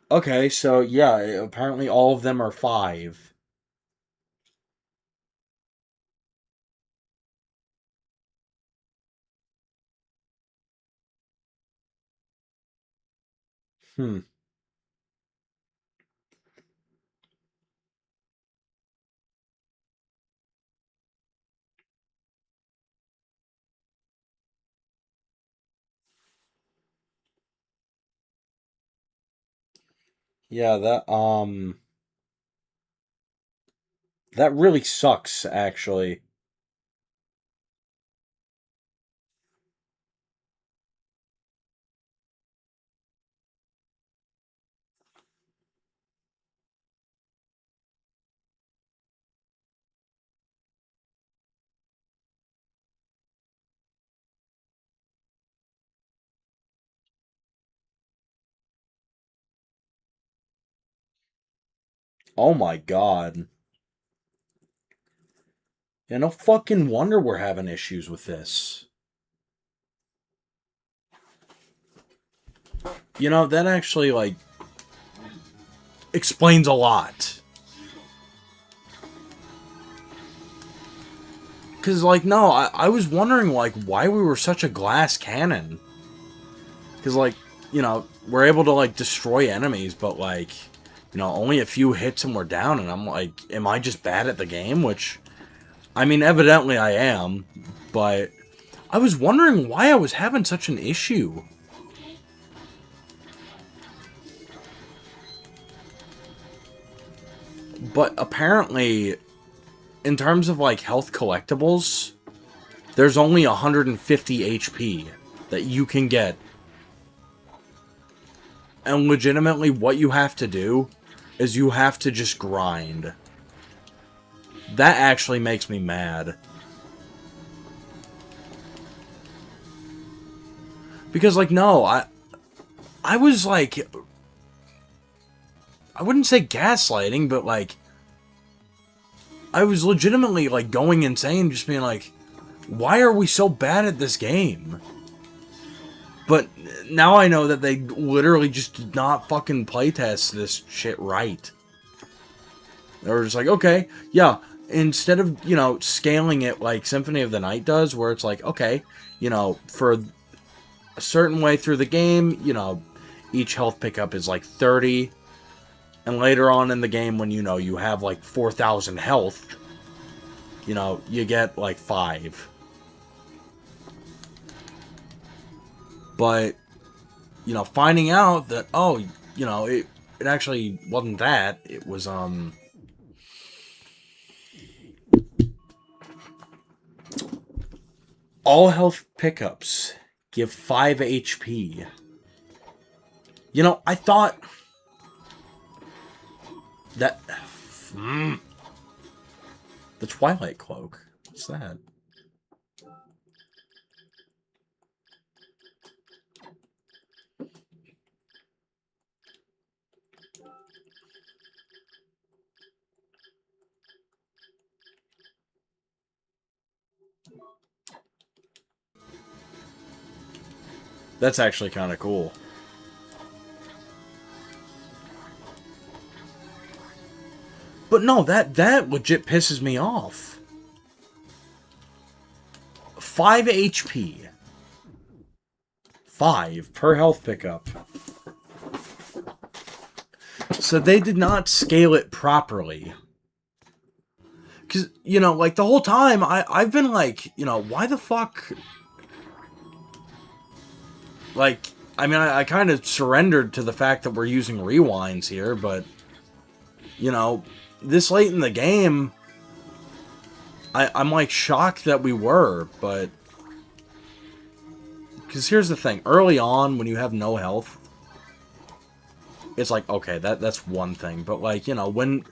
S1: Okay, so yeah, apparently all of them are 5. Hmm. Yeah, that really sucks, actually. Oh my god. Yeah, no fucking wonder we're having issues with this. You know, that actually, like, explains a lot. Because, like, no, I was wondering, like, why we were such a glass cannon. Because, like, you know, we're able to, like, destroy enemies, but, like, you know, only a few hits and we're down, and I'm like, am I just bad at the game? Which, I mean, evidently I am, but I was wondering why I was having such an issue. But apparently, in terms of, like, health collectibles, there's only 150 HP that you can get. And legitimately, what you have to do is you have to just grind. That actually makes me mad. Because, like, no, I was, like, I wouldn't say gaslighting, but, like, I was legitimately, like, going insane, just being like, why are we so bad at this game? But now I know that they literally just did not fucking playtest this shit right. They were just like, okay, yeah, instead of, you know, scaling it like Symphony of the Night does, where it's like, okay, you know, for a certain way through the game, you know, each health pickup is like 30. And later on in the game, when, you know, you have like 4,000 health, you know, you get like 5. But, you know, finding out that, oh, you know, it actually wasn't that. It was, all health pickups give 5 HP. You know, I thought that... The Twilight Cloak. What's that? That's actually kind of cool. But no, that legit pisses me off. 5 HP. 5 per health pickup. So they did not scale it properly. Because, you know, like, the whole time, I've been like, you know, why the fuck... Like, I mean, I kind of surrendered to the fact that we're using rewinds here, but, you know, this late in the game, I'm, like, shocked that we were, but... Because here's the thing, early on, when you have no health, it's like, okay, that's one thing, but, like, you know, when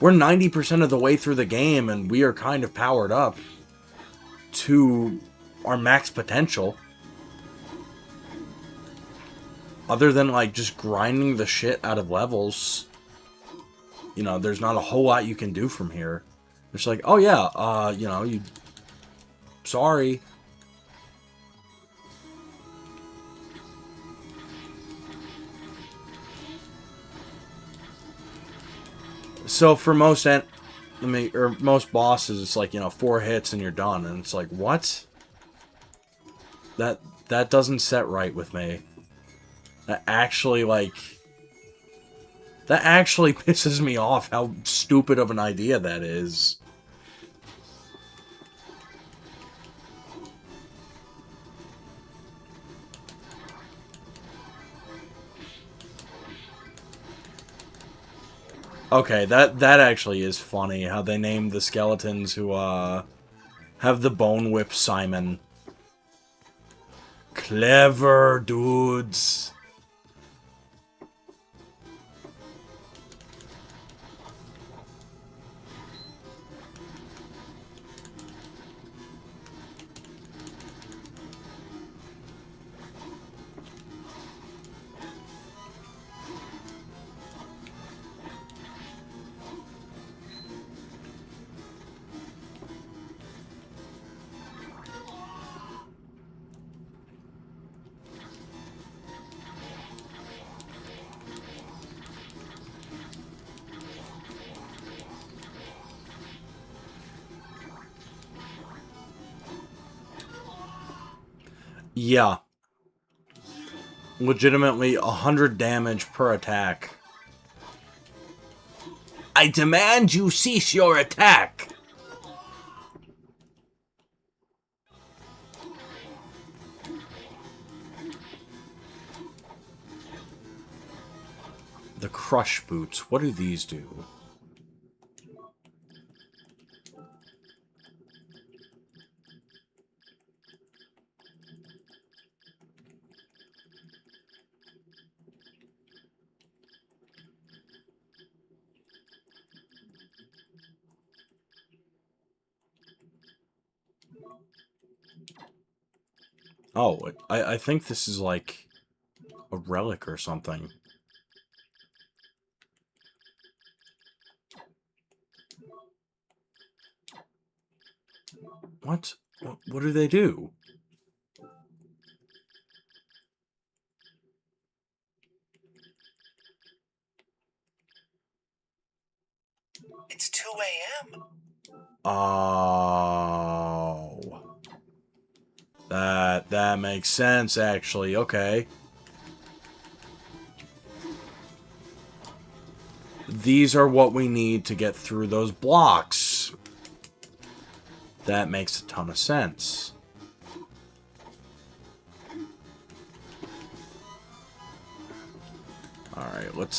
S1: we're 90% of the way through the game and we are kind of powered up to our max potential, other than, like, just grinding the shit out of levels, you know, there's not a whole lot you can do from here. It's like, oh yeah, you know, sorry. So for most most bosses, it's like, you know, 4 hits and you're done, and it's like, what? That doesn't set right with me. That actually pisses me off how stupid of an idea that is. Okay, that actually is funny, how they named the skeletons who, have the Bone Whip Simon. Clever dudes. Yeah. Legitimately 100 damage per attack.
S2: I demand you cease your attack!
S1: The Crush Boots. What do these do? Oh, I think this is like a relic or something. What? What do they do?
S2: It's 2 a.m.
S1: Oh. That makes sense, actually. Okay. These are what we need to get through those blocks. That makes a ton of sense. Alright, let's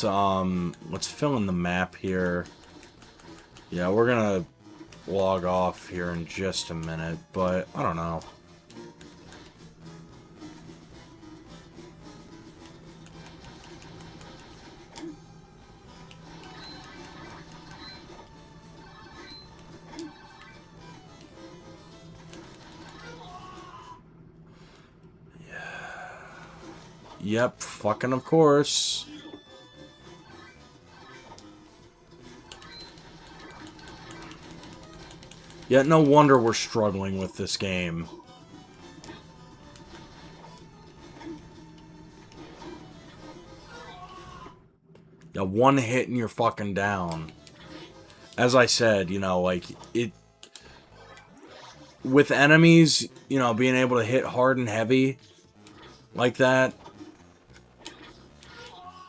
S1: fill in the map here. Yeah, we're gonna log off here in just a minute, but I don't know. Yep, fucking of course. Yeah, no wonder we're struggling with this game. Yeah, one hit and you're fucking down. As I said, you know, like, it... With enemies, you know, being able to hit hard and heavy like that...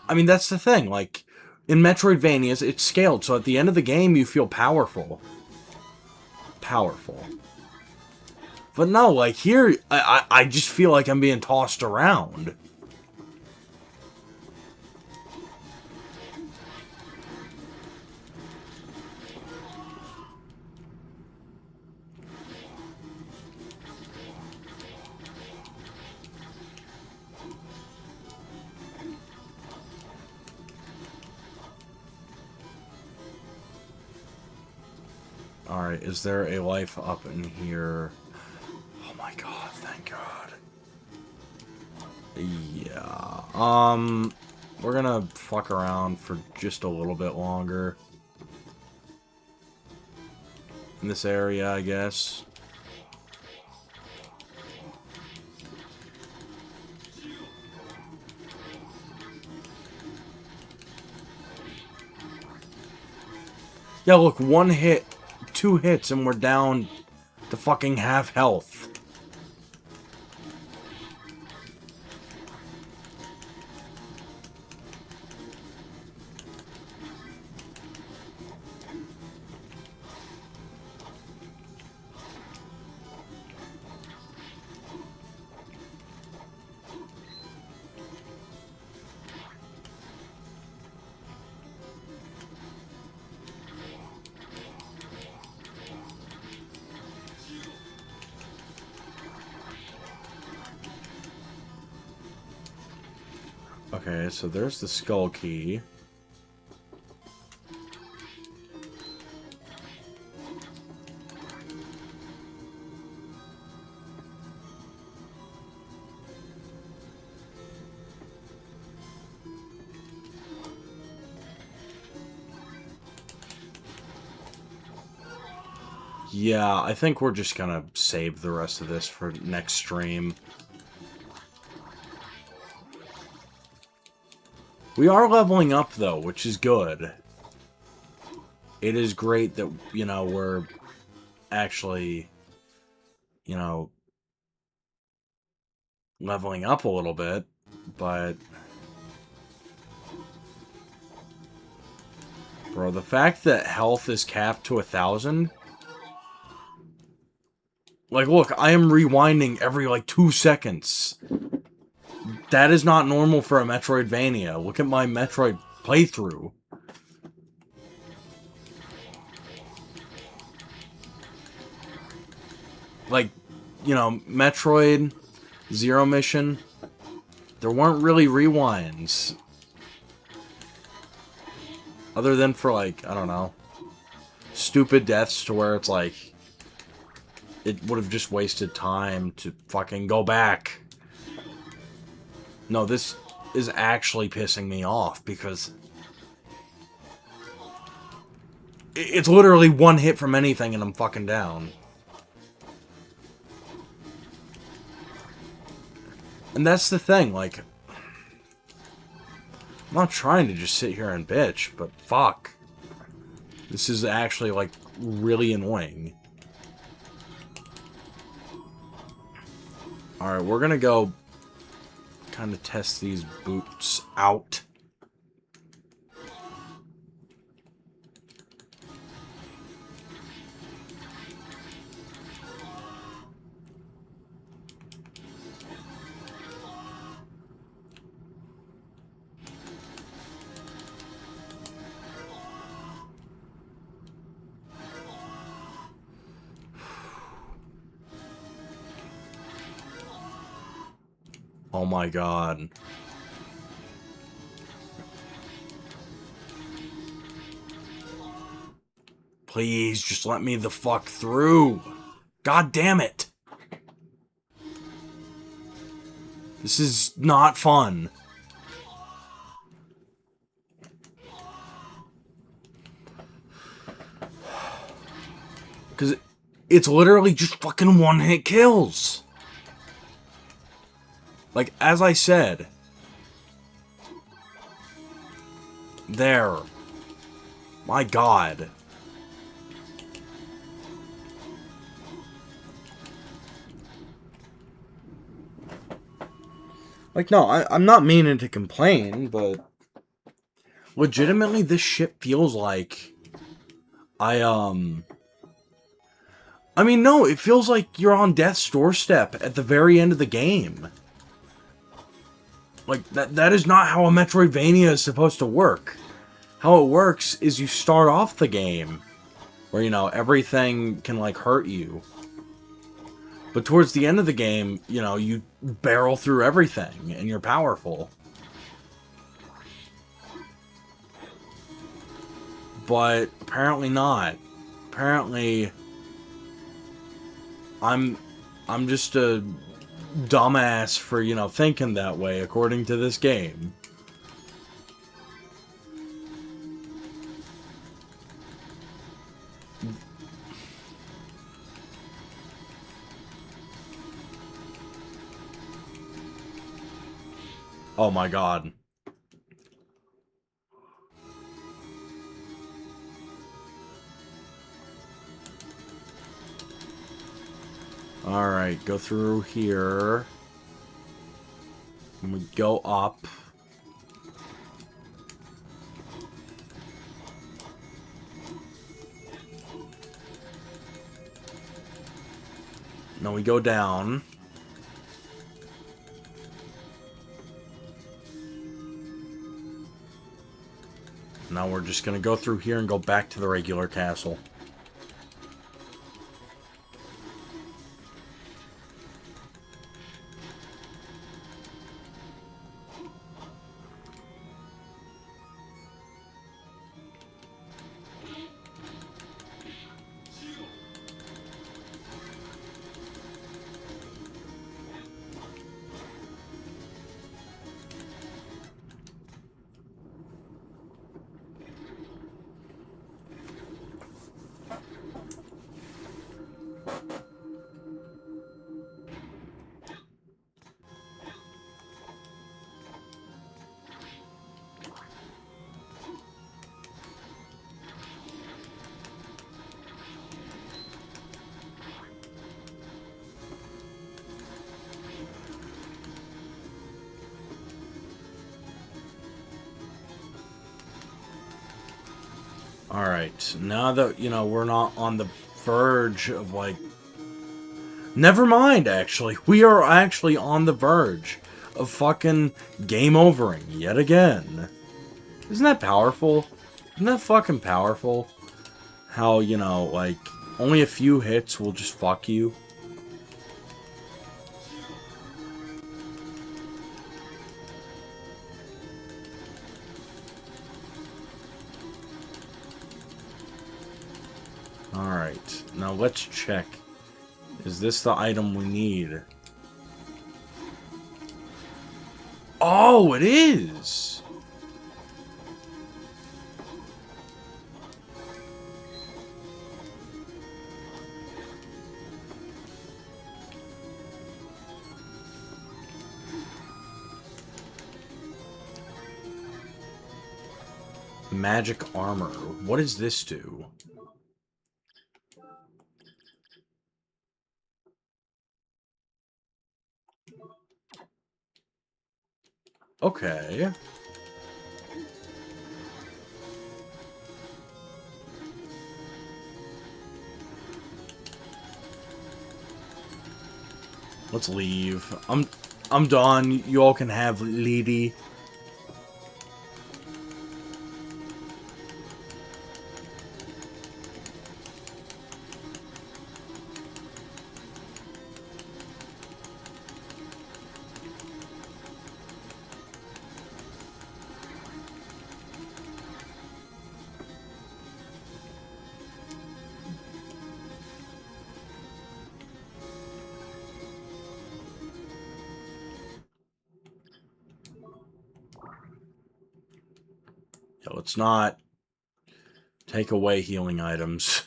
S1: I mean, that's the thing, like, in Metroidvanias, it's scaled, so at the end of the game, you feel powerful. Powerful. But no, like, here, I just feel like I'm being tossed around. Alright, is there a life up in here? Oh my god, thank god. Yeah, we're gonna fuck around for just a little bit longer. In this area, I guess. Yeah, look, one hit, 2 hits, and we're down to fucking half health. Okay, so there's the skull key. Yeah, I think we're just gonna save the rest of this for next stream. We are leveling up, though, which is good. It is great that, you know, we're actually, you know, leveling up a little bit, but... Bro, the fact that health is capped to 1,000... Like, look, I am rewinding every, like, 2 seconds. That is not normal for a Metroidvania. Look at my Metroid playthrough. Like, you know, Metroid, Zero Mission, there weren't really rewinds. Other than for, like, I don't know, stupid deaths to where it's like, it would have just wasted time to fucking go back. No, this is actually pissing me off because it's literally one hit from anything and I'm fucking down. And that's the thing, like, I'm not trying to just sit here and bitch, but fuck. This is actually, like, really annoying. Alright, we're gonna go kind of test these boots out. Oh my god. Please, just let me the fuck through. God damn it. This is not fun. Because it's literally just fucking one-hit kills. Like, as I said. There. My god. Like, no, I'm not meaning to complain, but... legitimately, this shit feels like... I mean, no, it feels like you're on death's doorstep at the very end of the game. Like, that is not how a Metroidvania is supposed to work. How it works is you start off the game, where, you know, everything can, like, hurt you. But towards the end of the game, you know, you barrel through everything, and you're powerful. But apparently not. Apparently, I'm just a dumbass for, you know, thinking that way, according to this game. Oh my god. Alright, go through here. And we go up. Now we go down. Now we're just gonna go through here and go back to the regular castle. Alright, now that, you know, we're not on the verge of, like... Never mind, actually. We are actually on the verge of fucking game overing yet again. Isn't that powerful? Isn't that fucking powerful? How, you know, like, only a few hits will just fuck you. Alright, now let's check. Is this the item we need? Oh, it is! Magic armor. What does this do? Okay. Let's leave. I'm done. You all can have Lady. Yeah, let's not take away healing items.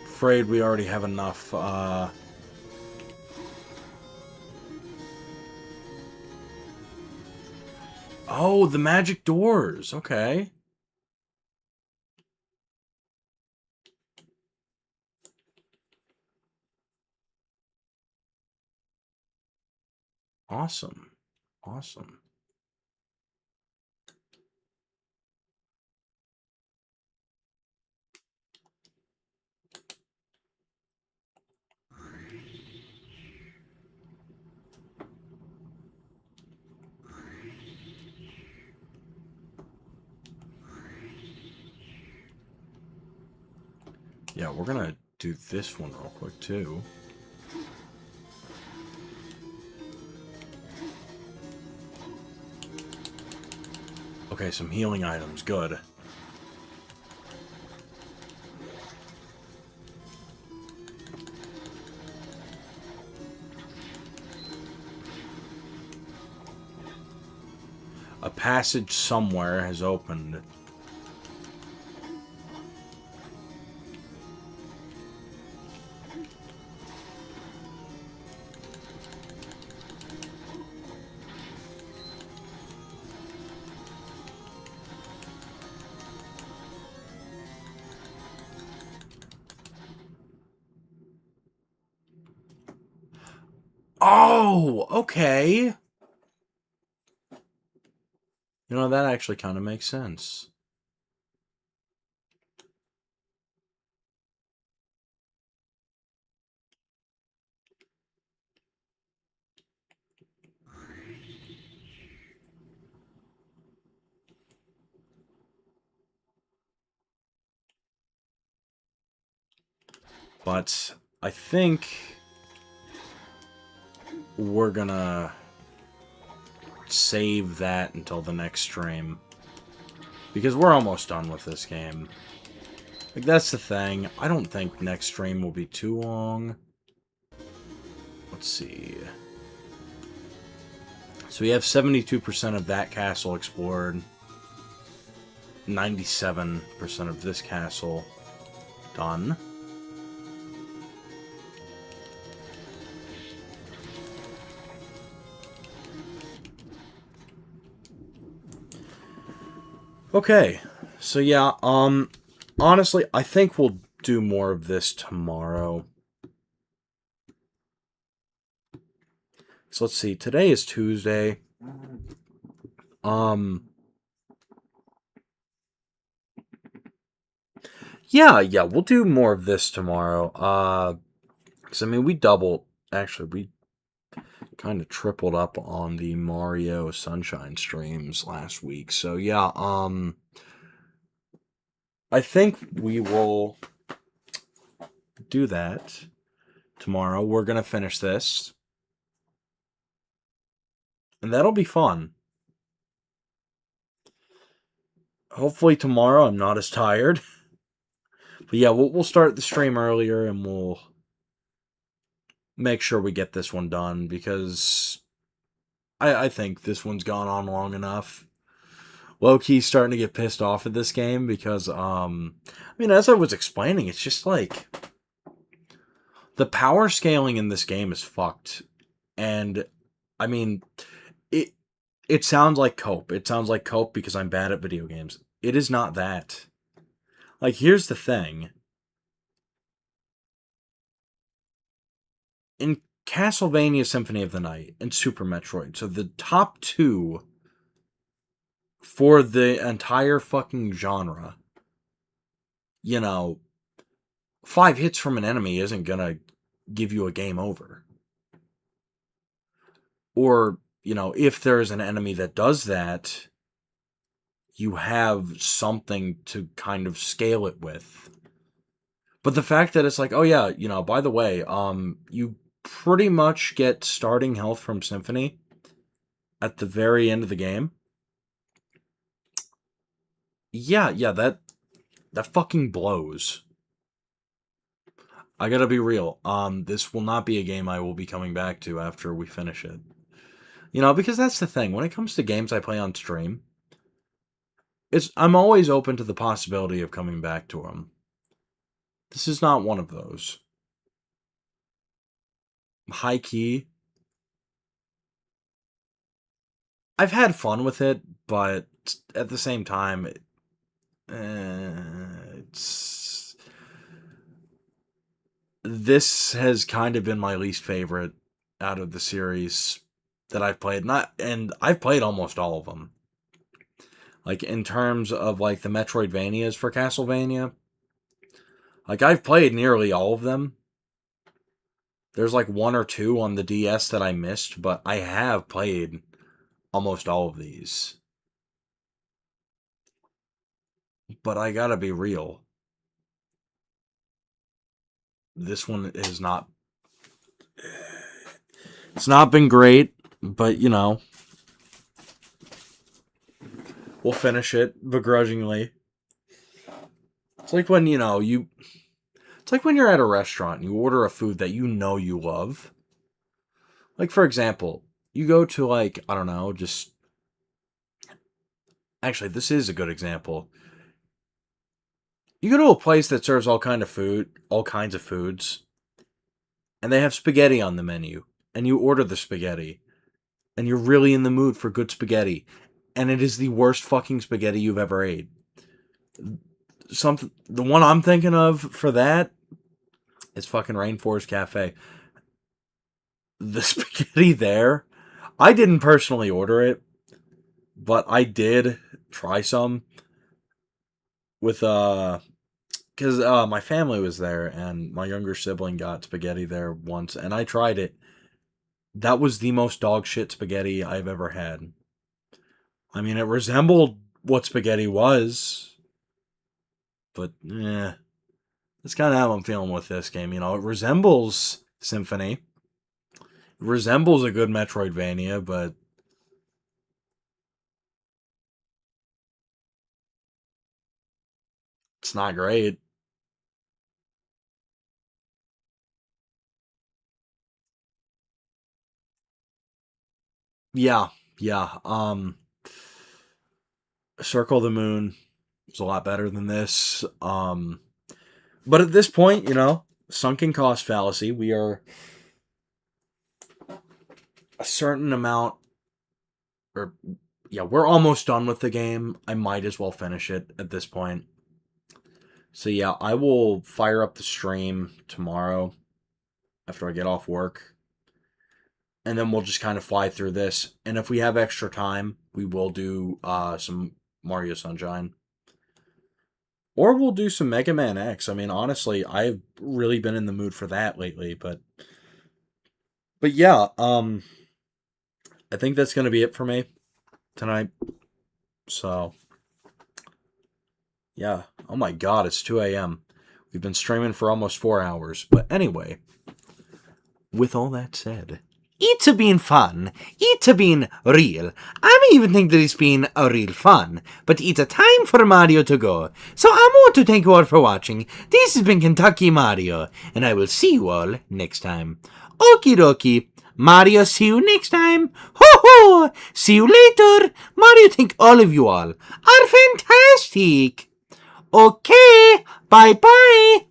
S1: Afraid we already have enough, Oh, the magic doors. Okay. Awesome. Awesome. Yeah, we're gonna do this one real quick, too. Okay, some healing items. Good. A passage somewhere has opened. Oh, okay. You know, that actually kind of makes sense. But I think we're gonna save that until the next stream. Because we're almost done with this game. Like, that's the thing. I don't think next stream will be too long. Let's see. So we have 72% of that castle explored. 97% of this castle done. Okay, so yeah, honestly, I think we'll do more of this tomorrow. So let's see. Today is Tuesday. Yeah, we'll do more of this tomorrow. Cause I mean, we kind of tripled up on the Mario Sunshine streams last week. So yeah, I think we will do that tomorrow. We're gonna finish this, and that'll be fun. Hopefully tomorrow I'm not as tired. But yeah, we'll start the stream earlier, and we'll make sure we get this one done, because I think this one's gone on long enough. Low-key's starting to get pissed off at this game because, I mean, as I was explaining, it's just like, the power scaling in this game is fucked. And, I mean, it sounds like cope. It sounds like cope because I'm bad at video games. It is not that. Like, here's the thing. In Castlevania Symphony of the Night and Super Metroid, so the top two for the entire fucking genre, 5 hits from an enemy isn't gonna give you a game over. Or, if there's an enemy that does that, you have something to kind of scale it with. But the fact that it's like, oh yeah, by the way, you pretty much get starting health from Symphony at the very end of the game. Yeah, that fucking blows. I gotta be real. This will not be a game I will be coming back to after we finish it. Because that's the thing. When it comes to games I play on stream, I'm always open to the possibility of coming back to them. This is not one of those. High key. I've had fun with it, but at the same time, this has kind of been my least favorite out of the series that I've played. And I've played almost all of them. Like, in terms of, like, the Metroidvanias for Castlevania, like, I've played nearly all of them. There's, like, 1 or 2 on the DS that I missed, but I have played almost all of these. But I gotta be real. This one is not... It's not been great, but, we'll finish it begrudgingly. It's like when, It's like when you're at a restaurant and you order a food that you love. Like, for example, you go to, like, I don't know, just... Actually, this is a good example. You go to a place that serves all kinds of foods, and they have spaghetti on the menu, and you order the spaghetti, and you're really in the mood for good spaghetti, and it is the worst fucking spaghetti you've ever ate. The one I'm thinking of for that is fucking Rainforest Cafe. The spaghetti there, I didn't personally order it, but I did try some with, because my family was there, and my younger sibling got spaghetti there once, and I tried it. That was the most dog shit spaghetti I've ever had. I mean, it resembled what spaghetti was, but, that's kind of how I'm feeling with this game. It resembles Symphony. It resembles a good Metroidvania, but it's not great. Yeah. Circle of the Moon is a lot better than this. But at this point, sunken cost fallacy. We are a certain amount, we're almost done with the game. I might as well finish it at this point. So yeah, I will fire up the stream tomorrow after I get off work. And then we'll just kind of fly through this. And if we have extra time, we will do some Mario Sunshine. Or we'll do some Mega Man X. I mean, honestly, I've really been in the mood for that lately. But yeah, I think that's going to be it for me tonight. So, yeah. Oh my god, it's 2 a.m. We've been streaming for almost 4 hours. But anyway, with all that said, it's been fun. It's been real. I may even think that it's been a real fun. But it's a time for Mario to go. So I want to thank you all for watching. This has been Kentucky Mario. And I will see you all next time. Okie dokie. Mario, see you next time. Ho ho! See you later. Mario, think all of you all are fantastic. Okay. Bye bye.